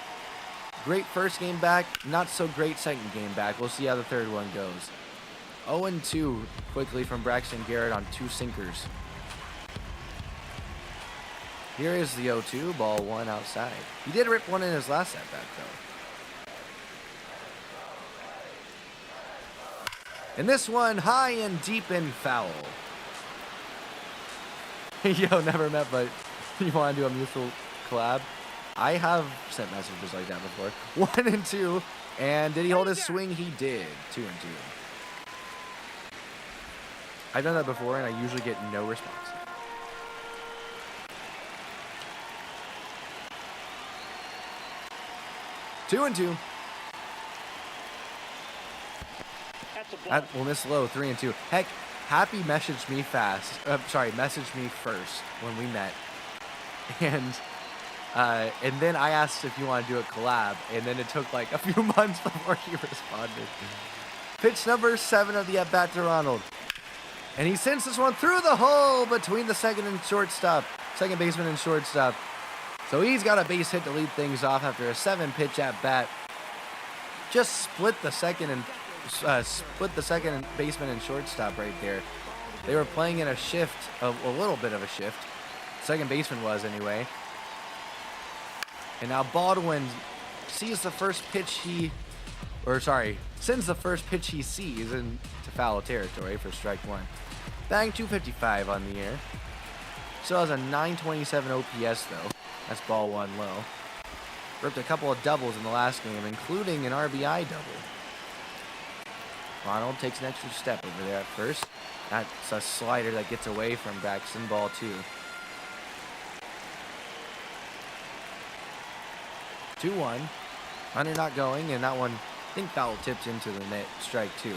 Great first game back, not so great second game back. We'll see how the third one goes. 0-2 quickly from Braxton Garrett on 2 sinkers. Here is the 0-2, ball 1 outside. He did rip one in his last at-bat, though. And this one, high and deep and foul. Yo, never met, but you want to do a mutual collab? I have sent messages like that before. 1-2, and did he hold his swing? He did. 2-2. I've done that before, and I usually get no response. Two and 2. That's a ball. That will miss low. 3-2. Heck, Happy messaged me messaged me first when we met, and then I asked if you want to do a collab, and then it took like a few months before he responded. Pitch number 7 of the at-bat to Ronald. And he sends this one through the hole between the second baseman and shortstop. So he's got a base hit to lead things off after a 7-pitch at-bat. Just split the second baseman and shortstop right there. They were playing in a shift, a little bit of a shift. Second baseman was anyway. And now Baldwin sends the first pitch he sees into foul territory for strike 1. Bang, 255 on the air. Still has a 927 OPS though. That's ball 1 low. Ripped a couple of doubles in the last game, including an RBI double. Ronald takes an extra step over there at first. That's a slider that gets away from Braxton, ball 2. 2-1. Runner not going, and that one, I think foul tipped into the net, strike 2.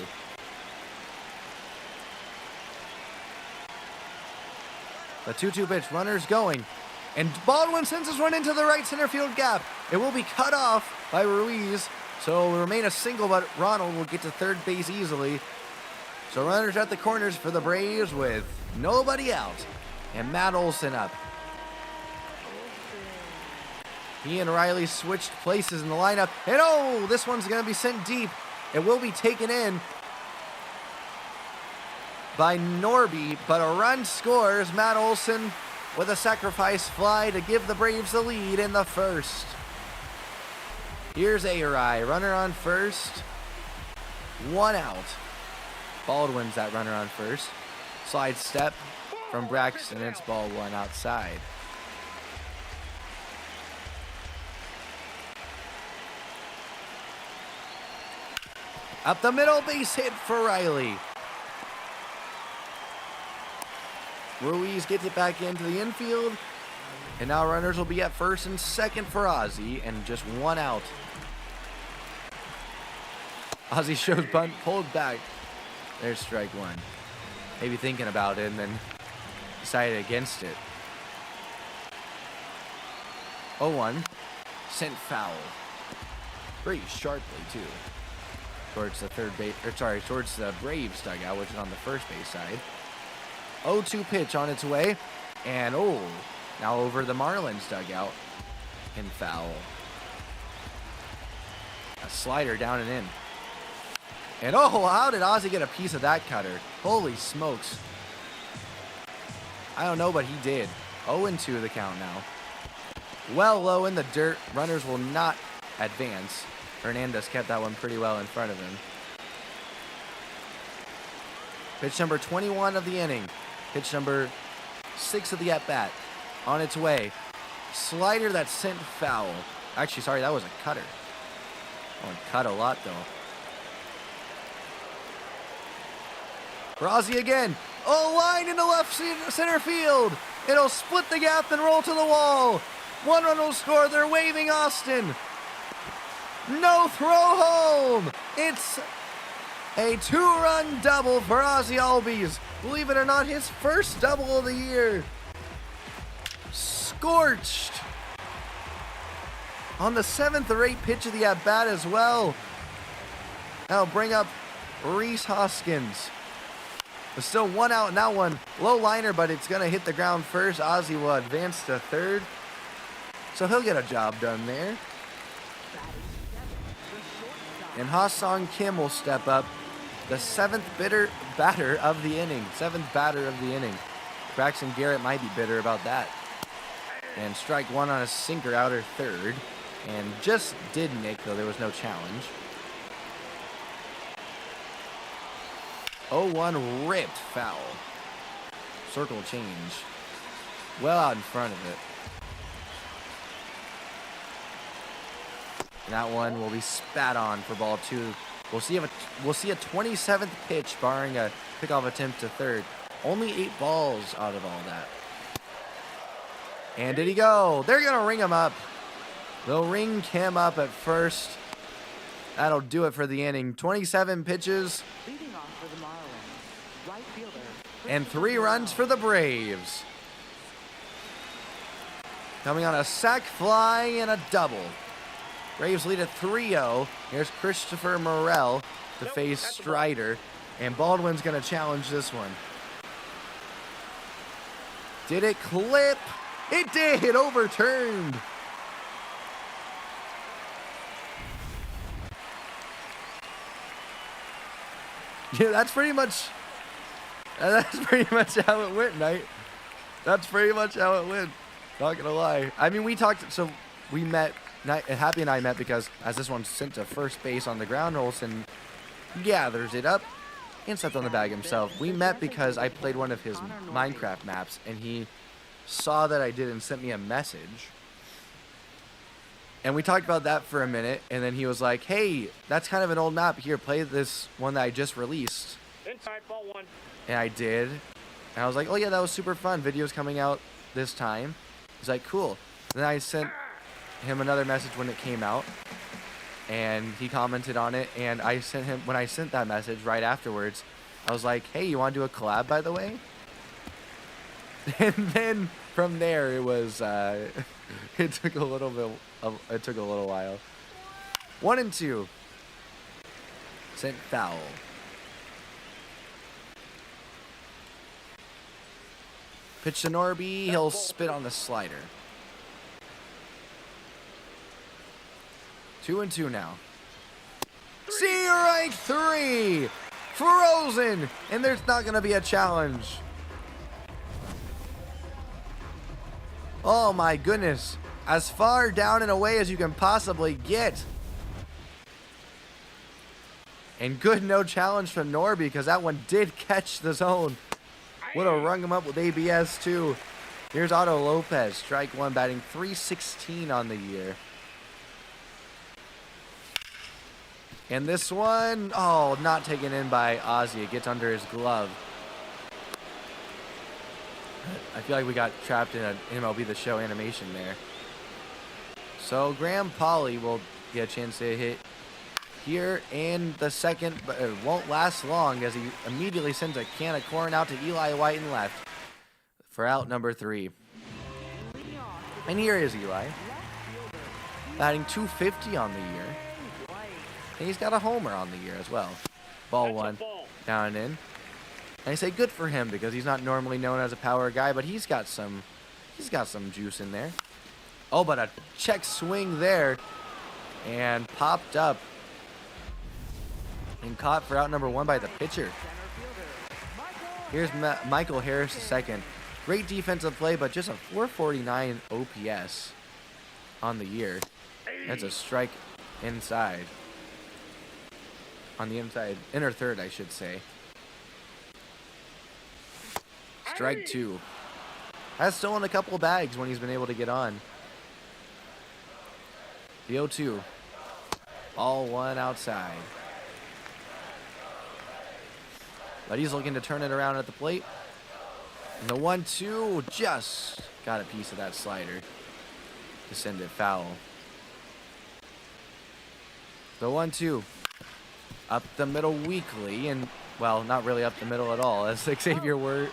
The 2-2 pitch, runner's going, and Baldwin sends this one into the right center field gap. It will be cut off by Ruiz, so it will remain a single, but Ronald will get to third base easily. So runners at the corners for the Braves with nobody out, and Matt Olson up. He and Riley switched places in the lineup, and this one's going to be sent deep. It will be taken in by Norby, but a run scores. Matt Olson with a sacrifice fly to give the Braves the lead in the first. Here's Arai, runner on first, 1 out. Baldwin's that runner on first. Slide step from Braxton, it's ball 1 outside. Up the middle, base hit for Riley. Ruiz gets it back into the infield. And now runners will be at first and second for Ozzy, and just 1 out. Ozzy shows bunt, pulled back. There's strike 1. Maybe thinking about it and then decided against it. 0-1. Sent foul. Pretty sharply, too. Towards the towards the Braves dugout, which is on the first base side. 0-2 pitch on its way. And now over the Marlins dugout. And foul. A slider down and in. And how did Ozzy get a piece of that cutter? Holy smokes. I don't know, but he did. 0-2 the count now. Well low in the dirt. Runners will not advance. Hernandez kept that one pretty well in front of him. Pitch number 21 of the inning. Pitch number 6 of the at-bat. On its way. Slider that sent foul. Actually, sorry, that was a cutter. Oh, it cut a lot, though. Rossi again. Oh, line into left center field. It'll split the gap and roll to the wall. 1 run will score. They're waving Austin. No throw home. It's a 2-run double for Ozzy Albies. Believe it or not, his first double of the year. Scorched. On the 7th or 8th pitch of the at-bat as well. That'll bring up Reese Hoskins. There's still 1 out in that one. Low liner, but it's going to hit the ground first. Ozzy will advance to third. So he'll get a job done there. And Ha-Sung Kim will step up. The 7th batter of the inning. 7th batter of the inning. Braxton Garrett might be bitter about that. And strike 1 on a sinker outer third. And just did nick, though there was no challenge. 0-1 ripped foul. Circle change. Well out in front of it. And that one will be spat on for ball 2. We'll see a 27th pitch, barring a pickoff attempt to third. Only 8 balls out of all that. And did he go? They're going to ring him up. They'll ring Kim up at first. That'll do it for the inning. 27 pitches. Leading off for the Marlins, right fielder. And 3 runs for the Braves. Coming on a sac fly and a double. Braves lead at 3-0. Here's Christopher Morel to face Strider. And Baldwin's going to challenge this one. Did it clip? It did! Overturned. Yeah, that's pretty much how it went, Knight. That's pretty much how it went. Not gonna lie. I mean, we met, Happy and I met because as this one's sent to first base on the ground, Olsen gathers it up and stepped on the bag himself. We met because I played one of his Minecraft maps and he saw that I did and sent me a message. And we talked about that for a minute, and then he was like, hey, that's kind of an old map. Here, play this one that I just released. Inside, ball 1. And I did. And I was like, oh, yeah, that was super fun. Video's coming out this time. He's like, cool. Then I sent him another message when it came out, and he commented on it. And I sent him, when I sent that message right afterwards, I was like, hey, you want to do a collab, by the way? And then from there, it was, it took a little while. 1-2. Sent foul. Pitch to Norby. He'll spit on the slider. 2-2 now. Strike 3. Frozen. And there's not going to be a challenge. Oh my goodness. As far down and away as you can possibly get. And good no challenge from Norby because that one did catch the zone. Would have rung him up with ABS too. Here's Otto Lopez, strike 1, batting .316 on the year. And this one, oh, not taken in by Ozzy. It gets under his glove. I feel like we got trapped in an MLB the Show animation there. So Graham Polly will get a chance to hit here in the second, but it won't last long as he immediately sends a can of corn out to Eli White in left for out number 3. And here is Eli, batting .250 on the year. And he's got a homer on the year as well. Ball 1, down and in. And I say good for him because he's not normally known as a power guy, but he's got some juice in there. Oh, but a check swing there and popped up and caught for out number 1 by the pitcher. Here's Michael Harris II. Great defensive play, but just a 449 OPS on the year. That's a strike inside. On the inside, inner third, I should say. Strike 2. Has stolen a couple bags when he's been able to get on. The 0-2. Ball 1 outside. But he's looking to turn it around at the plate. And the 1-2 just got a piece of that slider to send it foul. The 1-2 up the middle weakly, and well, not really up the middle at all, as Xavier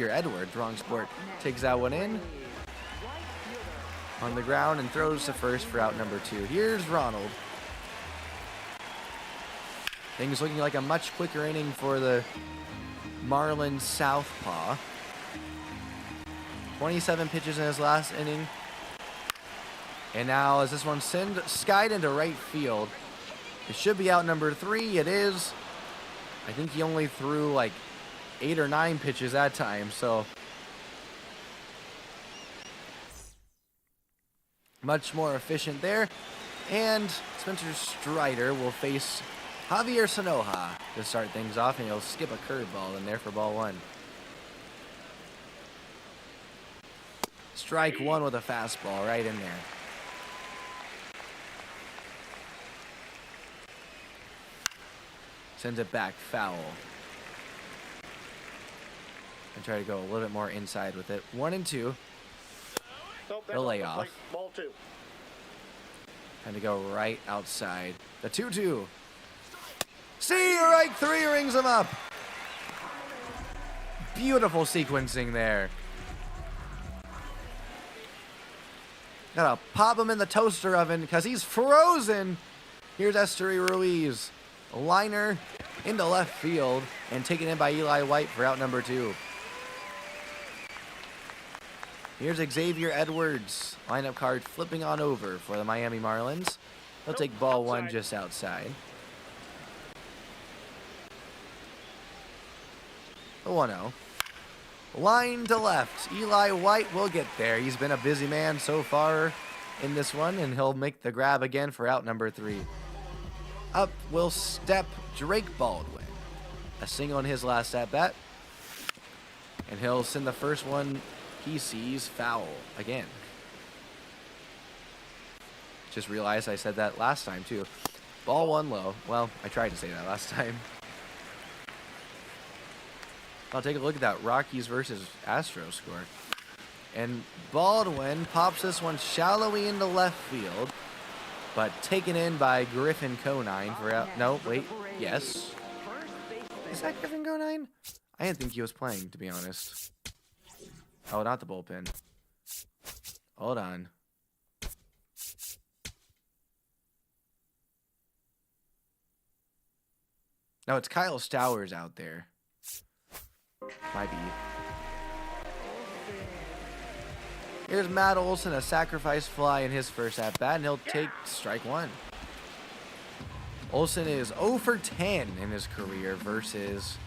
Edwards, wrong sport, takes that one in on the ground and throws to first for out number 2. Here's Ronald. Things looking like a much quicker inning for the Marlins southpaw. 27 pitches in his last inning. And now as this one skied into right field, it should be out number 3. It is. I think he only threw like 8 or 9 pitches that time, so much more efficient there. And Spencer Strider will face Javier Sanoja to start things off, and he'll skip a curveball in there for ball 1. Strike 1 with a fastball right in there. Sends it back foul. And try to go a little bit more inside with it. 1-2. The layoff. Ball 2. And to go right outside. The 2-2. See, right 3 rings him up. Beautiful sequencing there. Gotta pop him in the toaster oven because he's frozen. Here's Esteury Ruiz. A liner into left field and taken in by Eli White for out number 2. Here's Xavier Edwards. Lineup card flipping on over for the Miami Marlins. He'll take ball 1 just outside. The 1-0. Line to left. Eli White will get there. He's been a busy man so far in this one, and he'll make the grab again for out number 3. Up will step Drake Baldwin. A single in his last at-bat. And he'll send the first one he sees foul again. Just realized I said that last time too. Ball 1 low. Well, I tried to say that last time. I'll take a look at that Rockies versus Astros score. And Baldwin pops this one shallowly into left field, but taken in by Griffin Conine for out. No, wait. Yes. Is that Griffin Conine? I didn't think he was playing, to be honest. Oh, not the bullpen. Hold on. No, it's Kyle Stowers out there. Might be. Here's Matt Olson, a sacrifice fly in his first at-bat, and he'll take strike 1. Olson is 0 for 10 in his career versus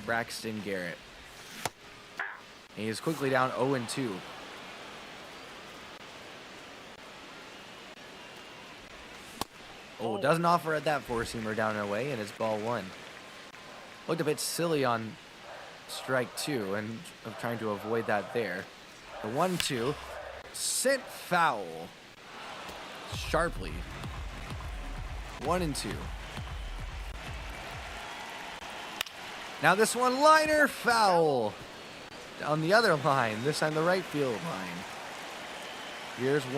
Braxton Garrett. And he is quickly down 0-2. Oh, doesn't offer at that four-seamer down and away, and it's ball 1. Looked a bit silly on strike 2, and I'm trying to avoid that there. The 1-2, sent foul sharply. 1-2. Now this one liner foul on the other line. This time the right field line. Here's the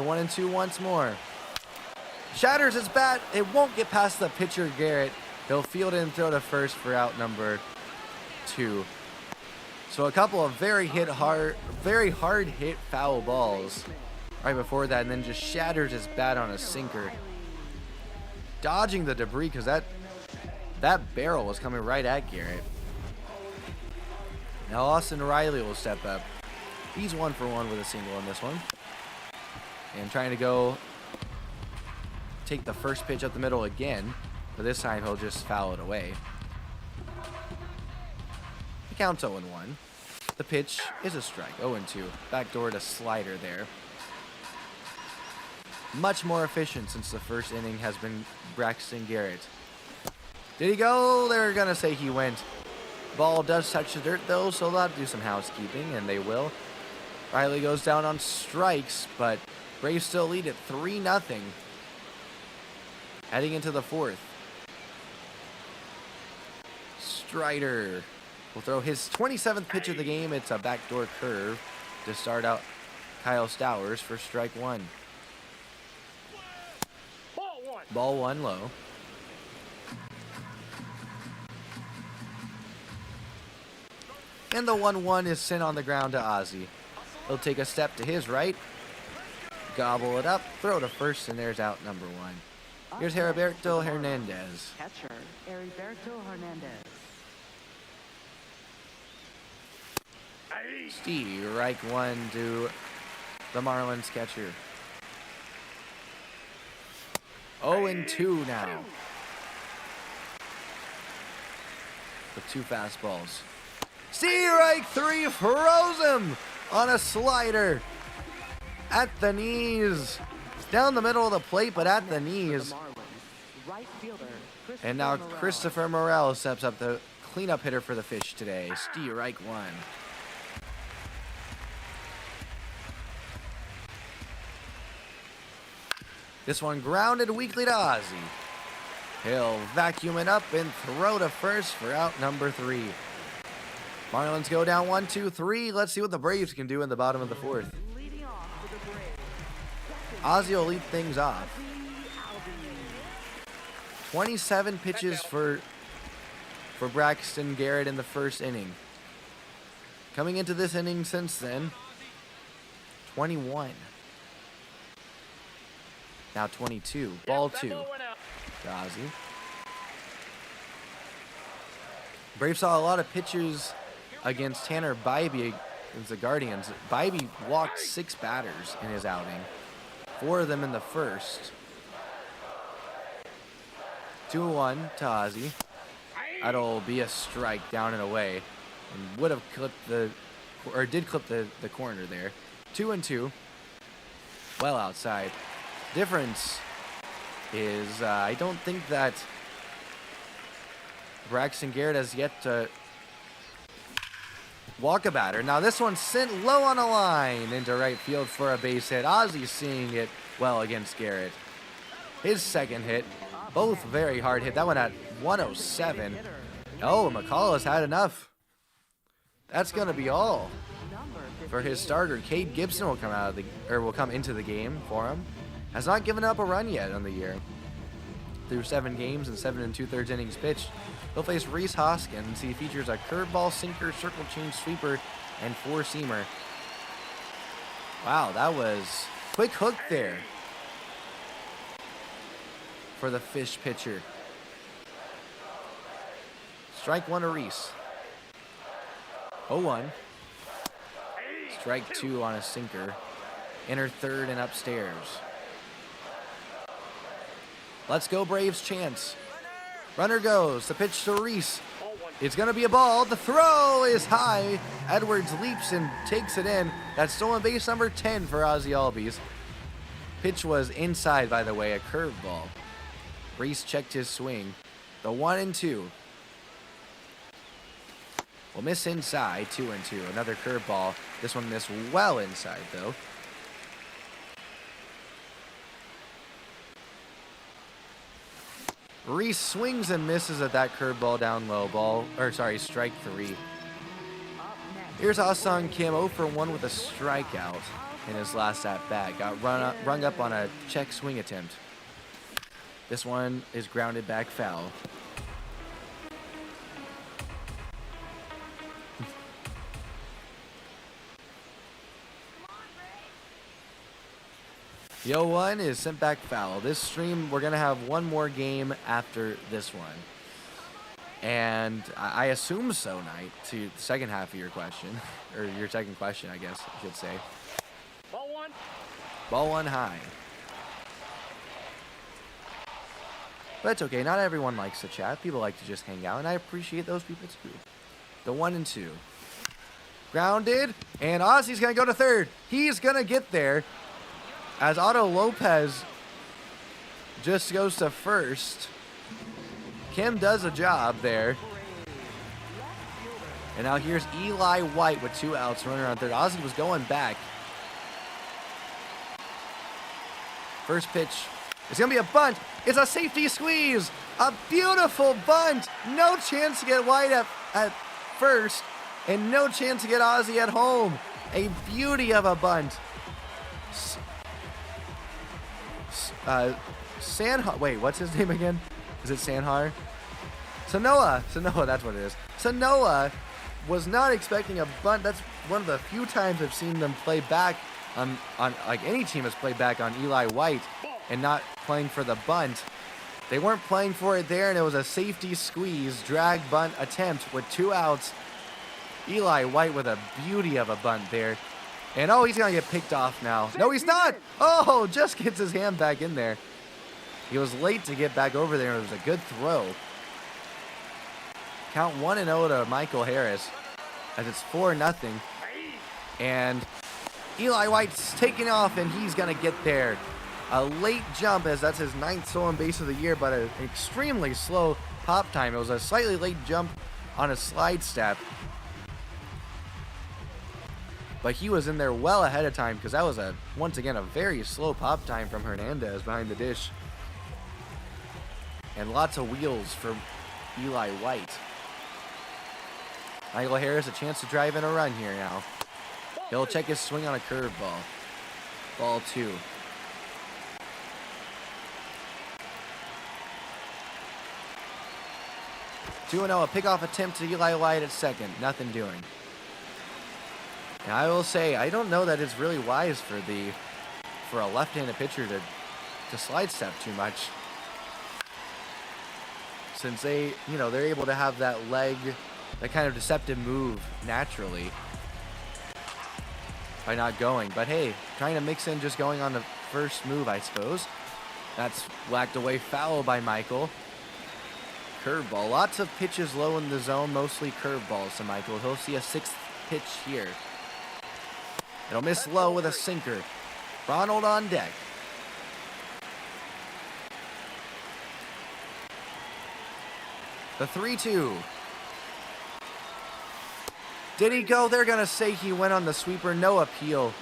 1-2 once more. Shatters his bat. It won't get past the pitcher Garrett. He'll field it and throw to first for out number 2. So a couple of very hard hit foul balls right before that, and then just shatters his bat on a sinker. Dodging the debris because that barrel was coming right at Garrett. Now Austin Riley will step up. He's 1 for 1 with a single in this one. And trying to go take the first pitch up the middle again, but this time he'll just foul it away. The count's 0-1. The pitch is a strike, 0-2. Backdoor to slider there. Much more efficient since the first inning has been Braxton Garrett. Did he go? They're going to say he went. Ball does touch the dirt though, so they'll have to do some housekeeping, and they will. Riley goes down on strikes, but Braves still lead at 3-0. Heading into the fourth. Strider will throw his 27th pitch of the game. It's a backdoor curve to start out Kyle Stowers for strike one. Ball one low. And the 1-1 is sent on the ground to Ozzie. He'll take a step to his right, gobble it up, throw to first, and there's out number one. Here's Heriberto Hernandez. Catcher, Heriberto Hernandez. Strike one to the Marlins catcher. 0-2 now. With two fastballs. Strike three, froze him on a slider at the knees. Down the middle of the plate, but at the knees. Right fielder, And now Christopher Morel steps up, the cleanup hitter for the Fish today. Strike one. This one grounded weakly to Ozzie. He'll vacuum it up and throw to first for out number three. Marlins go down 1-2-3. Let's see what the Braves can do in the bottom of the fourth. leading off for the Braves. Ozzie will lead things off. 27 pitches for Braxton Garrett in the first inning. Coming into this inning since then, 21. Now 22. Ball two to Ozzie. Braves saw a lot of pitches against Tanner Bybee against the Guardians. Bybee walked 6 batters in his outing, 4 of them in the first. 2-1 to Ozzie. That'll be a strike down and away, and would have clipped did clip the corner there. 2-2. Well outside. Difference is I don't think that Braxton Garrett has yet to walk a batter. Now this one's sent low on a line into right field for a base hit. Ozzie seeing it well against Garrett. His second hit, both very hard hit. That one at 107. Oh, McCall has had enough. That's gonna be all for his starter. Cade Gibson will come into the game for him. Has not given up a run yet on the year. Through 7 games and 7 2/3 innings pitched. He'll face Reese Hoskins. He features a curveball, sinker, circle change, sweeper, and 4-seamer. Wow, that was quick hook there for the Fish pitcher. Strike one to Reese. 0-1. Strike two on a sinker. Enter third and upstairs. Let's go Braves chance. Runner goes. The pitch to Reese. It's going to be a ball. The throw is high. Edwards leaps and takes it in. That's stolen base number 10 for Ozzie Albies. Pitch was inside, by the way, a curveball. Reese checked his swing. The 1-2. Will miss inside, 2-2. Another curveball. This one missed well inside, though. Reese swings and misses at that curveball down low. Strike three. Here's Ah-Sung Kim 0 for 1 with a strikeout in his last at-bat. Got rung up on a check swing attempt. This one is grounded back foul. The 0-1 is sent back foul. This stream, we're going to have one more game after this one. And I assume so, Knight, to the second half of your question. Or your second question, I guess I should say. Ball one. Ball one high. But it's okay. Not everyone likes to chat. People like to just hang out, and I appreciate those people too. The 1-2. Grounded, and Ozzie's going to go to third. He's going to get there. As Otto Lopez just goes to first. Kim does a job there. And now here's Eli White with 2 outs, runner on third. Ozzie was going back. First pitch. It's going to be a bunt. It's a safety squeeze. A beautiful bunt. No chance to get White at first. And no chance to get Ozzie at home. A beauty of a bunt. Sanhar. Wait, what's his name again? Is it Sanhar? Sanoa, that's what it is. Sanoa was not expecting a bunt. That's one of the few times I've seen them play back on like any team has played back on Eli White and not playing for the bunt. They weren't playing for it there, and it was a safety squeeze, drag bunt attempt with 2 outs. Eli White with a beauty of a bunt there. And oh, he's going to get picked off now. No, he's not. Oh, just gets his hand back in there. He was late to get back over there. It was a good throw. Count 1-0 to Michael Harris as it's 4-0. And Eli White's taking off, and he's going to get there. A late jump, as that's his 9th stolen base of the year, but an extremely slow pop time. It was a slightly late jump on a slide step. But he was in there well ahead of time because that was, once again, a very slow pop time from Hernandez behind the dish. And lots of wheels for Eli White. Michael Harris a chance to drive in a run here now. He'll check his swing on a curveball. Ball 2. Two and 0, a pickoff attempt to Eli White at second. Nothing doing. Now I will say, I don't know that it's really wise for a left-handed pitcher to slide step too much. Since they're able to have that leg, that kind of deceptive move naturally by not going. But hey, trying to mix in just going on the first move, I suppose. That's whacked away foul by Michael. Curveball. Lots of pitches low in the zone, mostly curveballs to Michael. He'll see a 6th pitch here. It'll miss low with a sinker. Ronald on deck. The 3-2. Did he go? They're going to say he went on the sweeper. No appeal.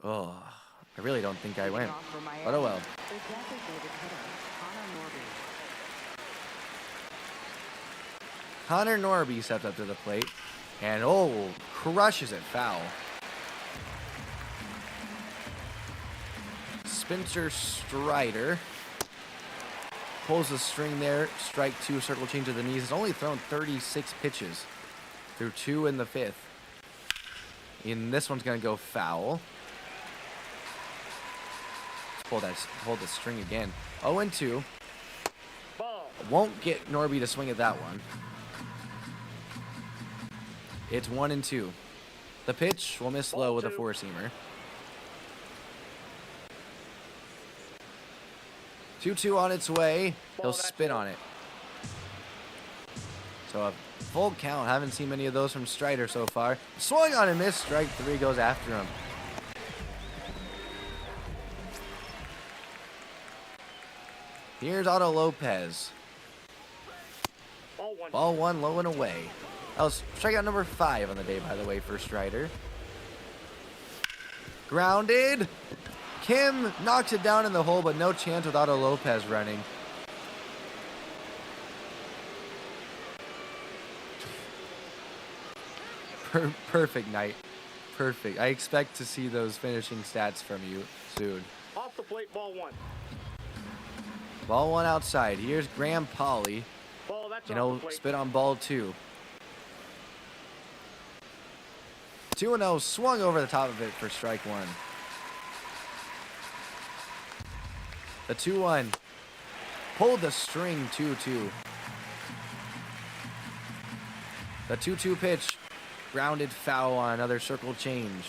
Oh, I really don't think I went. But oh well. Connor Norby steps up to the plate. And crushes it foul. Spencer Strider pulls the string there. Strike 2, circle change of the knees. He's only thrown 36 pitches through 2 in the 5th. And this one's going to go foul. Let's hold the string again. 0-2. Won't get Norby to swing at that one. It's 1-2. The pitch will miss low with a 4-seamer. 2-2 on its way. He'll spit on it. So a full count. Haven't seen many of those from Strider so far. Swung on and missed. Strike 3 goes after him. Here's Otto Lopez. Ball 1 low and away. That was strikeout number 5 on the day, by the way, for Strider. Grounded. Kim knocks it down in the hole, but no chance with Otto Lopez running. Perfect night. Perfect. I expect to see those finishing stats from you soon. Off the plate, ball 1. Ball 1 outside. Here's Graham Polly. Ball, that's And off he'll the plate. spit on ball 2. 2-0, swung over the top of it for strike 1. The 2-1 pulled the string. 2-2. The 2-2 pitch, grounded foul on another circle change.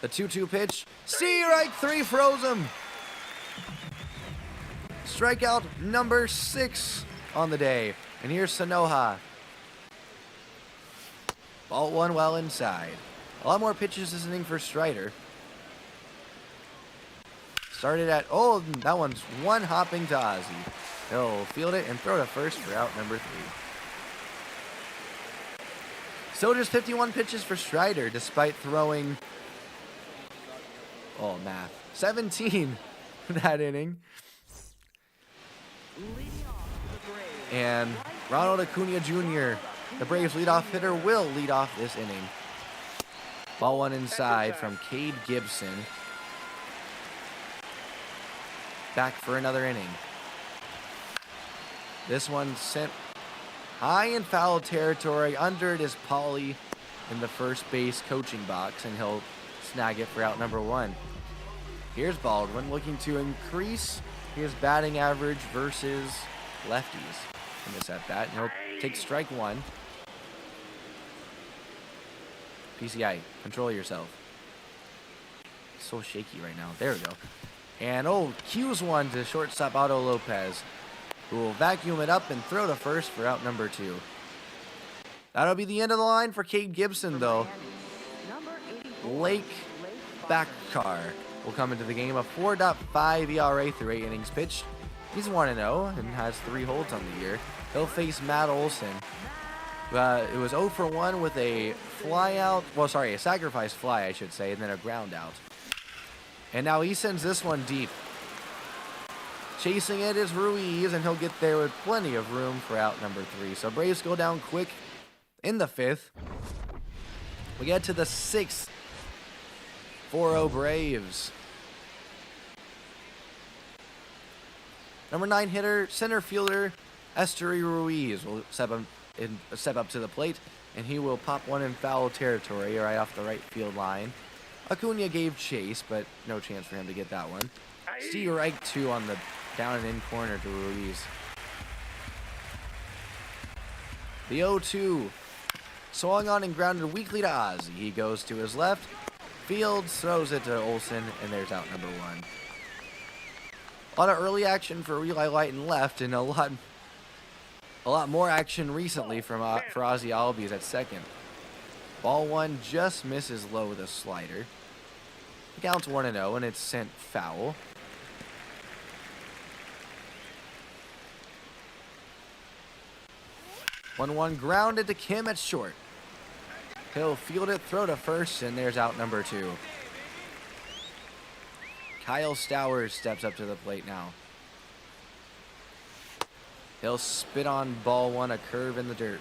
The 2-2 pitch, strike 3, froze him. Strikeout number 6 on the day. And here's Sanoha. Ball 1 well inside. A lot more pitches this inning for Strider. Started at, that one's one hopping to Ozzie. He'll field it and throw to first for out number 3. Still just 51 pitches for Strider, despite throwing, math, 17 that inning. And Ronald Acuna Jr., the Braves leadoff hitter, will lead off this inning. Ball 1 inside from Cade Gibson. Back for another inning. This one sent high in foul territory. Under it is Pauly in the first base coaching box, and he'll snag it for out number 1. Here's Baldwin looking to increase his batting average versus lefties in this at bat, and he'll take strike 1. PCI, control yourself. So shaky right now. There we go. And cues one to shortstop Otto Lopez, who will vacuum it up and throw to first for out number 2. That'll be the end of the line for Cade Gibson, though. Blake Backcar will come into the game, a 4.5 ERA through 8 innings pitched. He's 1-0 and has 3 holds on the year. He'll face Matt Olson. It was 0 for 1 with a a sacrifice fly, I should say, and then a ground out. And now he sends this one deep. Chasing it is Ruiz, and he'll get there with plenty of room for out number 3. So Braves go down quick in the 5th. We get to the 6th. 4-0 Braves. Number 9 hitter, center fielder, Esteury Ruiz will step up to the plate, and he will pop one in foul territory right off the right field line. Acuna gave chase, but no chance for him to get that one. Steve Reich 2 on the down and in corner to Ruiz. The 0-2. Swung on and grounded weakly to Ozzie. He goes to his left. Fields throws it to Olson, and there's out number 1. A lot of early action for Eli Light and left, and a lot more action recently for Ozzie Albies at second. Ball 1 just misses low with a slider. The count's 1-0, and it's sent foul. One grounded to Kim at short. He'll field it, throw to first, and there's out number 2. Kyle Stowers steps up to the plate now. He'll spit on ball 1, a curve in the dirt.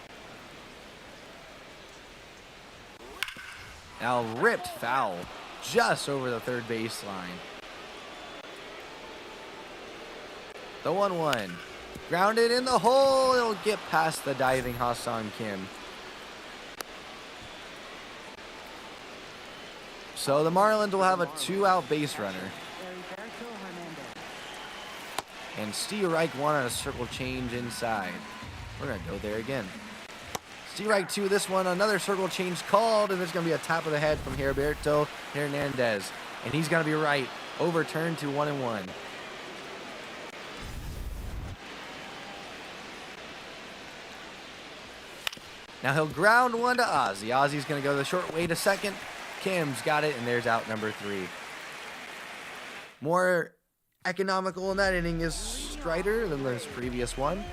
Now ripped foul just over the third baseline. The 1-1. Grounded in the hole. It'll get past the diving Ha-Seong Kim. So the Marlins will have a 2-out base runner. And Steve Reich 1 on a circle change inside. We're going to go there again. Steve Reich 2, this one, another circle change called, and there's going to be a tap of the head from Heriberto Hernandez. And he's going to be right. Overturned to 1-1. Now he'll ground one to Ozzie. Ozzie's going to go the short way to second. Kim's got it, and there's out number 3. More economical in that inning is Strider than this previous one.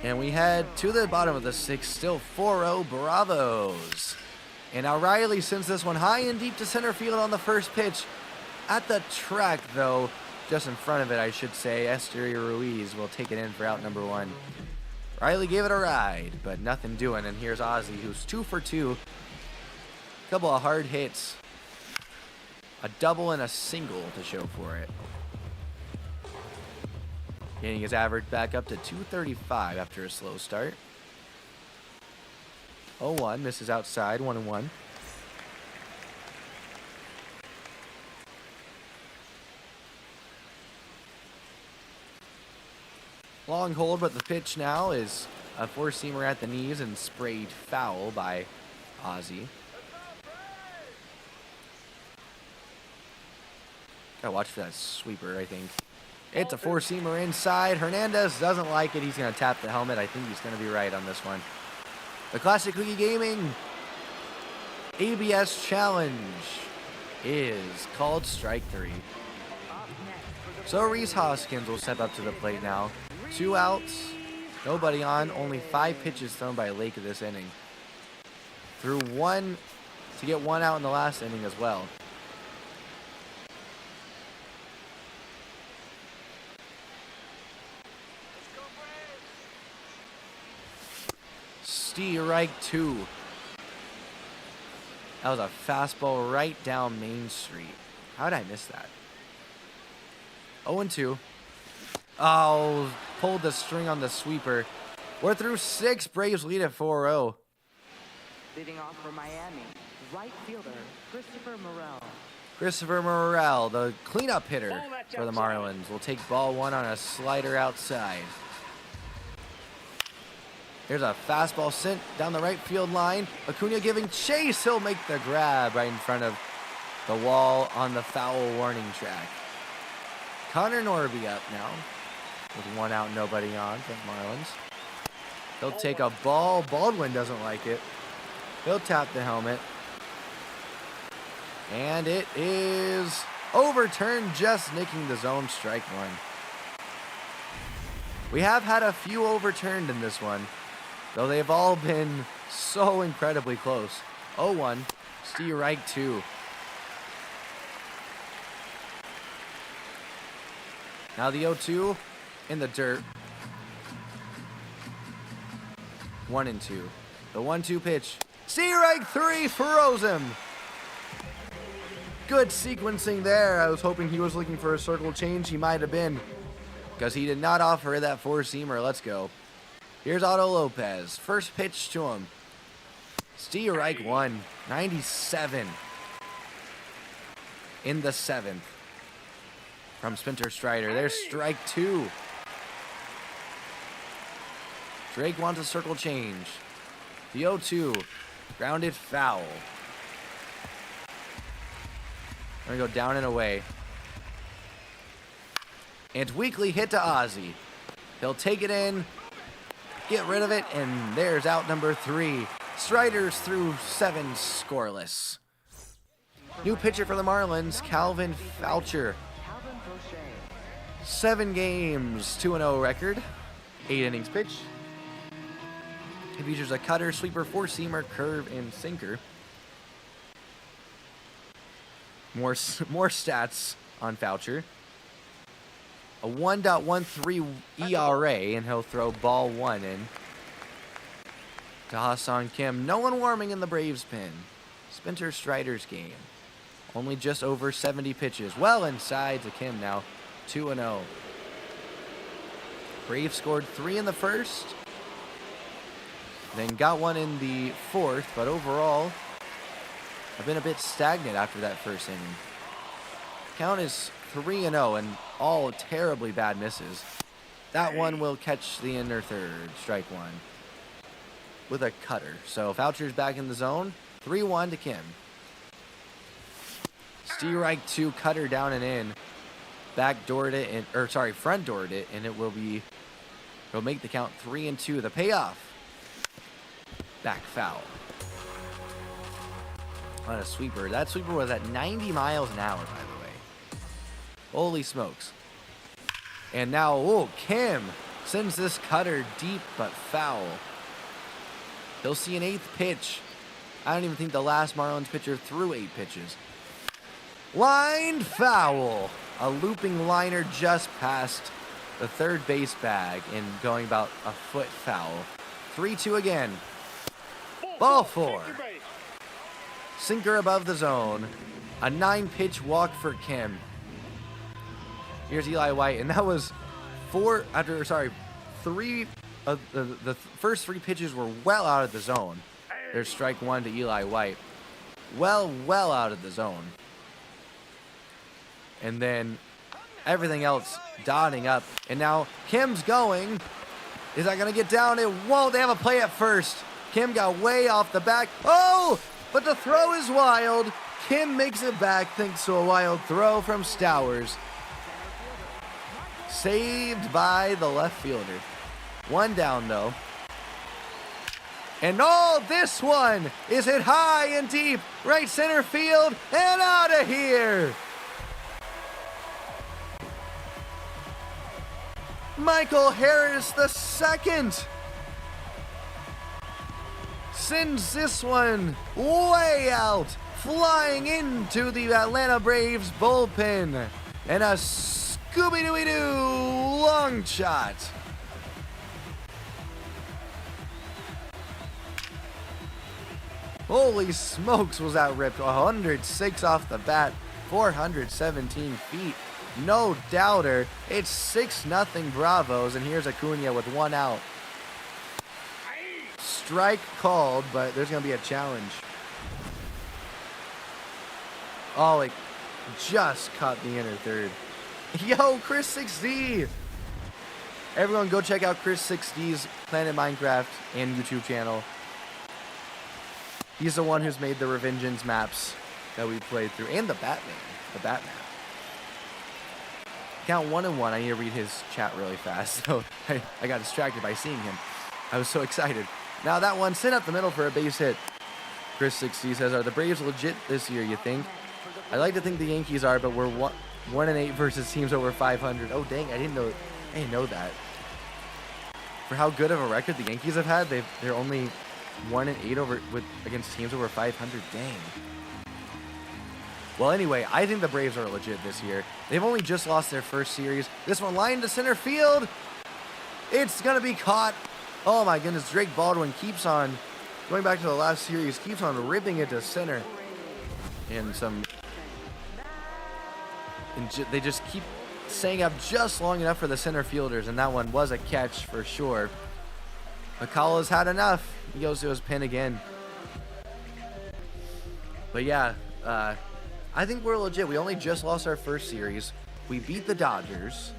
And we head to the bottom of the 6th, still 4-0 Bravos. And now Riley sends this one high and deep to center field on the first pitch. At the track, though, just in front of it, I should say, Esteury Ruiz will take it in for out number 1. Riley gave it a ride, but nothing doing. And here's Ozzie, who's 2 for 2. Couple of hard hits. A double and a single to show for it. Getting his average back up to 235 after a slow start. 0-1, misses outside, 1-1. Long hold, but the pitch now is a four-seamer at the knees and sprayed foul by Ozzie. Gotta watch for that sweeper, I think. It's a four-seamer inside. Hernandez doesn't like it. He's going to tap the helmet. I think he's going to be right on this one. The Classic Cookie Gaming ABS Challenge is called Strike 3. So Reese Hoskins will step up to the plate now. 2 outs, nobody on, only 5 pitches thrown by Lake this inning. Threw 1 to get 1 out in the last inning as well. Strike 2. That was a fastball right down Main Street. How did I miss that? 0-2. Oh, pulled the string on the sweeper. We're through 6. Braves lead at 4-0. Leading off for Miami, right fielder Christopher Morel. Christopher Morel, the cleanup hitter for the Marlins, will take ball 1 on a slider outside. Here's a fastball sent down the right field line. Acuna giving chase. He'll make the grab right in front of the wall on the foul warning track. Connor Norby up now with 1 out, nobody on for the Marlins. He'll take a ball. Baldwin doesn't like it. He'll tap the helmet. And it is overturned, just nicking the zone, strike 1. We have had a few overturned in this one, though they've all been so incredibly close. 0-1, strike 2. Now the 0-2 in the dirt. 1-2. The 1-2 pitch. Strike 3, froze him. Good sequencing there. I was hoping he was looking for a circle change. He might have been, because he did not offer that 4-seamer. Let's go. Here's Otto Lopez. First pitch to him. Strike 1. 97. In the 7th. From Spencer Strider. There's strike 2. Drake wants a circle change. The 0-2. Grounded foul. We're going to go down and away. And Weekly hit to Ozzie. He'll take it in. Get rid of it, and there's out number 3. Striders through 7 scoreless. New pitcher for the Marlins, Calvin Foucher. 7 games, 2-0 record, 8 innings pitched. He features a cutter, sweeper, 4-seamer, curve, and sinker. More stats on Foucher. A 1.13 ERA, and he'll throw ball 1 in to Ha-Seong Kim. No one warming in the Braves pen. Spencer Strider's game. Only just over 70 pitches. Well inside to Kim now. 2-0. Braves scored 3 in the first. Then got 1 in the 4th. But overall, I've been a bit stagnant after that first inning. Count is 3-0 and all terribly bad misses. That one will catch the inner third. Strike 1. With a cutter. So Foucher's back in the zone. 3-1 to Kim. Strike 2, cutter down and in. Backdoored it, front doored it, and it'll make the count 3-2. The payoff. Back foul. On a sweeper. That sweeper was at 90 miles an hour, by the way. Holy smokes. And now, Kim sends this cutter deep but foul. He'll see an 8th pitch. I don't even think the last Marlins pitcher threw 8 pitches. Lined foul. A looping liner just past the third base bag and going about a foot foul. 3-2 again. Ball 4. Sinker above the zone. A 9-pitch walk for Kim. Here's Eli White, and that was 3 of the first 3 pitches were well out of the zone. There's strike 1 to Eli White. Well out of the zone. And then everything else dotting up. And now Kim's going. Is that going to get down? It won't. They have a play at first. Kim got way off the back. Oh, but the throw is wild. Kim makes it back thanks to a wild throw from Stowers. Saved by the left fielder. 1 down, though. And this one is hit high and deep. Right center field and out of here. Michael Harris the second sends this one way out, flying into the Atlanta Braves bullpen, and a Scooby-Dooby-Doo long shot. Holy smokes, was that ripped. 106 off the bat, 417 feet. No doubter. It's 6-0 Bravos, and here's Acuna with one out. Strike called, but there's going to be a challenge. Oh, it just caught the inner third. Yo, Chris 6D! Everyone go check out Chris 6D's Planet Minecraft and YouTube channel. He's the one who's made the Revengeance maps that we played through, and the Batman. The Batman. Count 1 and 1. I need to read his chat really fast, so I got distracted by seeing him. I was so excited. Now that one sent up the middle for a base hit. Chris 60 says, "Are the Braves legit this year, you think?" I like to think the Yankees are, but we're 1-8 versus teams over 500. Oh dang, I didn't know that. For how good of a record the Yankees have had, they're only 1-8 against teams over 500. Dang. Well, anyway, I think the Braves are legit this year. They've only just lost their first series. This one lined to center field. It's gonna be caught. Oh my goodness, Drake Baldwin keeps on going back to the last series, keeps on ripping it to center. And they just keep staying up just long enough for the center fielders, and that one was a catch for sure. McCullough's had enough. He goes to his pin again. But yeah, I think we're legit. We only just lost our first series. We beat the Dodgers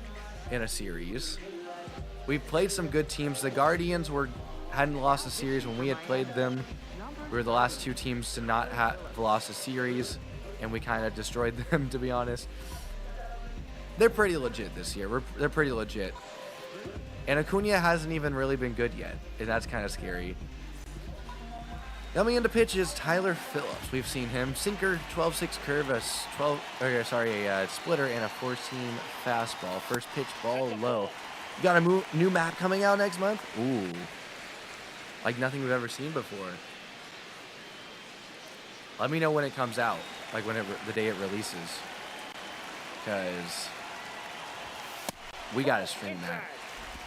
in a series. We've played some good teams. The Guardians hadn't lost a series when we had played them. We were the last two teams to not have lost a series, and we kind of destroyed them, to be honest. They're pretty legit this year. They're pretty legit. And Acuna hasn't even really been good yet, and that's kind of scary. Coming into pitches, Tyler Phillips. We've seen him. Sinker, 12-6 curve, a splitter, and a 4-seam fastball. First pitch, ball low. You got a new map coming out next month? Ooh. Like nothing we've ever seen before. Let me know when it comes out. Like the day it releases. Because we got to stream that.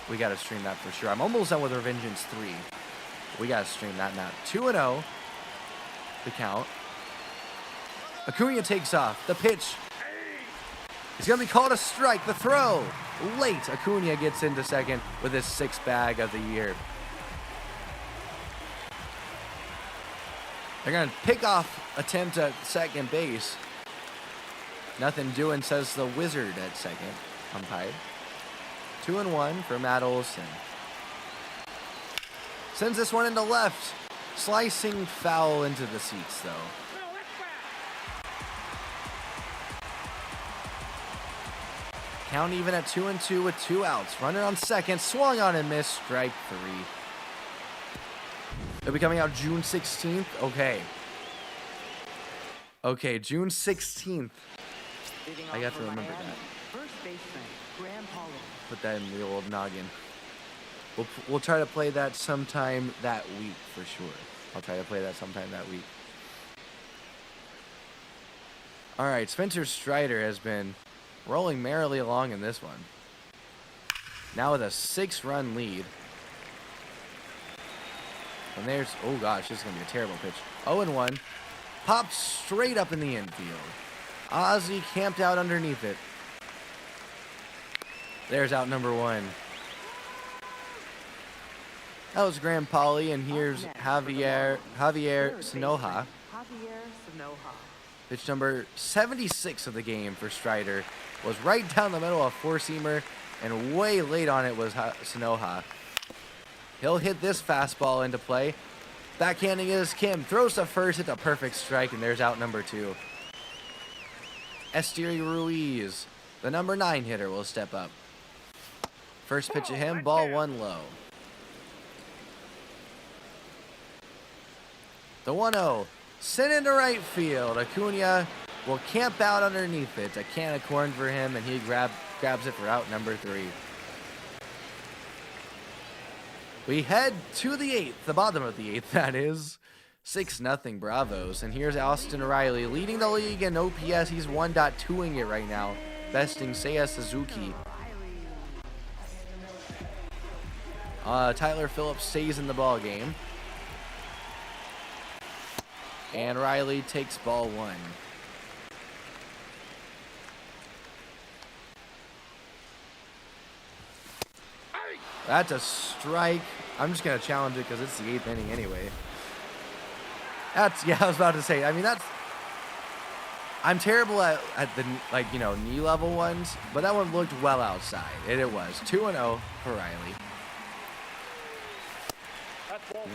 We got to stream that for sure. I'm almost done with Revengeance 3. We got to stream that map. 2-0. The count. Acuna takes off. The pitch. It's going to be called a strike. The throw. Late. Acuna gets into second with his 6th bag of the year. They're going to pick off attempt at second base. Nothing doing, says the Wizard at second. Umpire. 2-1 for Matt Olson. Sends this one into left. Slicing foul into the seats, though. Count even at 2-2 with 2 outs. Runner on second. Swung on and missed. Strike 3. It'll be coming out June 16th. Okay, June 16th. I got to remember that. First baseman, Graham Paulo. Put that in the old noggin. We'll try to play that sometime that week for sure. I'll try to play that sometime that week. All right, Spencer Strider has been rolling merrily along in this one. Now with a 6-run lead. And there's, oh gosh, this is going to be a terrible pitch. 0-1. Popped straight up in the infield. Ozzy camped out underneath it. There's out number 1. That was Graham Pauly, and here's Javier Sinoja. Javier Sinoja. Pitch number 76 of the game for Strider. Was right down the middle of 4-seamer, and way late on it was Sinoja. He'll hit this fastball into play. Backhanding is Kim. Throws to first, hits a perfect strike, and there's out number 2. Esteri Ruiz, the number 9 hitter, will step up. First pitch of him, ball 1 low. The 1-0. Sent into right field. Acuna will camp out underneath it. A can of corn for him, and he grabs it for out number 3. We head to the 8th, the bottom of the 8th, that is. 6-0 Bravos. And here's Austin Riley leading the league in OPS. He's 1.2ing it right now, besting Seiya Suzuki. Tyler Phillips stays in the ball game. And Riley takes ball 1. That's a strike. I'm just going to challenge it because it's the 8th inning anyway. Yeah, I was about to say. I mean, I'm terrible at the, knee level ones, but that one looked well outside. And it was 2-0 for Riley.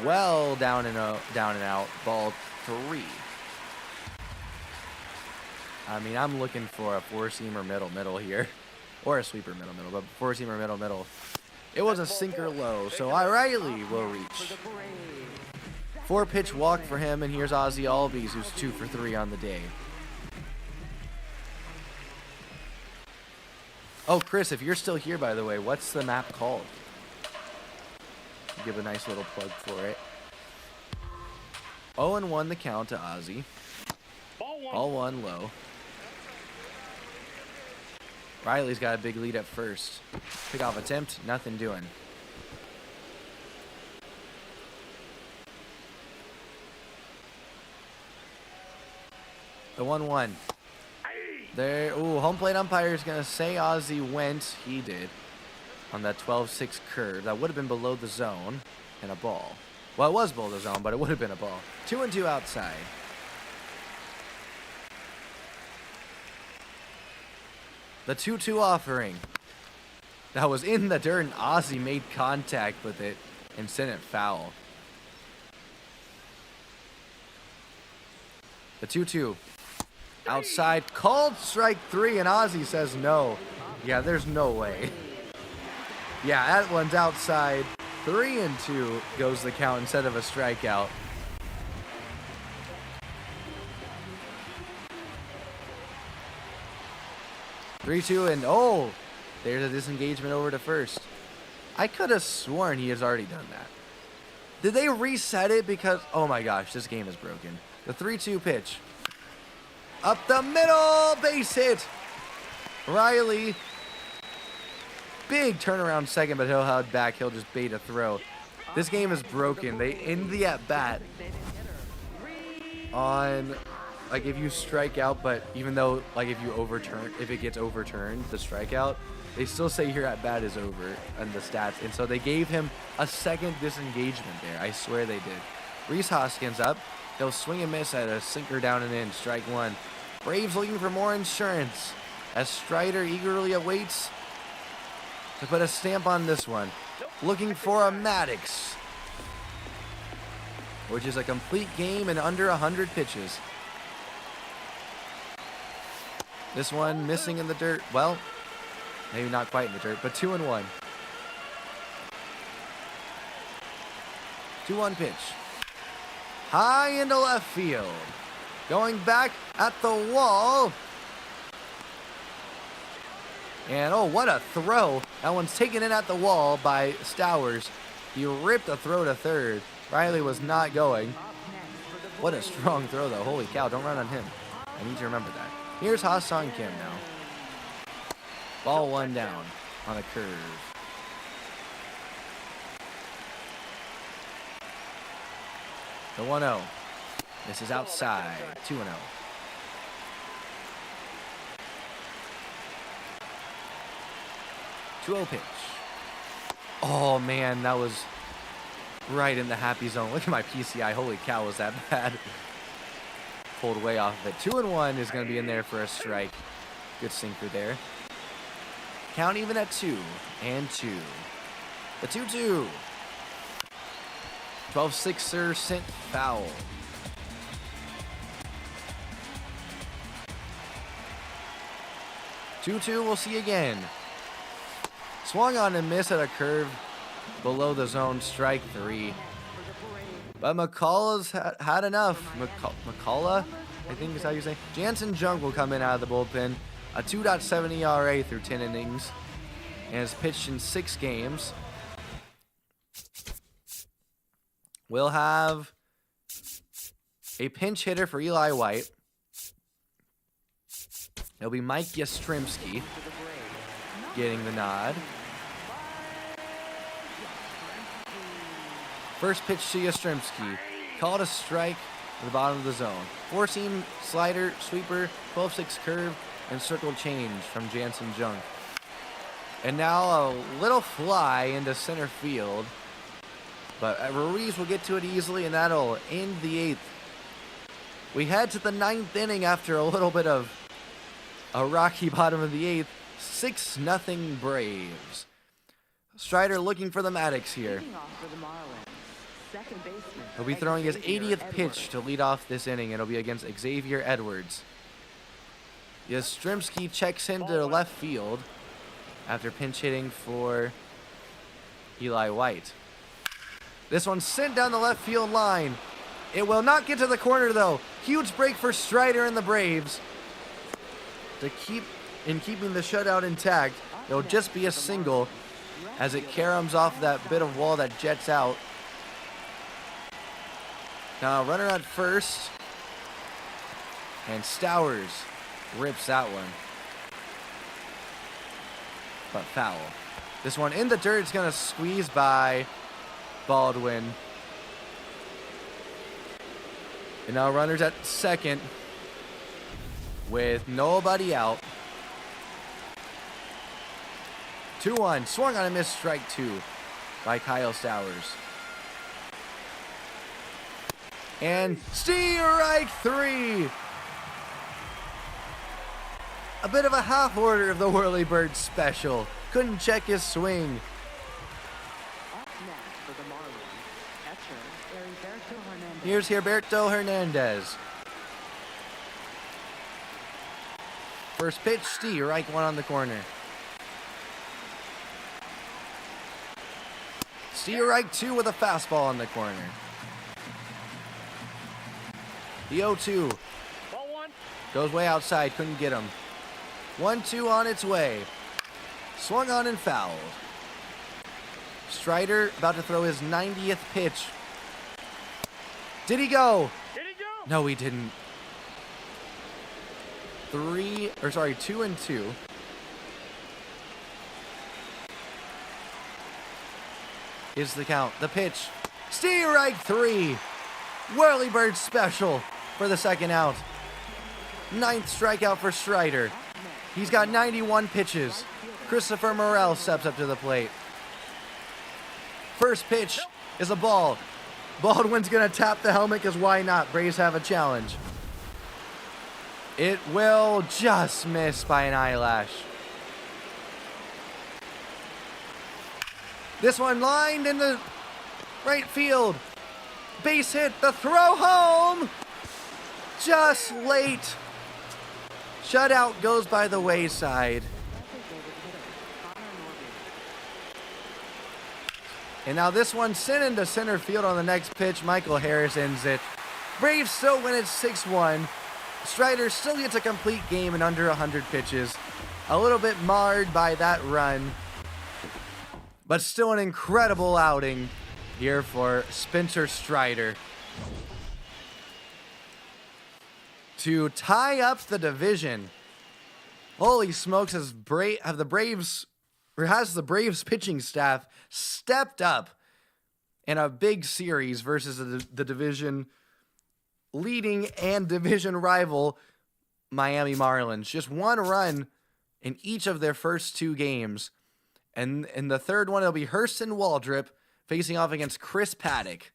Well down and out, ball 3. I mean, I'm looking for a 4-seamer middle here. Or a sweeper middle, but 4-seamer middle. It was a sinker low, so Riley will reach. 4-pitch walk for him, and here's Ozzy Albies, who's 2 for 3 on the day. Oh, Chris, if you're still here, by the way, what's the map called? Give a nice little plug for it. 0-1 the count to Ozzy. Ball 1 low. Riley's got a big lead at first. Pickoff attempt, nothing doing. The 1-1. There, home plate umpire is going to say Ozzy went. He did. On that 12-6 curve. That would have been below the zone and a ball. Well, it was below the zone, but it would have been a ball. 2-2 outside. The 2-2 offering. That was in the dirt, and Ozzy made contact with it and sent it foul. The 2-2. Outside, called strike 3, and Ozzy says no. Yeah, there's no way. Yeah, that one's outside. 3-2 goes the count instead of a strikeout. Three-two, and there's a disengagement over to first. I could have sworn he has already done that. Did they reset it? Because, oh my gosh, this game is broken. The 3-2 pitch. Up the middle, base hit. Riley. Big turnaround second, but he'll head back. He'll just bait a throw. This game is broken. They end the at-bat on, if you strike out, but even though, if it gets overturned, the strikeout, they still say your at-bat is over on the stats. And so they gave him a second disengagement there. I swear they did. Reese Hoskins up. He'll swing and miss at a sinker down and in. Strike 1. Braves looking for more insurance as Strider eagerly awaits to put a stamp on this one. Looking for a Maddox, which is a complete game in under 100 pitches. This one missing in the dirt. Well, maybe not quite in the dirt, but 2-1. 2-1 pitch. High into left field. Going back at the wall. And what a throw. That one's taken in at the wall by Stowers. He ripped a throw to third. Riley was not going. What a strong throw, though. Holy cow, don't run on him. I need to remember that. Here's Ha-Sung Kim now. Ball 1 down on a curve. The 1-0. This is outside. 2-0. 2-0 pitch. Oh, man, that was right in the happy zone. Look at my PCI. Holy cow, was that bad? Pulled way off of it. 2-1 is going to be in there for a strike. Good sinker there. Count even at 2-2. The 2-2. 12-6er sent foul. We'll see again. Swung on and missed at a curve below the zone. Strike 3. But McCullough's had enough. McCullough, I think is how you say. Jansen Junk will come in out of the bullpen. A 2.7 ERA through 10 innings. And has pitched in 6 games. We'll have a pinch hitter for Eli White. It'll be Mike Yastrzemski getting the nod. First pitch to Yastrzemski. Called a strike at the bottom of the zone. Four-seam slider, sweeper, 12-6 curve, and circle change from Jansen Junk. And now a little fly into center field. But Ruiz will get to it easily, and that'll end the 8th. We head to the 9th inning after a little bit of a rocky bottom of the 8th. 6-0 Braves. Strider looking for the Maddox here. Leading off for the Marlins, second baseman. He'll be throwing his Xavier 80th pitch to lead off this inning. It'll be against Xavier Edwards. Yastrzemski checks into left field after pinch hitting for Eli White. This one's sent down the left field line. It will not get to the corner, though. Huge break for Strider and the Braves. Keeping the shutout intact, it'll just be a single as it caroms off that bit of wall that jets out. Now, runner at first. And Stowers rips that one. But foul. This one in the dirt is going to squeeze by Baldwin. And now runners at second with nobody out. 2-1. Swung on a missed strike 2 by Kyle Stowers. And strike 3. A bit of a half order of the Whirlybird special. Couldn't check his swing. Up next for the Marlins, catcher Heriberto Hernandez. Here's Heriberto Hernandez. First pitch, strike 1 on the corner. Strike 2 with a fastball on the corner. The 0-2 Ball 1. goes way outside, couldn't get him. 1-2 on its way. Swung on and fouled. Strider about to throw his 90th pitch. Did he go? Did he go? No, he didn't. 2-2. Is the count. The pitch. Strike 3. Whirlybird special for the second out. 9th strikeout for Strider. He's got 91 pitches. Christopher Morel steps up to the plate. First pitch is a ball. Baldwin's going to tap the helmet because why not? Braves have a challenge. It will just miss by an eyelash. This one lined in the right field. Base hit, the throw home. Just late. Shutout goes by the wayside. And now this one sent into center field on the next pitch. Michael Harris ends it. Braves still win it 6-1. Strider still gets a complete game in under 100 pitches. A little bit marred by that run. But still an incredible outing here for Spencer Strider. To tie up the division. Holy smokes, has the Braves pitching staff stepped up in a big series versus the division leading and division rival Miami Marlins. Just one run in each of their first 2 games. And in the third one, it'll be Hurston Waldrop facing off against Chris Paddock.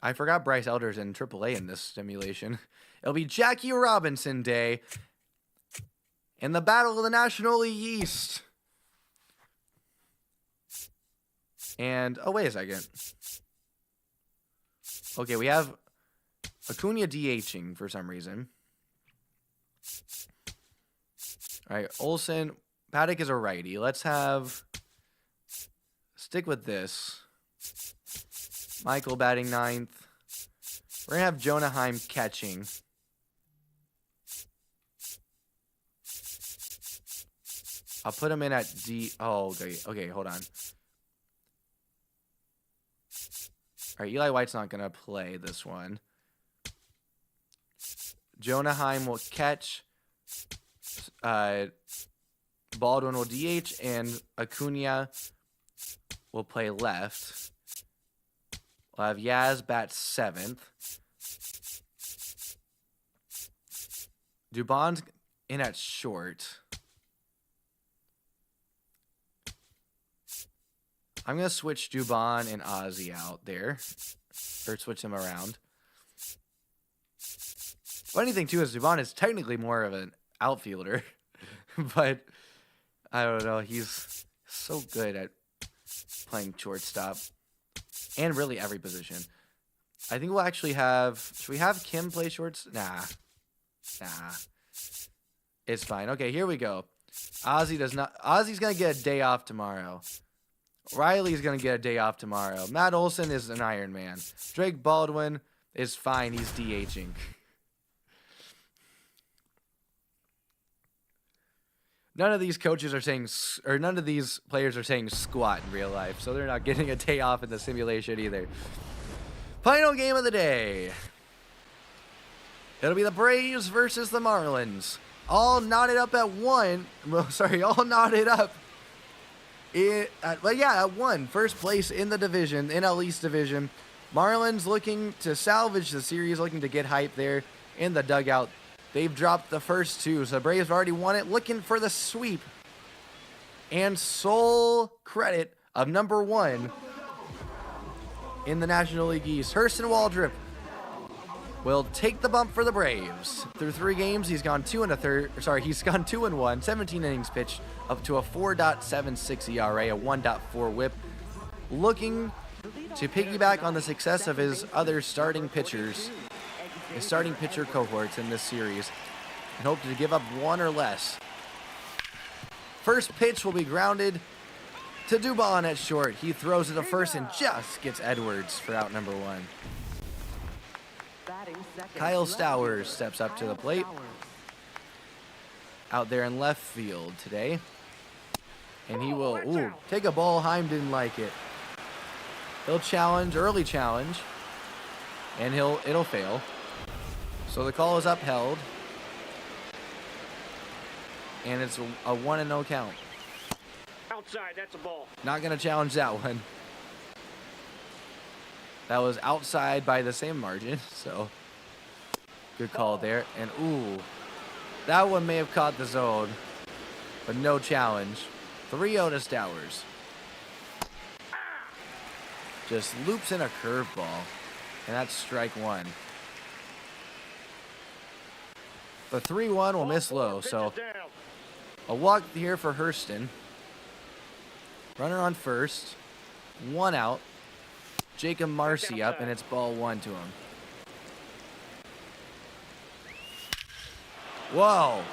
I forgot Bryce Elder's in AAA in this simulation. It'll be Jackie Robinson Day in the Battle of the National League East. And, oh, wait a second. Okay, we have Acuna DHing for some reason. All right, Olsen. Paddock is a righty. Let's stick with this. Michael batting 9th. We're going to have Jonah Heim catching. I'll put him in at D. Oh, okay. Okay, hold on. All right, Eli White's not going to play this one. Jonah Heim will catch. Baldwin will DH, and Acuna will play left. We'll have Yaz bat 7th. Dubon's in at short. I'm going to switch Dubon and Ozzy out there. Or switch them around. Funny thing, too, is Dubon is technically more of an outfielder. But, I don't know. He's so good at playing shortstop. And really every position. I think we'll actually have... Should we have Kim play shorts? Nah. It's fine. Okay, here we go. Ozzy's going to get a day off tomorrow. Riley's going to get a day off tomorrow. Matt Olson is an Iron Man. Drake Baldwin is fine. He's DHing. None of these coaches are saying, or none of these players are saying squat in real life, so they're not getting a day off in the simulation either. Final game of the day. It'll be the Braves versus the Marlins. All knotted up at one. All knotted up. At one. First place in the division, NL East division. Marlins looking to salvage the series, looking to get hype there in the dugout. They've dropped the first two, so the Braves have already won it, looking for the sweep. And sole credit of number 1 in the National League East, Hurston Waldrop, will take the bump for the Braves. Through 3 games, he's gone 2 and 1, 17 innings pitched, up to a 4.76 ERA, a 1.4 WHIP, looking to piggyback on the success of his other starting pitchers, his starting pitcher cohorts in this series, and hope to give up 1 or less. First pitch will be grounded to Dubon at short. He throws it to first and just gets Edwards for out number 1. Kyle Stowers steps up to the plate. Out there in left field today. And he will take a ball. Heim didn't like it. He'll challenge, early challenge. And it'll fail. So the call is upheld. And it's a 1-0 count. Outside, that's a ball. Not going to challenge that one. That was outside by the same margin, so good call there. And that one may have caught the zone, but no challenge. 3-0 to Stowers. Just loops in a curveball, and that's strike 1. The 3-1 will miss low, so a walk here for Hurston. Runner on first, 1 out. Jacob Marcy up, and it's ball 1 to him. Whoa.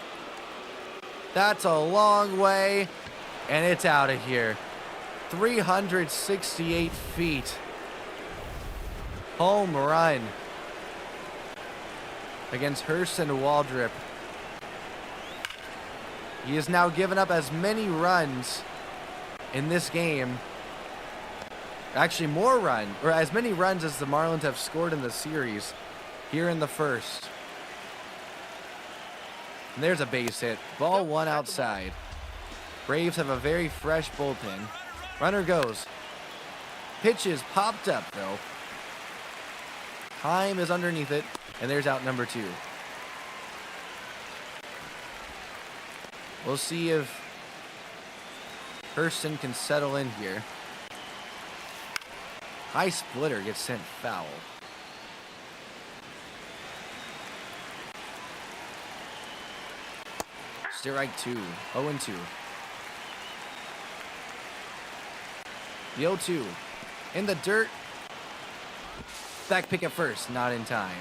That's a long way, and it's out of here. 368 feet. Home run against Hurston Waldrop. He has now given up as many runs in this game. Actually, as many runs as the Marlins have scored in the series here in the first. And there's a base hit. Ball 1 outside. Braves have a very fresh bullpen. Runner goes. Pitch is popped up, though. Heim is underneath it, and there's out number 2. We'll see if Hurston can settle in here. High splitter gets sent foul. Strike 2. 0-2. The 0-2. In the dirt. Back pick at first. Not in time.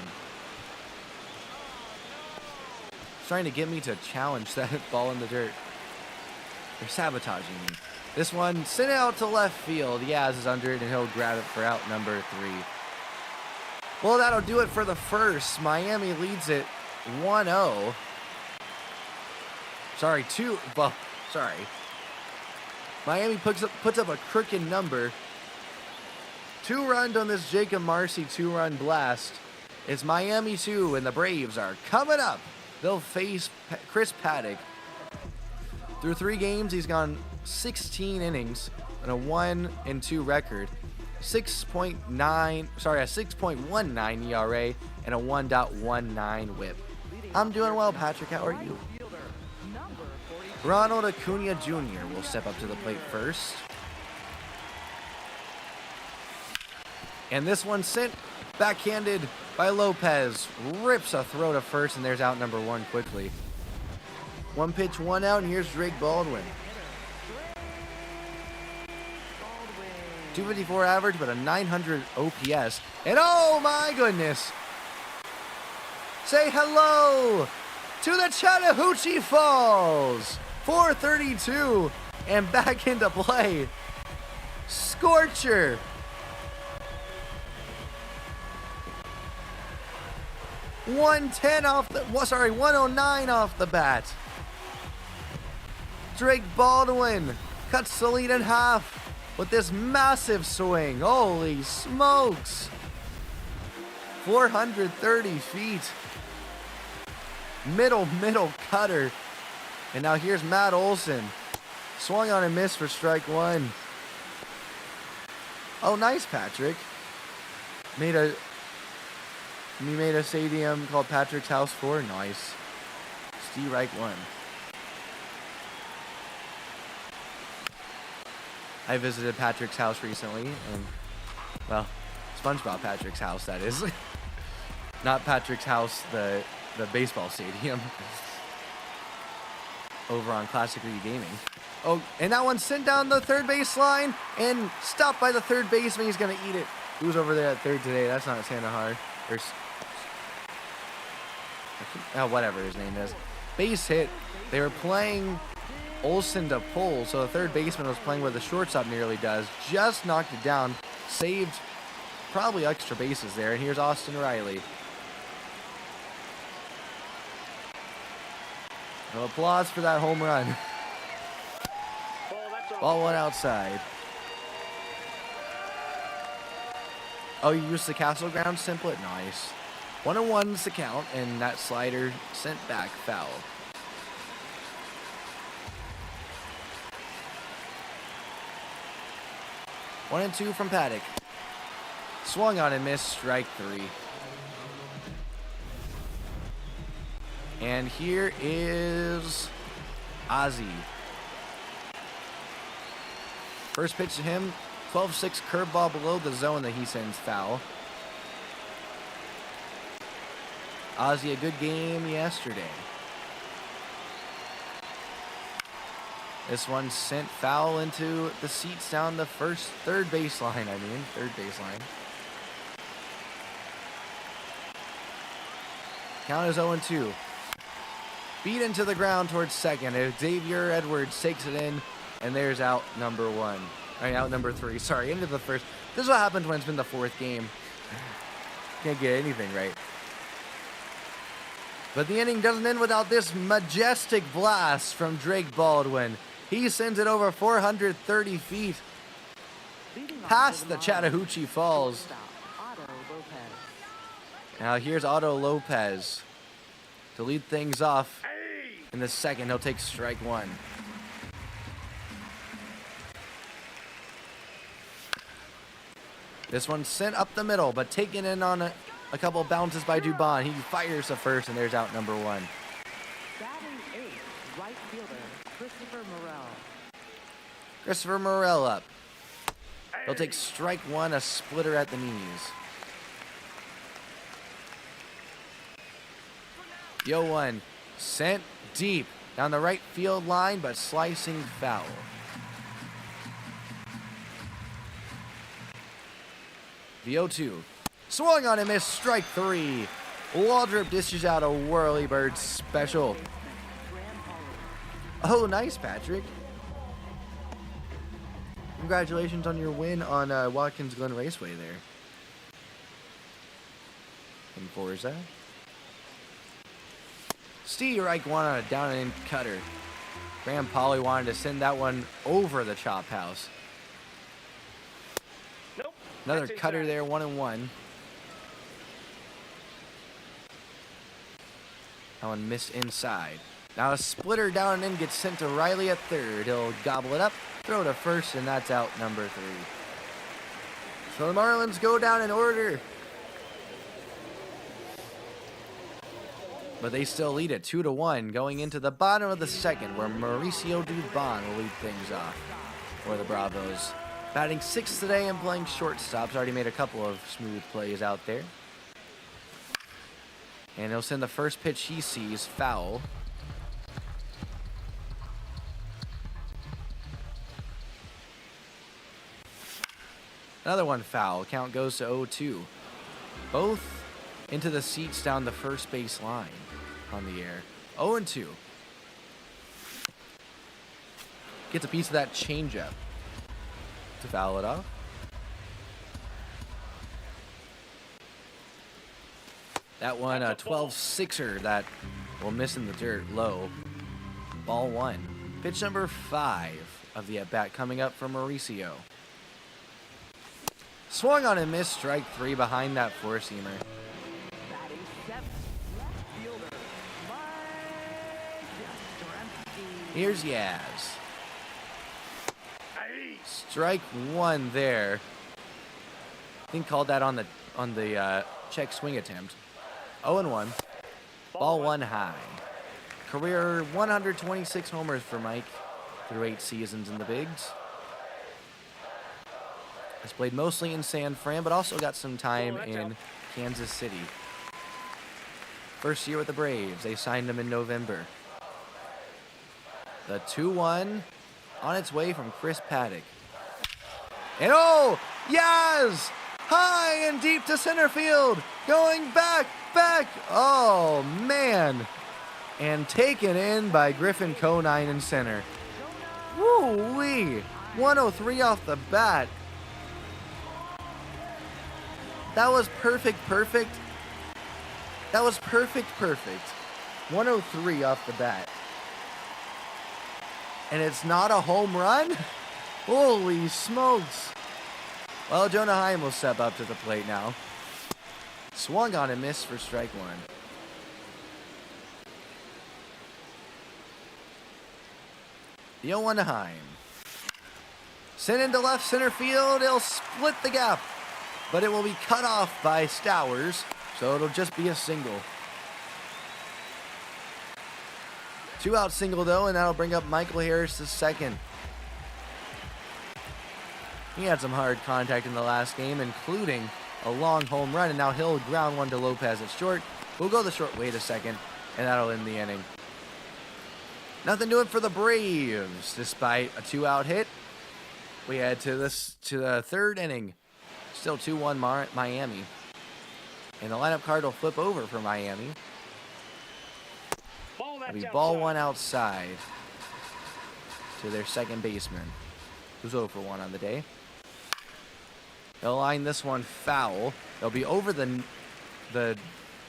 He's trying to get me to challenge that ball in the dirt. They're sabotaging me. This one sent out to left field. Yaz is under it, and he'll grab it for out number 3. Well, that'll do it for the first. Miami leads it 1-0. Miami puts up a crooked number. 2 runs on this Jacob Marcy 2-run blast. It's Miami 2, and the Braves are coming up. They'll face Chris Paddock. Through 3 games, he's gone 16 innings and a 1-2 record. A 6.19 ERA and a 1.19 WHIP. I'm doing well, Patrick. How are you? Ronald Acuna Jr. will step up to the plate first. And this one sent backhanded by Lopez. Rips a throw to first, and there's out number 1 quickly. 1 pitch, 1 out, and here's Drake Baldwin. 254 average, but a 900 OPS. And oh my goodness! Say hello to the Chattahoochee Falls! 432 and back into play. Scorcher. 110 off the 109 off the bat. Drake Baldwin cuts the lead in half with this massive swing. Holy smokes. 430 feet. Middle cutter. And now here's Matt Olson. Swung on and missed for strike 1. Oh, nice, Patrick. We made a stadium called Patrick's House 4. Nice. Strike 1. I visited Patrick's house recently, and, well, SpongeBob Patrick's house, that is. Not Patrick's house, the baseball stadium. Over on Classic Reed Gaming. Oh, and that one sent down the third base line and stopped by the third baseman. He's going to eat it. Who's over there at third today? That's not Sanahar. Whatever his name is. Base hit. They were playing Olson to pull, so the third baseman was playing where the shortstop nearly does. Just knocked it down. Saved probably extra bases there. And here's Austin Riley. No applause for that home run. Ball 1 outside. Oh, you used the Castle Grounds template? Nice. 1-1's the count, and that slider sent back foul. One and 2 from Paddock. Swung on and missed, strike 3. And here is Ozzy. First pitch to him, 12-6 curveball below the zone that he sends foul. Ozzy, a good game yesterday. This one sent foul into the seats down the third baseline. Count is 0-2. Beat into the ground towards second. Xavier Edwards takes it in, and there's out number 1. Out number 3. Sorry, into the first. This is what happens when it's been the 4th game. Can't get anything right. But the inning doesn't end without this majestic blast from Drake Baldwin. He sends it over 430 feet past the Chattahoochee Falls. Now here's Otto Lopez to lead things off. In the second, he'll take strike 1. This one sent up the middle, but taken in on a couple bounces by Dubon. He fires the first, and there's out number 1. Batting 8th, right fielder Christopher Morel. Christopher Morel up. He'll take strike 1, a splitter at the knees. Yo 1 sent deep down the right field line, but slicing foul. The 0-2. Swung on and missed, strike 3. Waldrop dishes out a whirly bird special. Oh, nice, Patrick. Congratulations on your win on Watkins Glen Raceway there. In Forza. Steve Reich won on a down and in cutter. Graham Polly wanted to send that one over the chop house. Nope. Another That's cutter inside. there, 1-1. That one missed inside. Now a splitter down and in gets sent to Riley at third. He'll gobble it up, throw to first, and that's out number 3. So the Marlins go down in order. But they still lead it 2-1 going into the bottom of the second, where Mauricio Dubon will lead things off for the Bravos. Batting 6th today and playing shortstops. Already made a couple of smooth plays out there. And he'll send the first pitch he sees foul. Another one foul. Count goes to 0-2. Both into the seats down the first base line on the air. 0-2. Gets a piece of that changeup to foul it off. That one, a 12-6er that will miss in the dirt low. Ball 1. Pitch number 5 of the at-bat coming up from Mauricio. Swung on and missed, strike 3 behind that four-seamer. Batting 7th, left fielder, Mike Yastrzemski. Here's Yaz. Aye. Strike 1 there. I think called that on the check swing attempt. 0-1. Ball 1 high. Career 126 homers for Mike through 8 seasons in the bigs. Has played mostly in San Fran, but also got some time in Kansas City. First year with the Braves. They signed him in November. The 2-1 on its way from Chris Paddock. And oh, Yaz! High and deep to center field. Going back. Oh, man. And taken in by Griffin Conine in center. Woo-wee. 103 off the bat. That was perfect. That was perfect. 103 off the bat. And it's not a home run? Holy smokes. Well, Jonah Heim will step up to the plate now. Swung on and missed for strike 1. The 0-1 to Heim. Sent into left center field. He'll split the gap. But it will be cut off by Stowers. So it'll just be a single. 2-out single though, and that'll bring up Michael Harris to second. He had some hard contact in the last game, including a long home run, and now he'll ground one to Lopez at short. We'll go the short way to second, and that'll end the inning. Nothing doing for the Braves, despite a 2-out hit. We head to the 3rd inning. Still 2-1 Miami. And the lineup card will flip over for Miami. It'll be ball 1 outside to their second baseman, who's 0 for 1 on the day. They'll line this one foul. They'll be over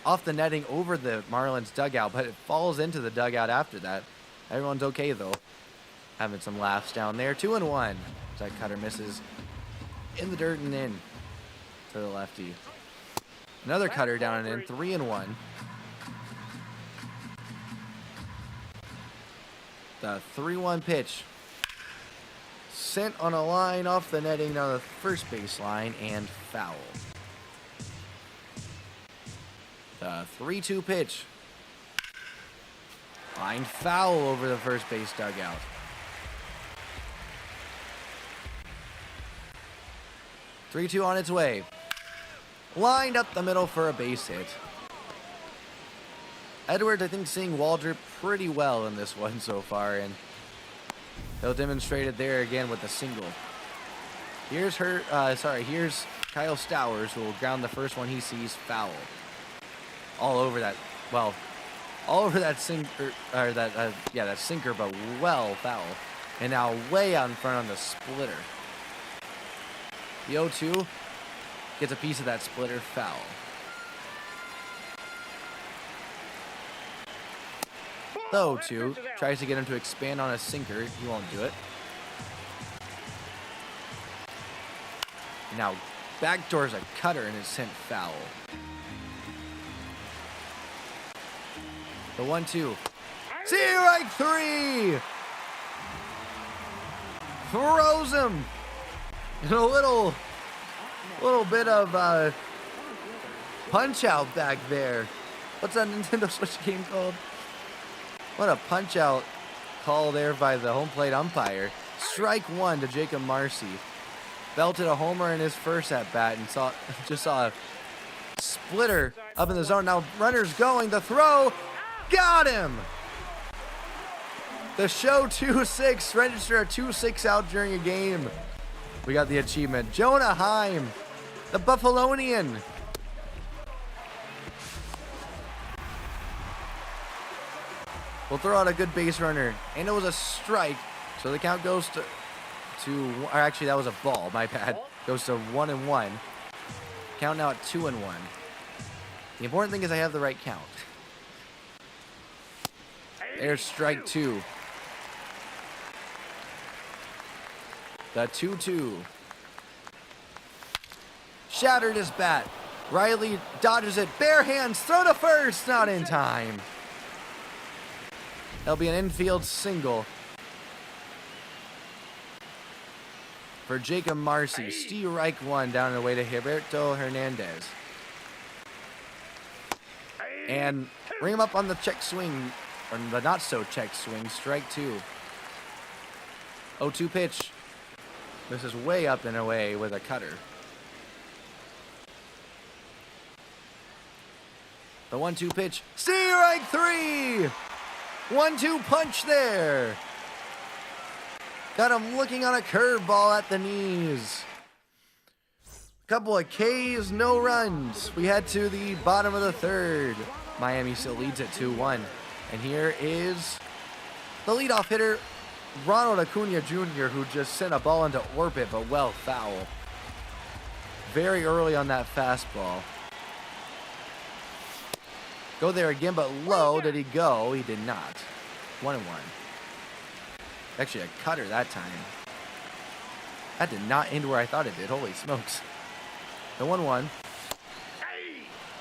off the netting over the Marlins dugout, but it falls into the dugout after that. Everyone's okay though. Having some laughs down there. 2-1. That cutter misses in the dirt and in to the lefty. Another cutter down and in. 3-1. The 3-1 pitch. Sent on a line off the netting down the first base line and foul. The 3-2 pitch. Line foul over the first base dugout. Three-two on its way. Lined up the middle for a base hit. Edwards, I think, seeing Waldrop pretty well in this one so far, and he'll demonstrate it there again with a single. Here's Kyle Stowers, who will ground the first one he sees foul. All over that sinker, that sinker, but well foul. And now way out in front on the splitter. The 0-2 gets a piece of that splitter foul. The 0-2. Tries to get him to expand on a sinker. He won't do it. Now backdoors a cutter and is sent foul. The 1-2. Strike 3! Throws him. And a little bit of punch out back there. What's that Nintendo Switch game called? What a punch out call there by the home plate umpire. Strike 1 to Jacob Marcy. Belted a homer in his first at bat and just saw a splitter up in the zone. Now runners going. The throw. Got him. The show 2-6. Register a 2-6 out during a game. We got the achievement. Jonah Heim, the Buffalonian. We'll throw out a good base runner, and it was a strike, so the count goes to or actually that was a ball, my bad. Goes to 1-1. Count now at 2-1. The important thing is I have the right count. There's strike 2. The 2-2. Shattered his bat. Riley dodges it. Bare hands. Throw to first. Not in time. That'll be an infield single for Jacob Marcy. Strike 1 down the way to Gilberto Hernandez. And bring him up on the check swing, or the not so check swing. Strike 2. 0-2 pitch. This is way up and away with a cutter. The 1-2 pitch. Strike 3. 1-2 punch there. Got him looking on a curveball at the knees. Couple of Ks, no runs. We head to the bottom of the third. Miami still leads at 2-1. And here is the leadoff hitter, Ronald Acuna Jr., who just sent a ball into orbit, but well foul. Very early on that fastball. Go there again, but low. Did he go? He did not. 1-1. Actually, a cutter that time. That did not end where I thought it did. Holy smokes. The 1-1.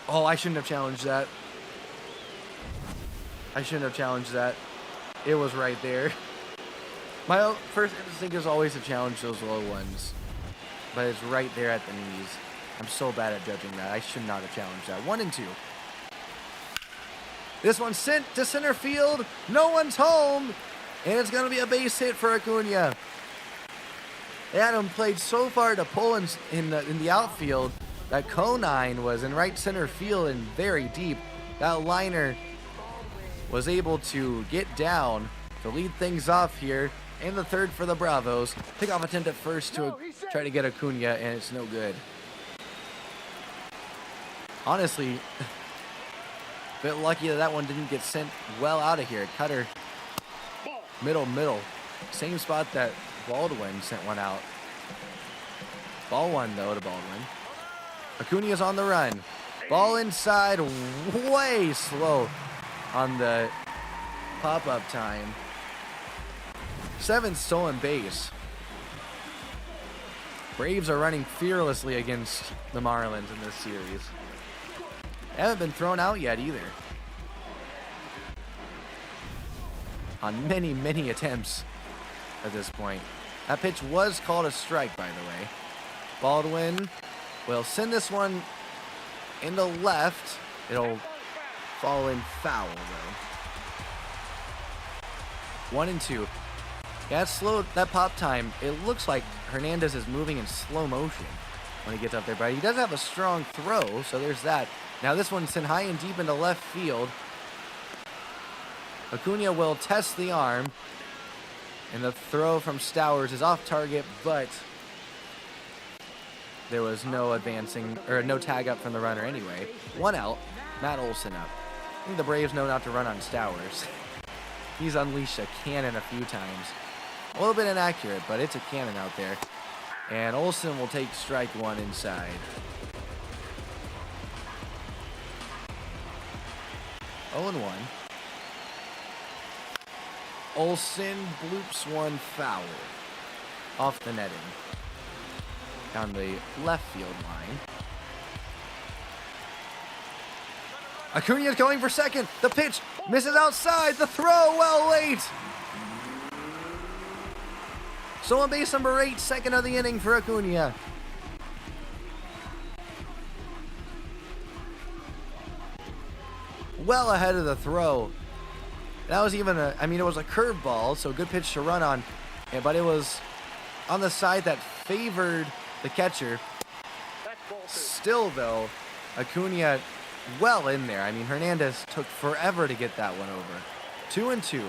Oh, I shouldn't have challenged that. I shouldn't have challenged that. It was right there. My first instinct is always to challenge those low ones. But it's right there at the knees. I'm so bad at judging that. I should not have challenged that. 1-2. This one's sent to center field. No one's home. And it's going to be a base hit for Acuna. Adam played so far to pull in the outfield that Conine was in right center field and very deep. That liner was able to get down to lead things off here. And the third for the Bravos. Pickoff attempt at first to try to get Acuna, and it's no good. Honestly, a bit lucky that one didn't get sent well out of here. Cutter, middle. Same spot that Baldwin sent one out. Ball 1, though, to Baldwin. Acuna's on the run. Ball inside, way slow on the pop-up time. 7th stolen base. Braves are running fearlessly against the Marlins in this series. They haven't been thrown out yet either. On many attempts at this point. That pitch was called a strike, by the way. Baldwin will send this one into left. It'll fall in foul, though. 1-2. Yeah, it's slow, that pop time. It looks like Hernandez is moving in slow motion when he gets up there, but he does have a strong throw, so there's that. Now this one's sent high and deep into left field. Acuna will test the arm, and the throw from Stowers is off target, but there was no advancing, or no tag up from the runner anyway. 1 out, Matt Olson up. I think the Braves know not to run on Stowers. He's unleashed a cannon a few times. A little bit inaccurate, but it's a cannon out there. And Olson will take strike 1 inside. Oh, 0-1. Olsen bloops one foul off the netting down the left field line. Acuna's going for second. The pitch misses outside. The throw well late. So on base number 8, second of the inning for Acuna. Well ahead of the throw. That was even it was a curveball, so good pitch to run on. Yeah, but it was on the side that favored the catcher. Still, though, Acuna well in there. Hernandez took forever to get that one over. 2-2.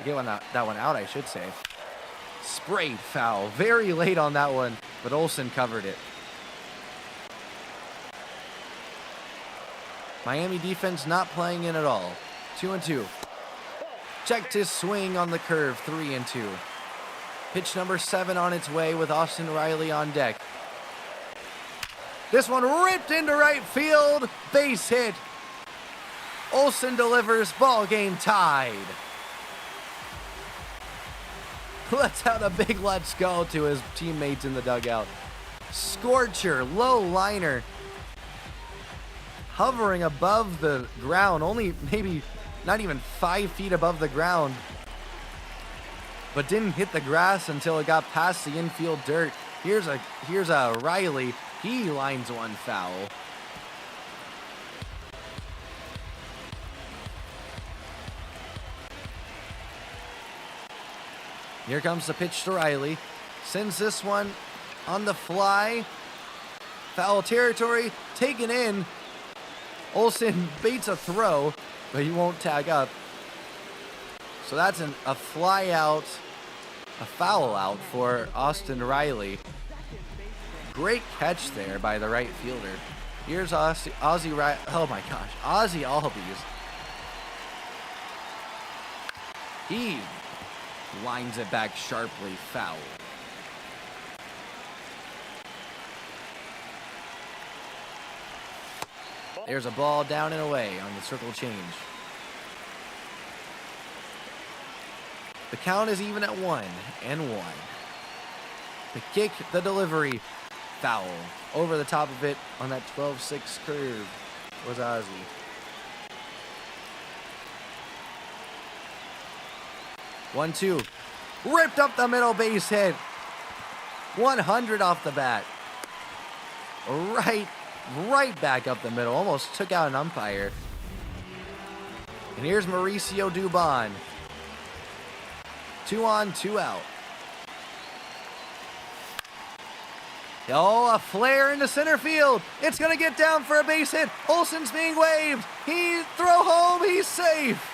Get that one out, I should say. Sprayed foul. Very late on that one, but Olsen covered it. Miami defense not playing in at all. 2-2. Checked his swing on the curve. 3-2. Pitch number 7 on its way with Austin Riley on deck. This one ripped into right field. Base hit. Olsen delivers. Ball game tied. Lets out a big let's go to his teammates in the dugout. Scorcher, low liner. Hovering above the ground. Only maybe not even 5 feet above the ground. But didn't hit the grass until it got past the infield dirt. Here's a Riley. He lines one foul. Here comes the pitch to Riley. Sends this one on the fly. Foul territory taken in. Olsen baits a throw, but he won't tag up. So that's a fly out, a foul out for Austin Riley. Great catch there by the right fielder. Here's Ozzy Albies. He lines it back sharply, foul. There's a ball down and away on the circle change. The count is even at 1-1. The kick, the delivery, foul. Over the top of it on that 12-6 curve was Ozzy. One, two. Ripped up the middle, base hit. 100 off the bat. Right back up the middle. Almost took out an umpire. And here's Mauricio Dubon. 2 on, 2 out. Oh, a flare into center field. It's going to get down for a base hit. Olsen's being waved. He throw home. He's safe.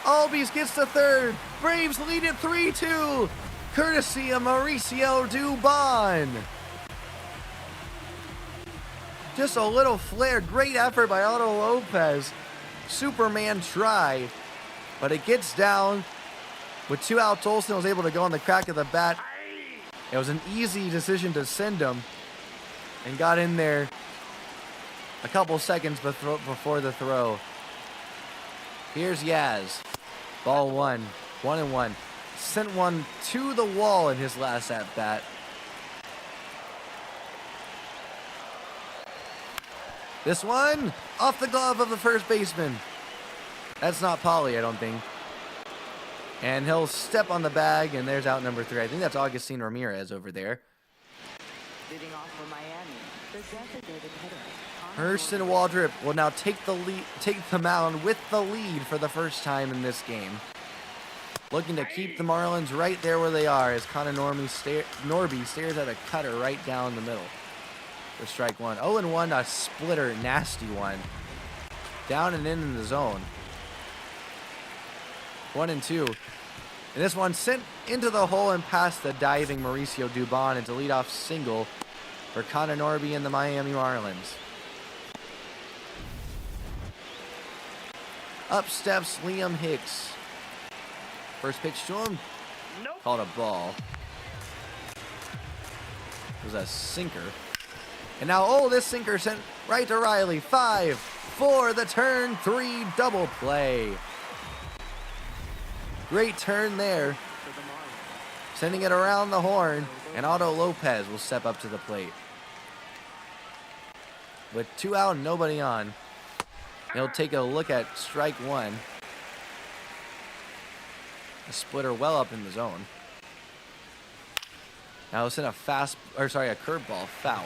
Albies gets to third. Braves lead it 3-2. Courtesy of Mauricio Dubon. Just a little flare. Great effort by Otto Lopez. Superman try. But it gets down. With 2 outs, Olsen was able to go on the crack of the bat. It was an easy decision to send him. And got in there a couple seconds before the throw. Here's Yaz. Ball 1. 1-1. Sent one to the wall in his last at-bat. This one off the glove of the first baseman. That's not Pauly, I don't think. And he'll step on the bag, and there's out number 3. I think that's Augustine Ramirez over there. Leading off for Miami, the designated hitter. Hurston Waldrop will now take the mound with the lead for the first time in this game. Looking to keep the Marlins right there where they are as Connor Norby stares at a cutter right down the middle. For strike 1. 0-1, a splitter, nasty one. Down and in the zone. 1-2. And this one sent into the hole and past the diving Mauricio Dubon into leadoff single for Connor Norby and the Miami Marlins. Up steps Liam Hicks. First pitch to him. Nope. Called a ball. It was a sinker. And now, this sinker sent right to Riley. 5, 4, the turn, 3, double play. Great turn there. Sending it around the horn, and Otto Lopez will step up to the plate. With 2 out and nobody on, he'll take a look at strike one. A splitter well up in the zone. Now it's in a curveball foul.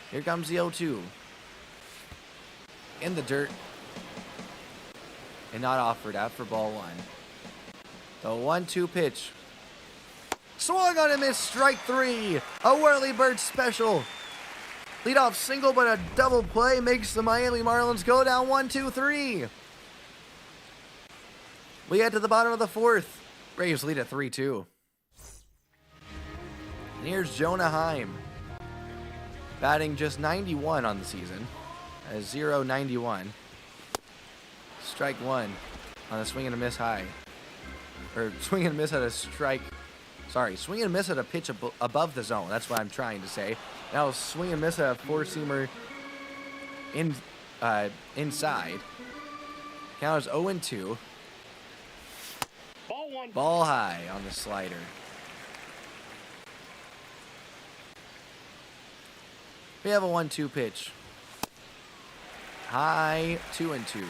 Here comes the 0-2. In the dirt. And not offered at for ball one. The 1-2 pitch. Swung on and missed, strike three. A whirly bird special. Leadoff single, but a double play makes the Miami Marlins go down 1-2-3. We get to the bottom of the fourth. Braves lead at 3-2. And here's Jonah Heim. Batting just 91 on the season. A 0-91. Strike one on a swing and a miss high. Or swing and a miss at a strike. Sorry, swing and miss at a pitch above the zone. That's what I'm trying to say. Now swing and miss at a four-seamer inside. Count is 0-2. Ball one. Ball high on the slider. We have a 1-2 pitch. High, 2-2.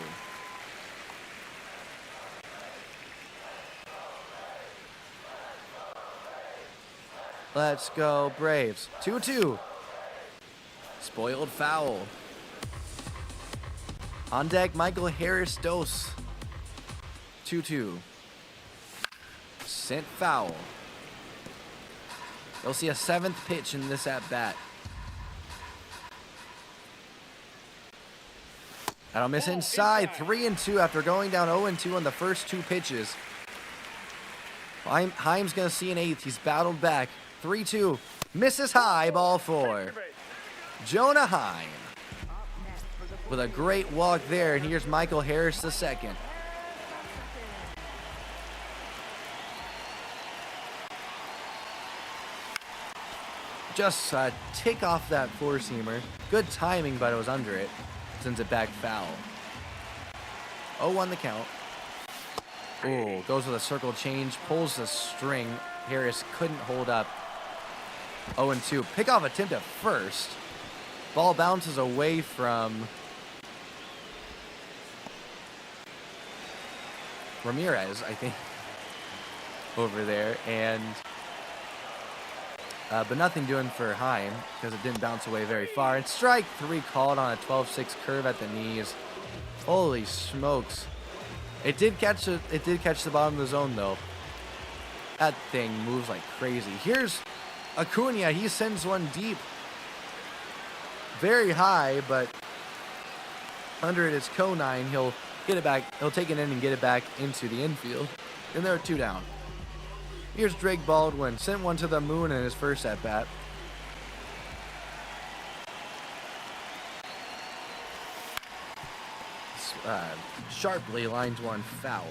Let's go Braves. 2-2. Spoiled foul. On deck, Michael Harris Dos. 2-2. Sent foul. You'll see a 7th pitch in this at bat. That'll miss inside. 3-2 after going down 0-2 on the first 2 pitches. Heim's going to see an 8th. He's battled back. 3-2. Misses high. Ball 4. Jonah Heim with a great walk there. And here's Michael Harris the second. Just tick off that four-seamer. Good timing, but it was under it. Sends it back foul. 0-1 the count. Ooh, goes with a circle change. Pulls the string. Harris couldn't hold up. 0-2. Pickoff attempt at first. Ball bounces away from Ramirez, I think, over there. And but nothing doing for Heim because it didn't bounce away very far. And strike 3 called on a 12-6 curve at the knees. Holy smokes! It did catch the bottom of the zone though. That thing moves like crazy. Here's Acuna. He sends one deep, very high, but under it is Conine. He'll get it back. He'll take it in and get it back into the infield. And there are 2 down. Here's Drake Baldwin. Sent one to the moon in his first at-bat. Sharply lines one foul.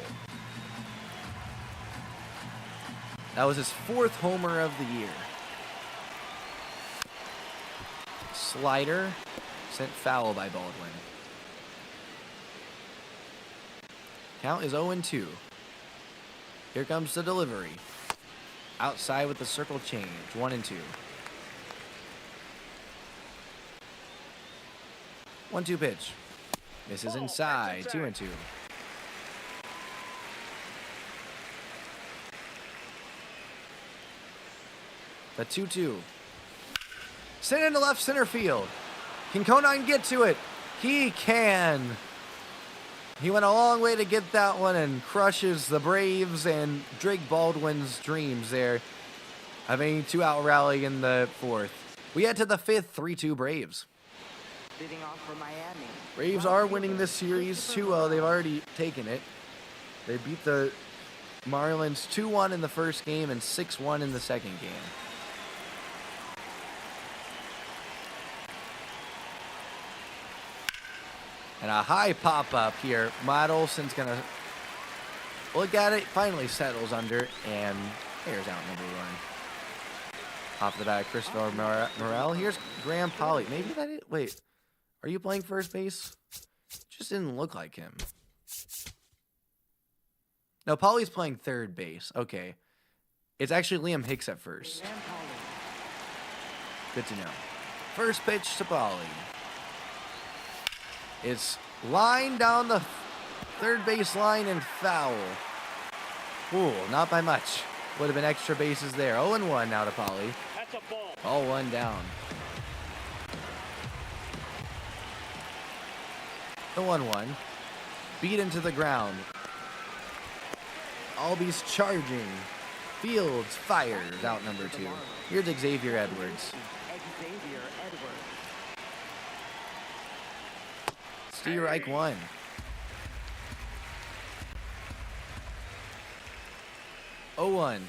That was his 4th homer of the year. Slider. Sent foul by Baldwin. Count is 0-2. Here comes the delivery. Outside with the circle change. 1-2. 1-2 pitch. Misses inside. 2-2. The 2-2. Sent into left center field. Can Conine get to it? He can. He went a long way to get that one and crushes the Braves and Drake Baldwin's dreams there. Having 2-out rally in the 4th. We head to the 5th, 3-2 Braves. Leading off for Miami. Braves are winning this series 2-0. They've already taken it. They beat the Marlins 2-1 in the first game and 6-1 in the second game. And a high pop-up here. Matt Olson's going to look at it. Finally settles under. And there's out number 1. Off the bat, Christopher Morel. Here's Graham Polley. Maybe that is... Wait. Are you playing first base? Just didn't look like him. No, Paulie's playing third base. Okay. It's actually Liam Hicks at first. And Polly. Good to know. First pitch to Paulie. It's lined down the third base line and foul. Ooh, not by much. Would have been extra bases there. 0-1 now to Paulie. That's a ball. All one down. The 1-1. Beat into the ground. Albies charging. Fields fires out number 2. Here's Xavier Edwards. Xavier Edwards. Strike 1. Oh, 1.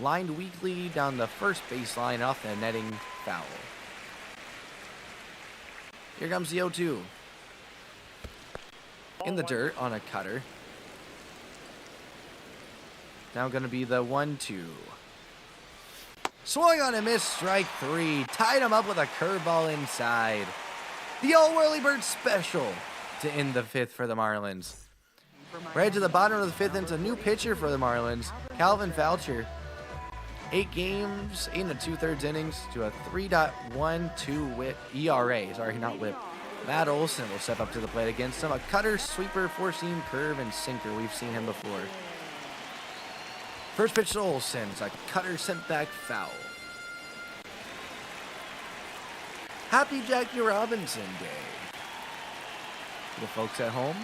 Lined weakly down the first baseline off the netting foul. Here comes the 0-2. In the dirt on a cutter. Now going to be the 1-2. Swung on a miss, strike 3. Tied him up with a curveball inside. The old Whirly Bird special to end the 5th for the Marlins. Right to the bottom of the 5th, into a new pitcher for the Marlins, Calvin Foucher. 8 games, 8 and 2/3 innings to a 3.12 whip ERA. Sorry, not whip. Matt Olson will step up to the plate against him. A cutter, sweeper, 4-seam, curve, and sinker. We've seen him before. First pitch to Olson. It's a cutter sent back foul. Happy Jackie Robinson Day. The folks at home.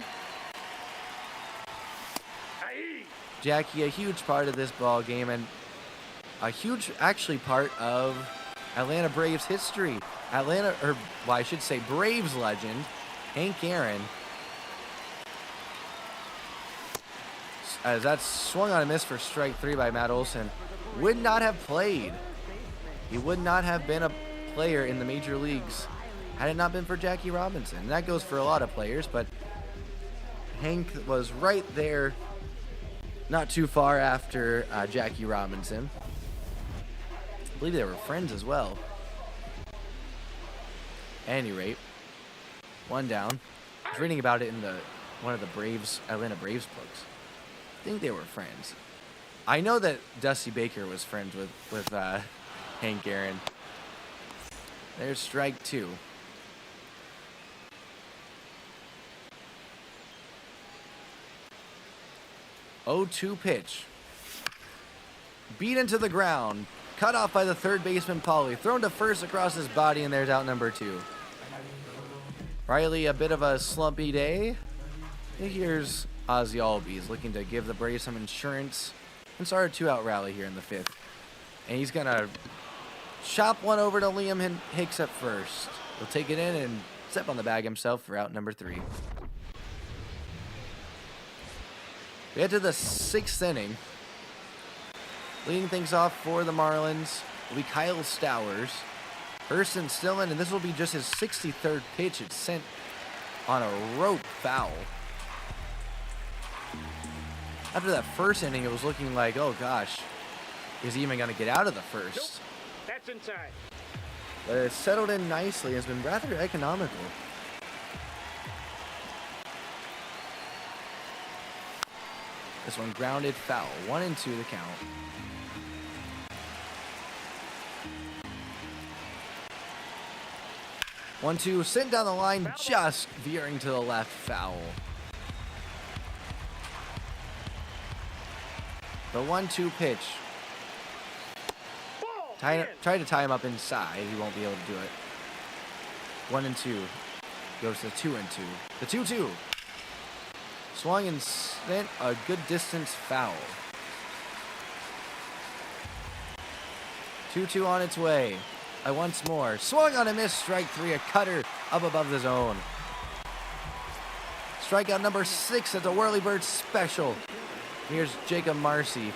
Jackie, a huge part of this ball game and a huge, actually, part of Atlanta Braves history. I should say Braves legend, Hank Aaron. As that's swung on a miss for strike 3 by Matt Olson. Would not have played. He would not have been a player in the major leagues had it not been for Jackie Robinson. And that goes for a lot of players, but Hank was right there, not too far after Jackie Robinson. I believe they were friends as well. At any rate, 1 down. I was reading about it in one of the Atlanta Braves books. I think they were friends. I know that Dusty Baker was friends with Hank Aaron. There's strike 2. Oh, 2 pitch. Beat into the ground. Cut off by the third baseman, Paulie. Thrown to first across his body, and there's out number 2. Riley, a bit of a slumpy day. Here's Ozzy Albies looking to give the Braves some insurance and start a 2-out rally here in the 5th. And he's going to chop one over to Liam Hicks at first. He'll take it in and step on the bag himself for out number 3. We head to the 6th inning. Leading things off for the Marlins will be Kyle Stowers. Hurston still in, and this will be just his 63rd pitch. It's sent on a rope foul. After that first inning, it was looking like, oh gosh, is he even going to get out of the first? Nope. That's inside. But it's settled in nicely. It's been rather economical. This one grounded foul. 1-2 the count. One, two, sent down the line, just veering to the left, foul. The 1-2 pitch. Try to tie him up inside. He won't be able to do it. 1-2. Goes to 2-2. The 2-2. Swung and sent a good distance foul. 2-2 on its way. Once more. Swung on a miss. Strike 3. A cutter up above the zone. Strikeout number 6 at the Whirly Bird special. Here's Jacob Marcy.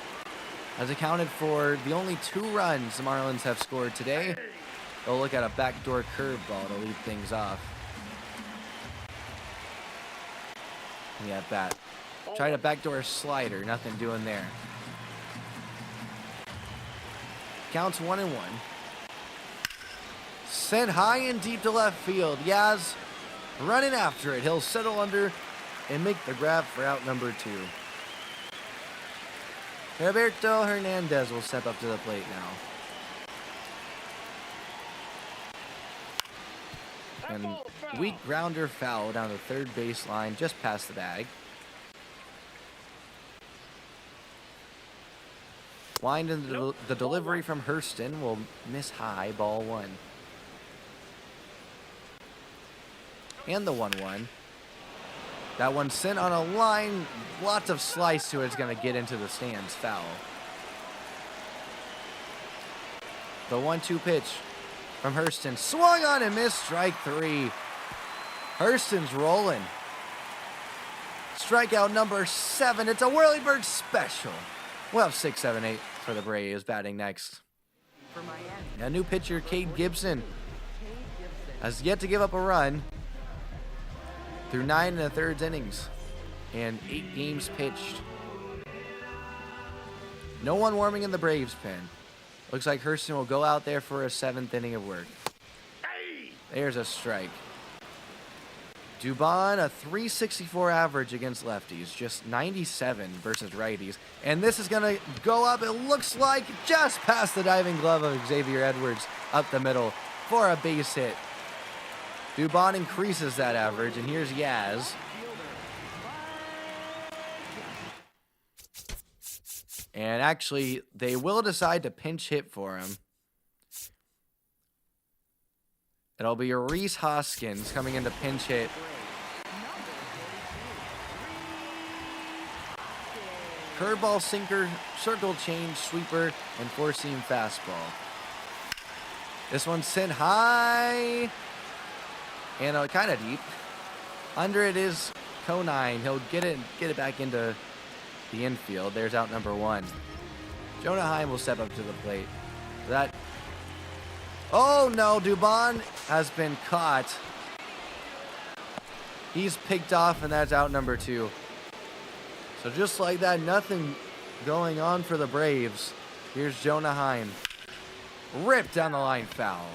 Has accounted for the only 2 runs the Marlins have scored today. They'll look at a backdoor curveball to lead things off. Yeah, bat. Tried a backdoor slider. Nothing doing there. Counts 1-1. Sent high and deep to left field. Yaz running after it. He'll settle under and make the grab for out number 2. Roberto Hernandez will step up to the plate now. And weak grounder foul down the third baseline, just past the bag. Wind into the delivery from Hurston will miss high, ball 1. And the 1-1. That one sent on a line, lots of slice to it. It's going to get into the stands, foul. The 1-2 pitch from Hurston, swung on and missed, strike 3. Hurston's rolling. Strikeout number 7. It's a Whirlybird special. We'll have 6, 7, 8 for the Braves. Batting next, a new pitcher, Cade Gibson, has yet to give up a run through 9 1/3 innings and 8 games pitched. No one warming in the Braves pen. Looks like Hurston will go out there for a 7th inning of work. There's a strike. Dubon, a 364 average against lefties, just 97 versus righties. And this is going to go up, it looks like, just past the diving glove of Xavier Edwards up the middle for a base hit. Dubon increases that average, and here's Yaz. And actually, they will decide to pinch hit for him. It'll be Reese Hoskins coming in to pinch hit. Curveball, sinker, circle change, sweeper, and 4-seam fastball. This one's sent high and kind of deep. Under it is Conine. He'll get it back into the infield. There's out number 1. Jonah Heim will step up to the plate. Oh no, Dubon has been caught. He's picked off, and that's out number 2. So just like that, nothing going on for the Braves. Here's Jonah Heim. Ripped down the line, foul.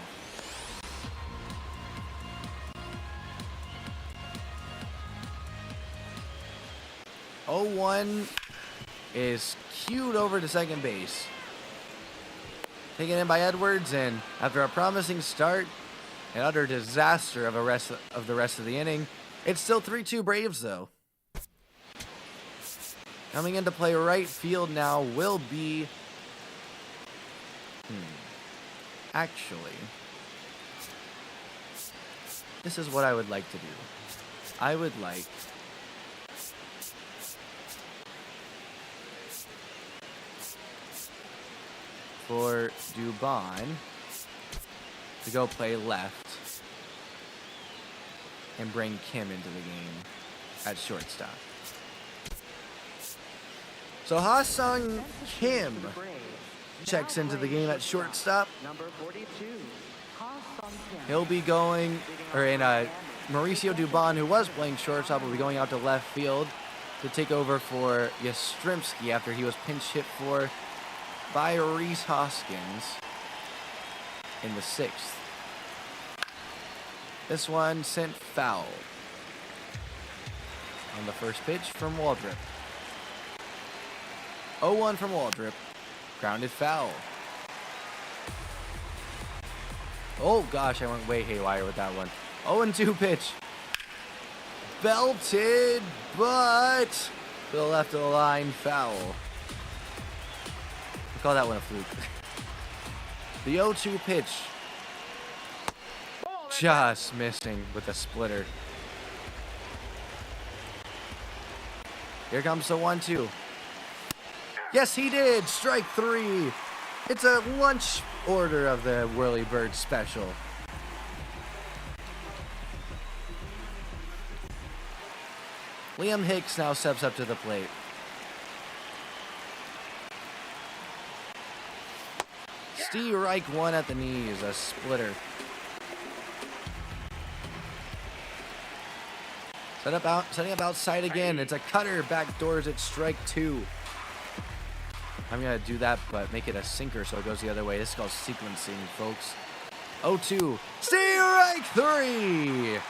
Oh, 1 is cued over to second base. Taken in by Edwards, and after a promising start, an utter disaster of the rest of the inning, it's still 3-2 Braves, though. Coming into play right field now will be... Actually, this is what I would like to do. I would like... for Dubon to go play left and bring Kim into the game at shortstop. So Ha-Sung Kim checks into the game at shortstop. He'll be going, Mauricio Dubon, who was playing shortstop, will be going out to left field to take over for Yastrzemski after he was pinch hit for by Reese Hoskins in the 6th. This one sent foul on the first pitch from Waldrop. 0-1 from Waldrop. Grounded foul. Oh gosh, I went way haywire with that one. 0-2 pitch. Belted, but to the left of the line, foul. Call that one a fluke. The 0-2 pitch. Just missing with a splitter. Here comes the 1-2. Yes, he did. Strike 3. It's a lunch order of the Whirlybird special. Liam Hicks now steps up to the plate. Steve Reich 1 at the knees, a splitter. Setting up outside again. It's a cutter, backdoors it, strike 2. I'm going to do that, but make it a sinker so it goes the other way. This is called sequencing, folks. 0-2. Steve Reich 3.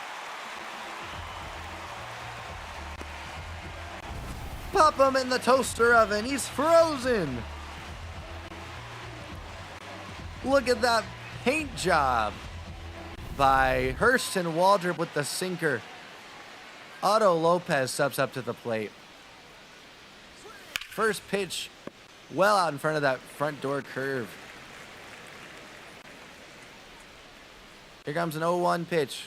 Pop him in the toaster oven. He's frozen. Look at that paint job by Hurston Waldrop with the sinker. Otto Lopez steps up to the plate. First pitch, well out in front of that front door curve. Here comes an 0-1 pitch.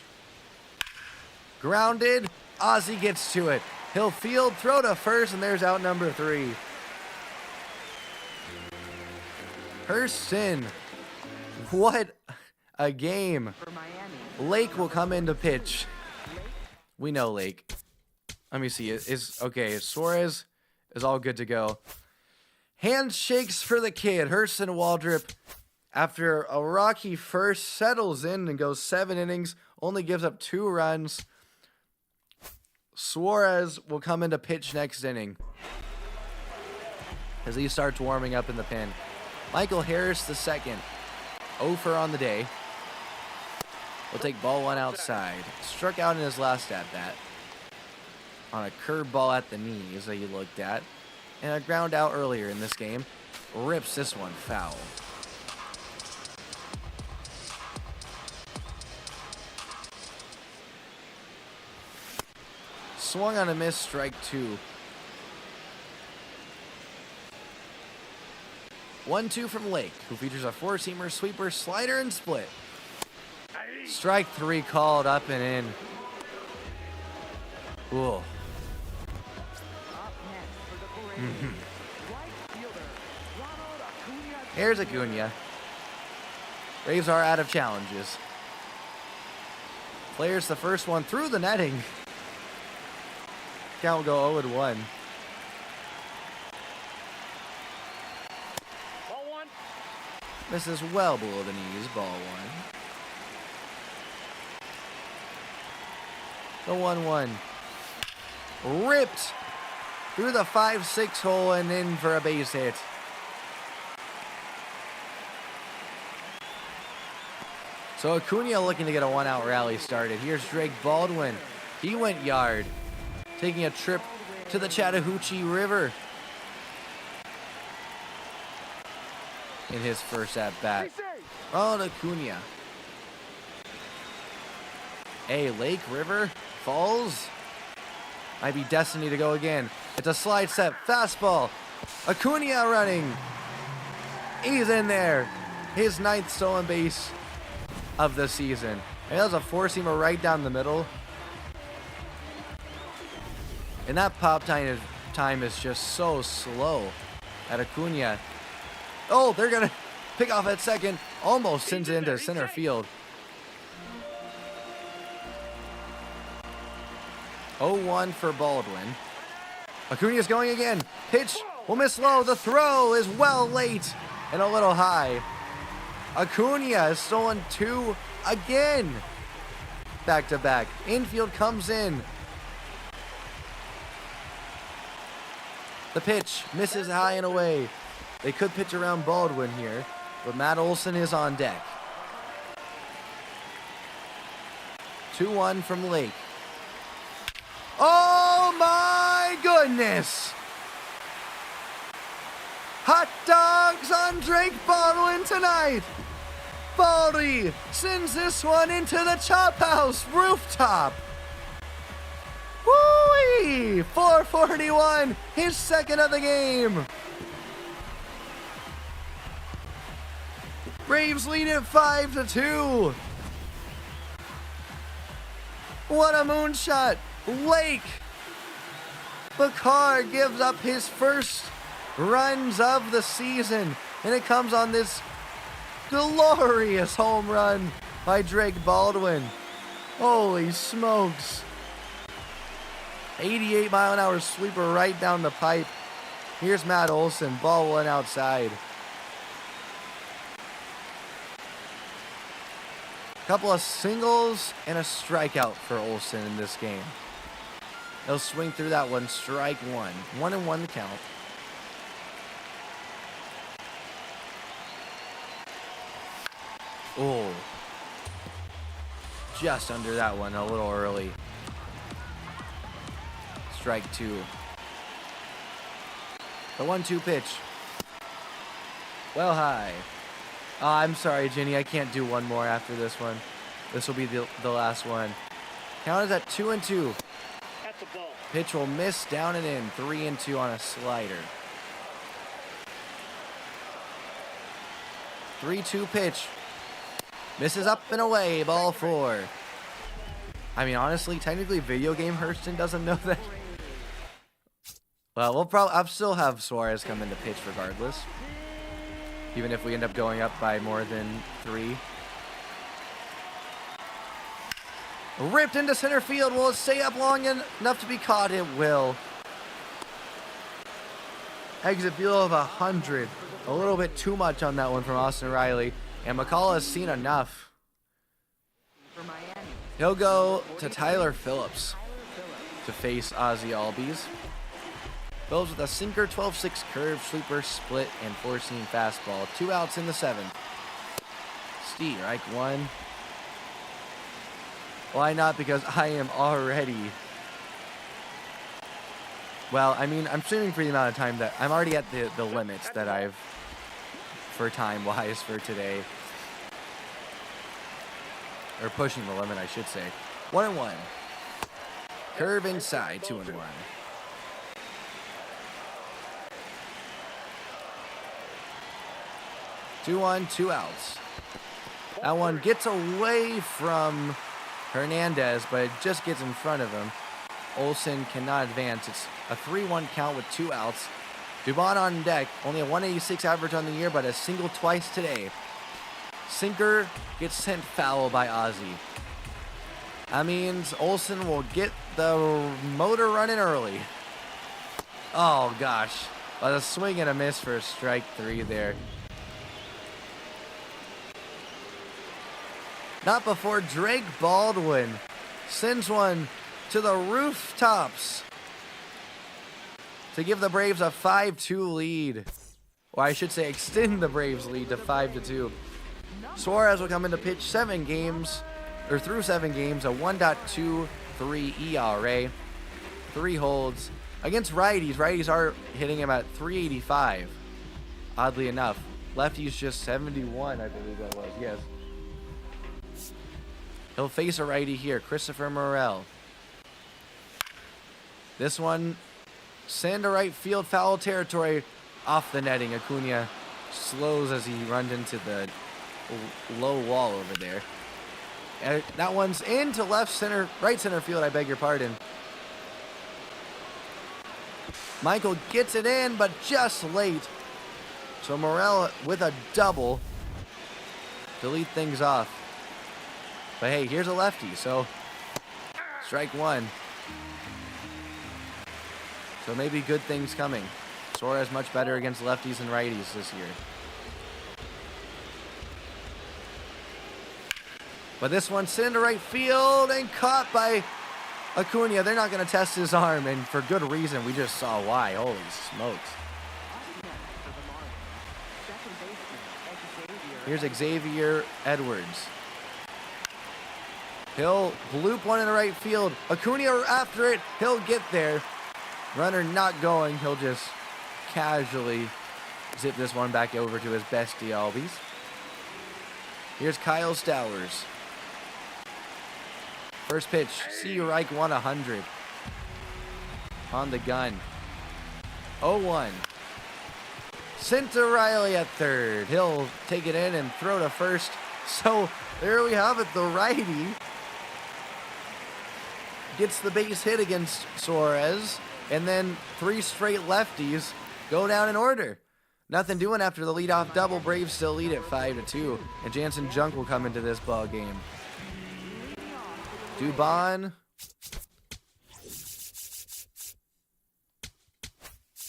Grounded. Ozzie gets to it. He'll field, throw to first, and there's out number 3. Hurston. What a game. For Miami, Lake will come in to pitch. We know Lake. Let me see. Okay, Suarez is all good to go. Handshakes for the kid. Hurston Waldrop, after a rocky first, settles in and goes 7 innings, only gives up 2 runs. Suarez will come in to pitch next inning as he starts warming up in the pen. Michael Harris, the second. 0 for on the day. Will take ball 1 outside. Struck out in his last at-bat on a curveball at the knees that he looked at. And a ground out earlier in this game. Rips this one foul. Swung on a miss, strike 2. 1-2 from Lake, who features a 4-seamer, sweeper, slider, and split. Strike 3 called up and in. Ooh. up next for the Braves, right fielder Ronald Acuna. Here's Acuna. Braves are out of challenges. Players the first one through the netting. Count will go 0-1. Ball 1. This is well below the knees, ball 1. The 1-1. Ripped through the 5-6 hole and in for a base hit. So Acuna looking to get a 1-out rally started. Here's Drake Baldwin. He went yard, taking a trip to the Chattahoochee River in his first at-bat. Ronald Acuna. A Lake River falls. Might be destiny to go again. It's a slide step fastball. Acuna running. He's in there. His 9th stolen base of the season. And that was a 4-seamer right down the middle. And that pop time is just so slow at Acuna. Oh, they're going to pick off at second. Almost sends it into center field. 0-1 for Baldwin. Acuna's going again. Pitch will miss low. The throw is well late and a little high. Acuna has stolen 2 again. Back to back. Infield comes in. The pitch misses high and away. They could pitch around Baldwin here, but Matt Olson is on deck. 2-1 from Lake. Oh my goodness! Hot dogs on Drake Baldwin tonight! Baldy sends this one into the Chop House rooftop. Woo-wee! 441, his second of the game. Braves lead it 5-2. What a moonshot. Lake. Bakar gives up his first runs of the season, and it comes on this glorious home run by Drake Baldwin. Holy smokes. 88-mile-an-hour sweeper right down the pipe. Here's Matt Olson, ball 1 outside. Couple of singles and a strikeout for Olson in this game. He'll swing through that one, strike 1. 1-1 the count. Oh. Just under that one, a little early. Strike 2. The 1-2 pitch. Well high. I'm sorry, Jenny. I can't do one more after this one. This will be the last one. Count is at 2-2. That's a ball. Pitch will miss, down and in. 3-2 on a slider. 3-2 pitch. Misses up and away. Ball 4. I mean, honestly, technically, video game Hurston doesn't know that. Well, I'll still have Suarez come in to pitch regardless. Even if we end up going up by more than 3. Ripped into center field. Will it stay up long enough to be caught? It will. Exit field of 100. A little bit too much on that one from Austin Riley. And McCall has seen enough. He'll go to Tyler Phillips to face Ozzy Albies. Phillips with a sinker, 12-6 curve, sweeper, split, and 4-seam fastball. 2 outs in the 7th. Strike 1. Why not? Because I am already... Well, I mean, I'm shooting for the amount of time that... I'm already at the limits that I've... For time-wise for today. Or pushing the limit, I should say. 1-1. Curve inside, 2-1. 2-1, 2 outs. That one gets away from Hernandez, but it just gets in front of him. Olsen cannot advance. It's a 3-1 count with 2 outs. Dubon on deck. Only a 186 average on the year, but a single twice today. Sinker gets sent foul by Ozzy. That means Olsen will get the motor running early. Oh, gosh. A swing and a miss for strike 3 there. Not before Drake Baldwin sends one to the rooftops to give the Braves a 5-2 lead. Or I should say extend the Braves lead to 5-2. Suarez will come into pitch 7 games, or through 7 games, a 1.23 ERA, 3 holds. Against righties, righties are hitting him at 385, oddly enough. Lefties just 71, I believe that was, yes. He'll face a righty here, Christopher Morel. This one, send to right field, foul territory, off the netting. Acuna slows as he runs into the low wall over there. And that one's into right center field, I beg your pardon. Michael gets it in, but just late. So Morel with a double to lead things off. But hey, here's a lefty, so strike 1. So maybe good things coming. Suarez much better against lefties and righties this year. But this one sent into right field and caught by Acuna. They're not going to test his arm, and for good reason. We just saw why. Holy smokes. Here's Xavier Edwards. He'll bloop one in the right field. Acuna after it. He'll get there. Runner not going. He'll just casually zip this one back over to his bestie Albies. Here's Kyle Stowers. First pitch. Strike 1, 100. On the gun. 0-1. Sent to Riley at third. He'll take it in and throw to first. So there we have it. The righty gets the base hit against Suarez, and then 3 straight lefties go down in order. Nothing doing after the leadoff double. Braves still lead at 5-2, and Jansen Junk will come into this ball game. Dubon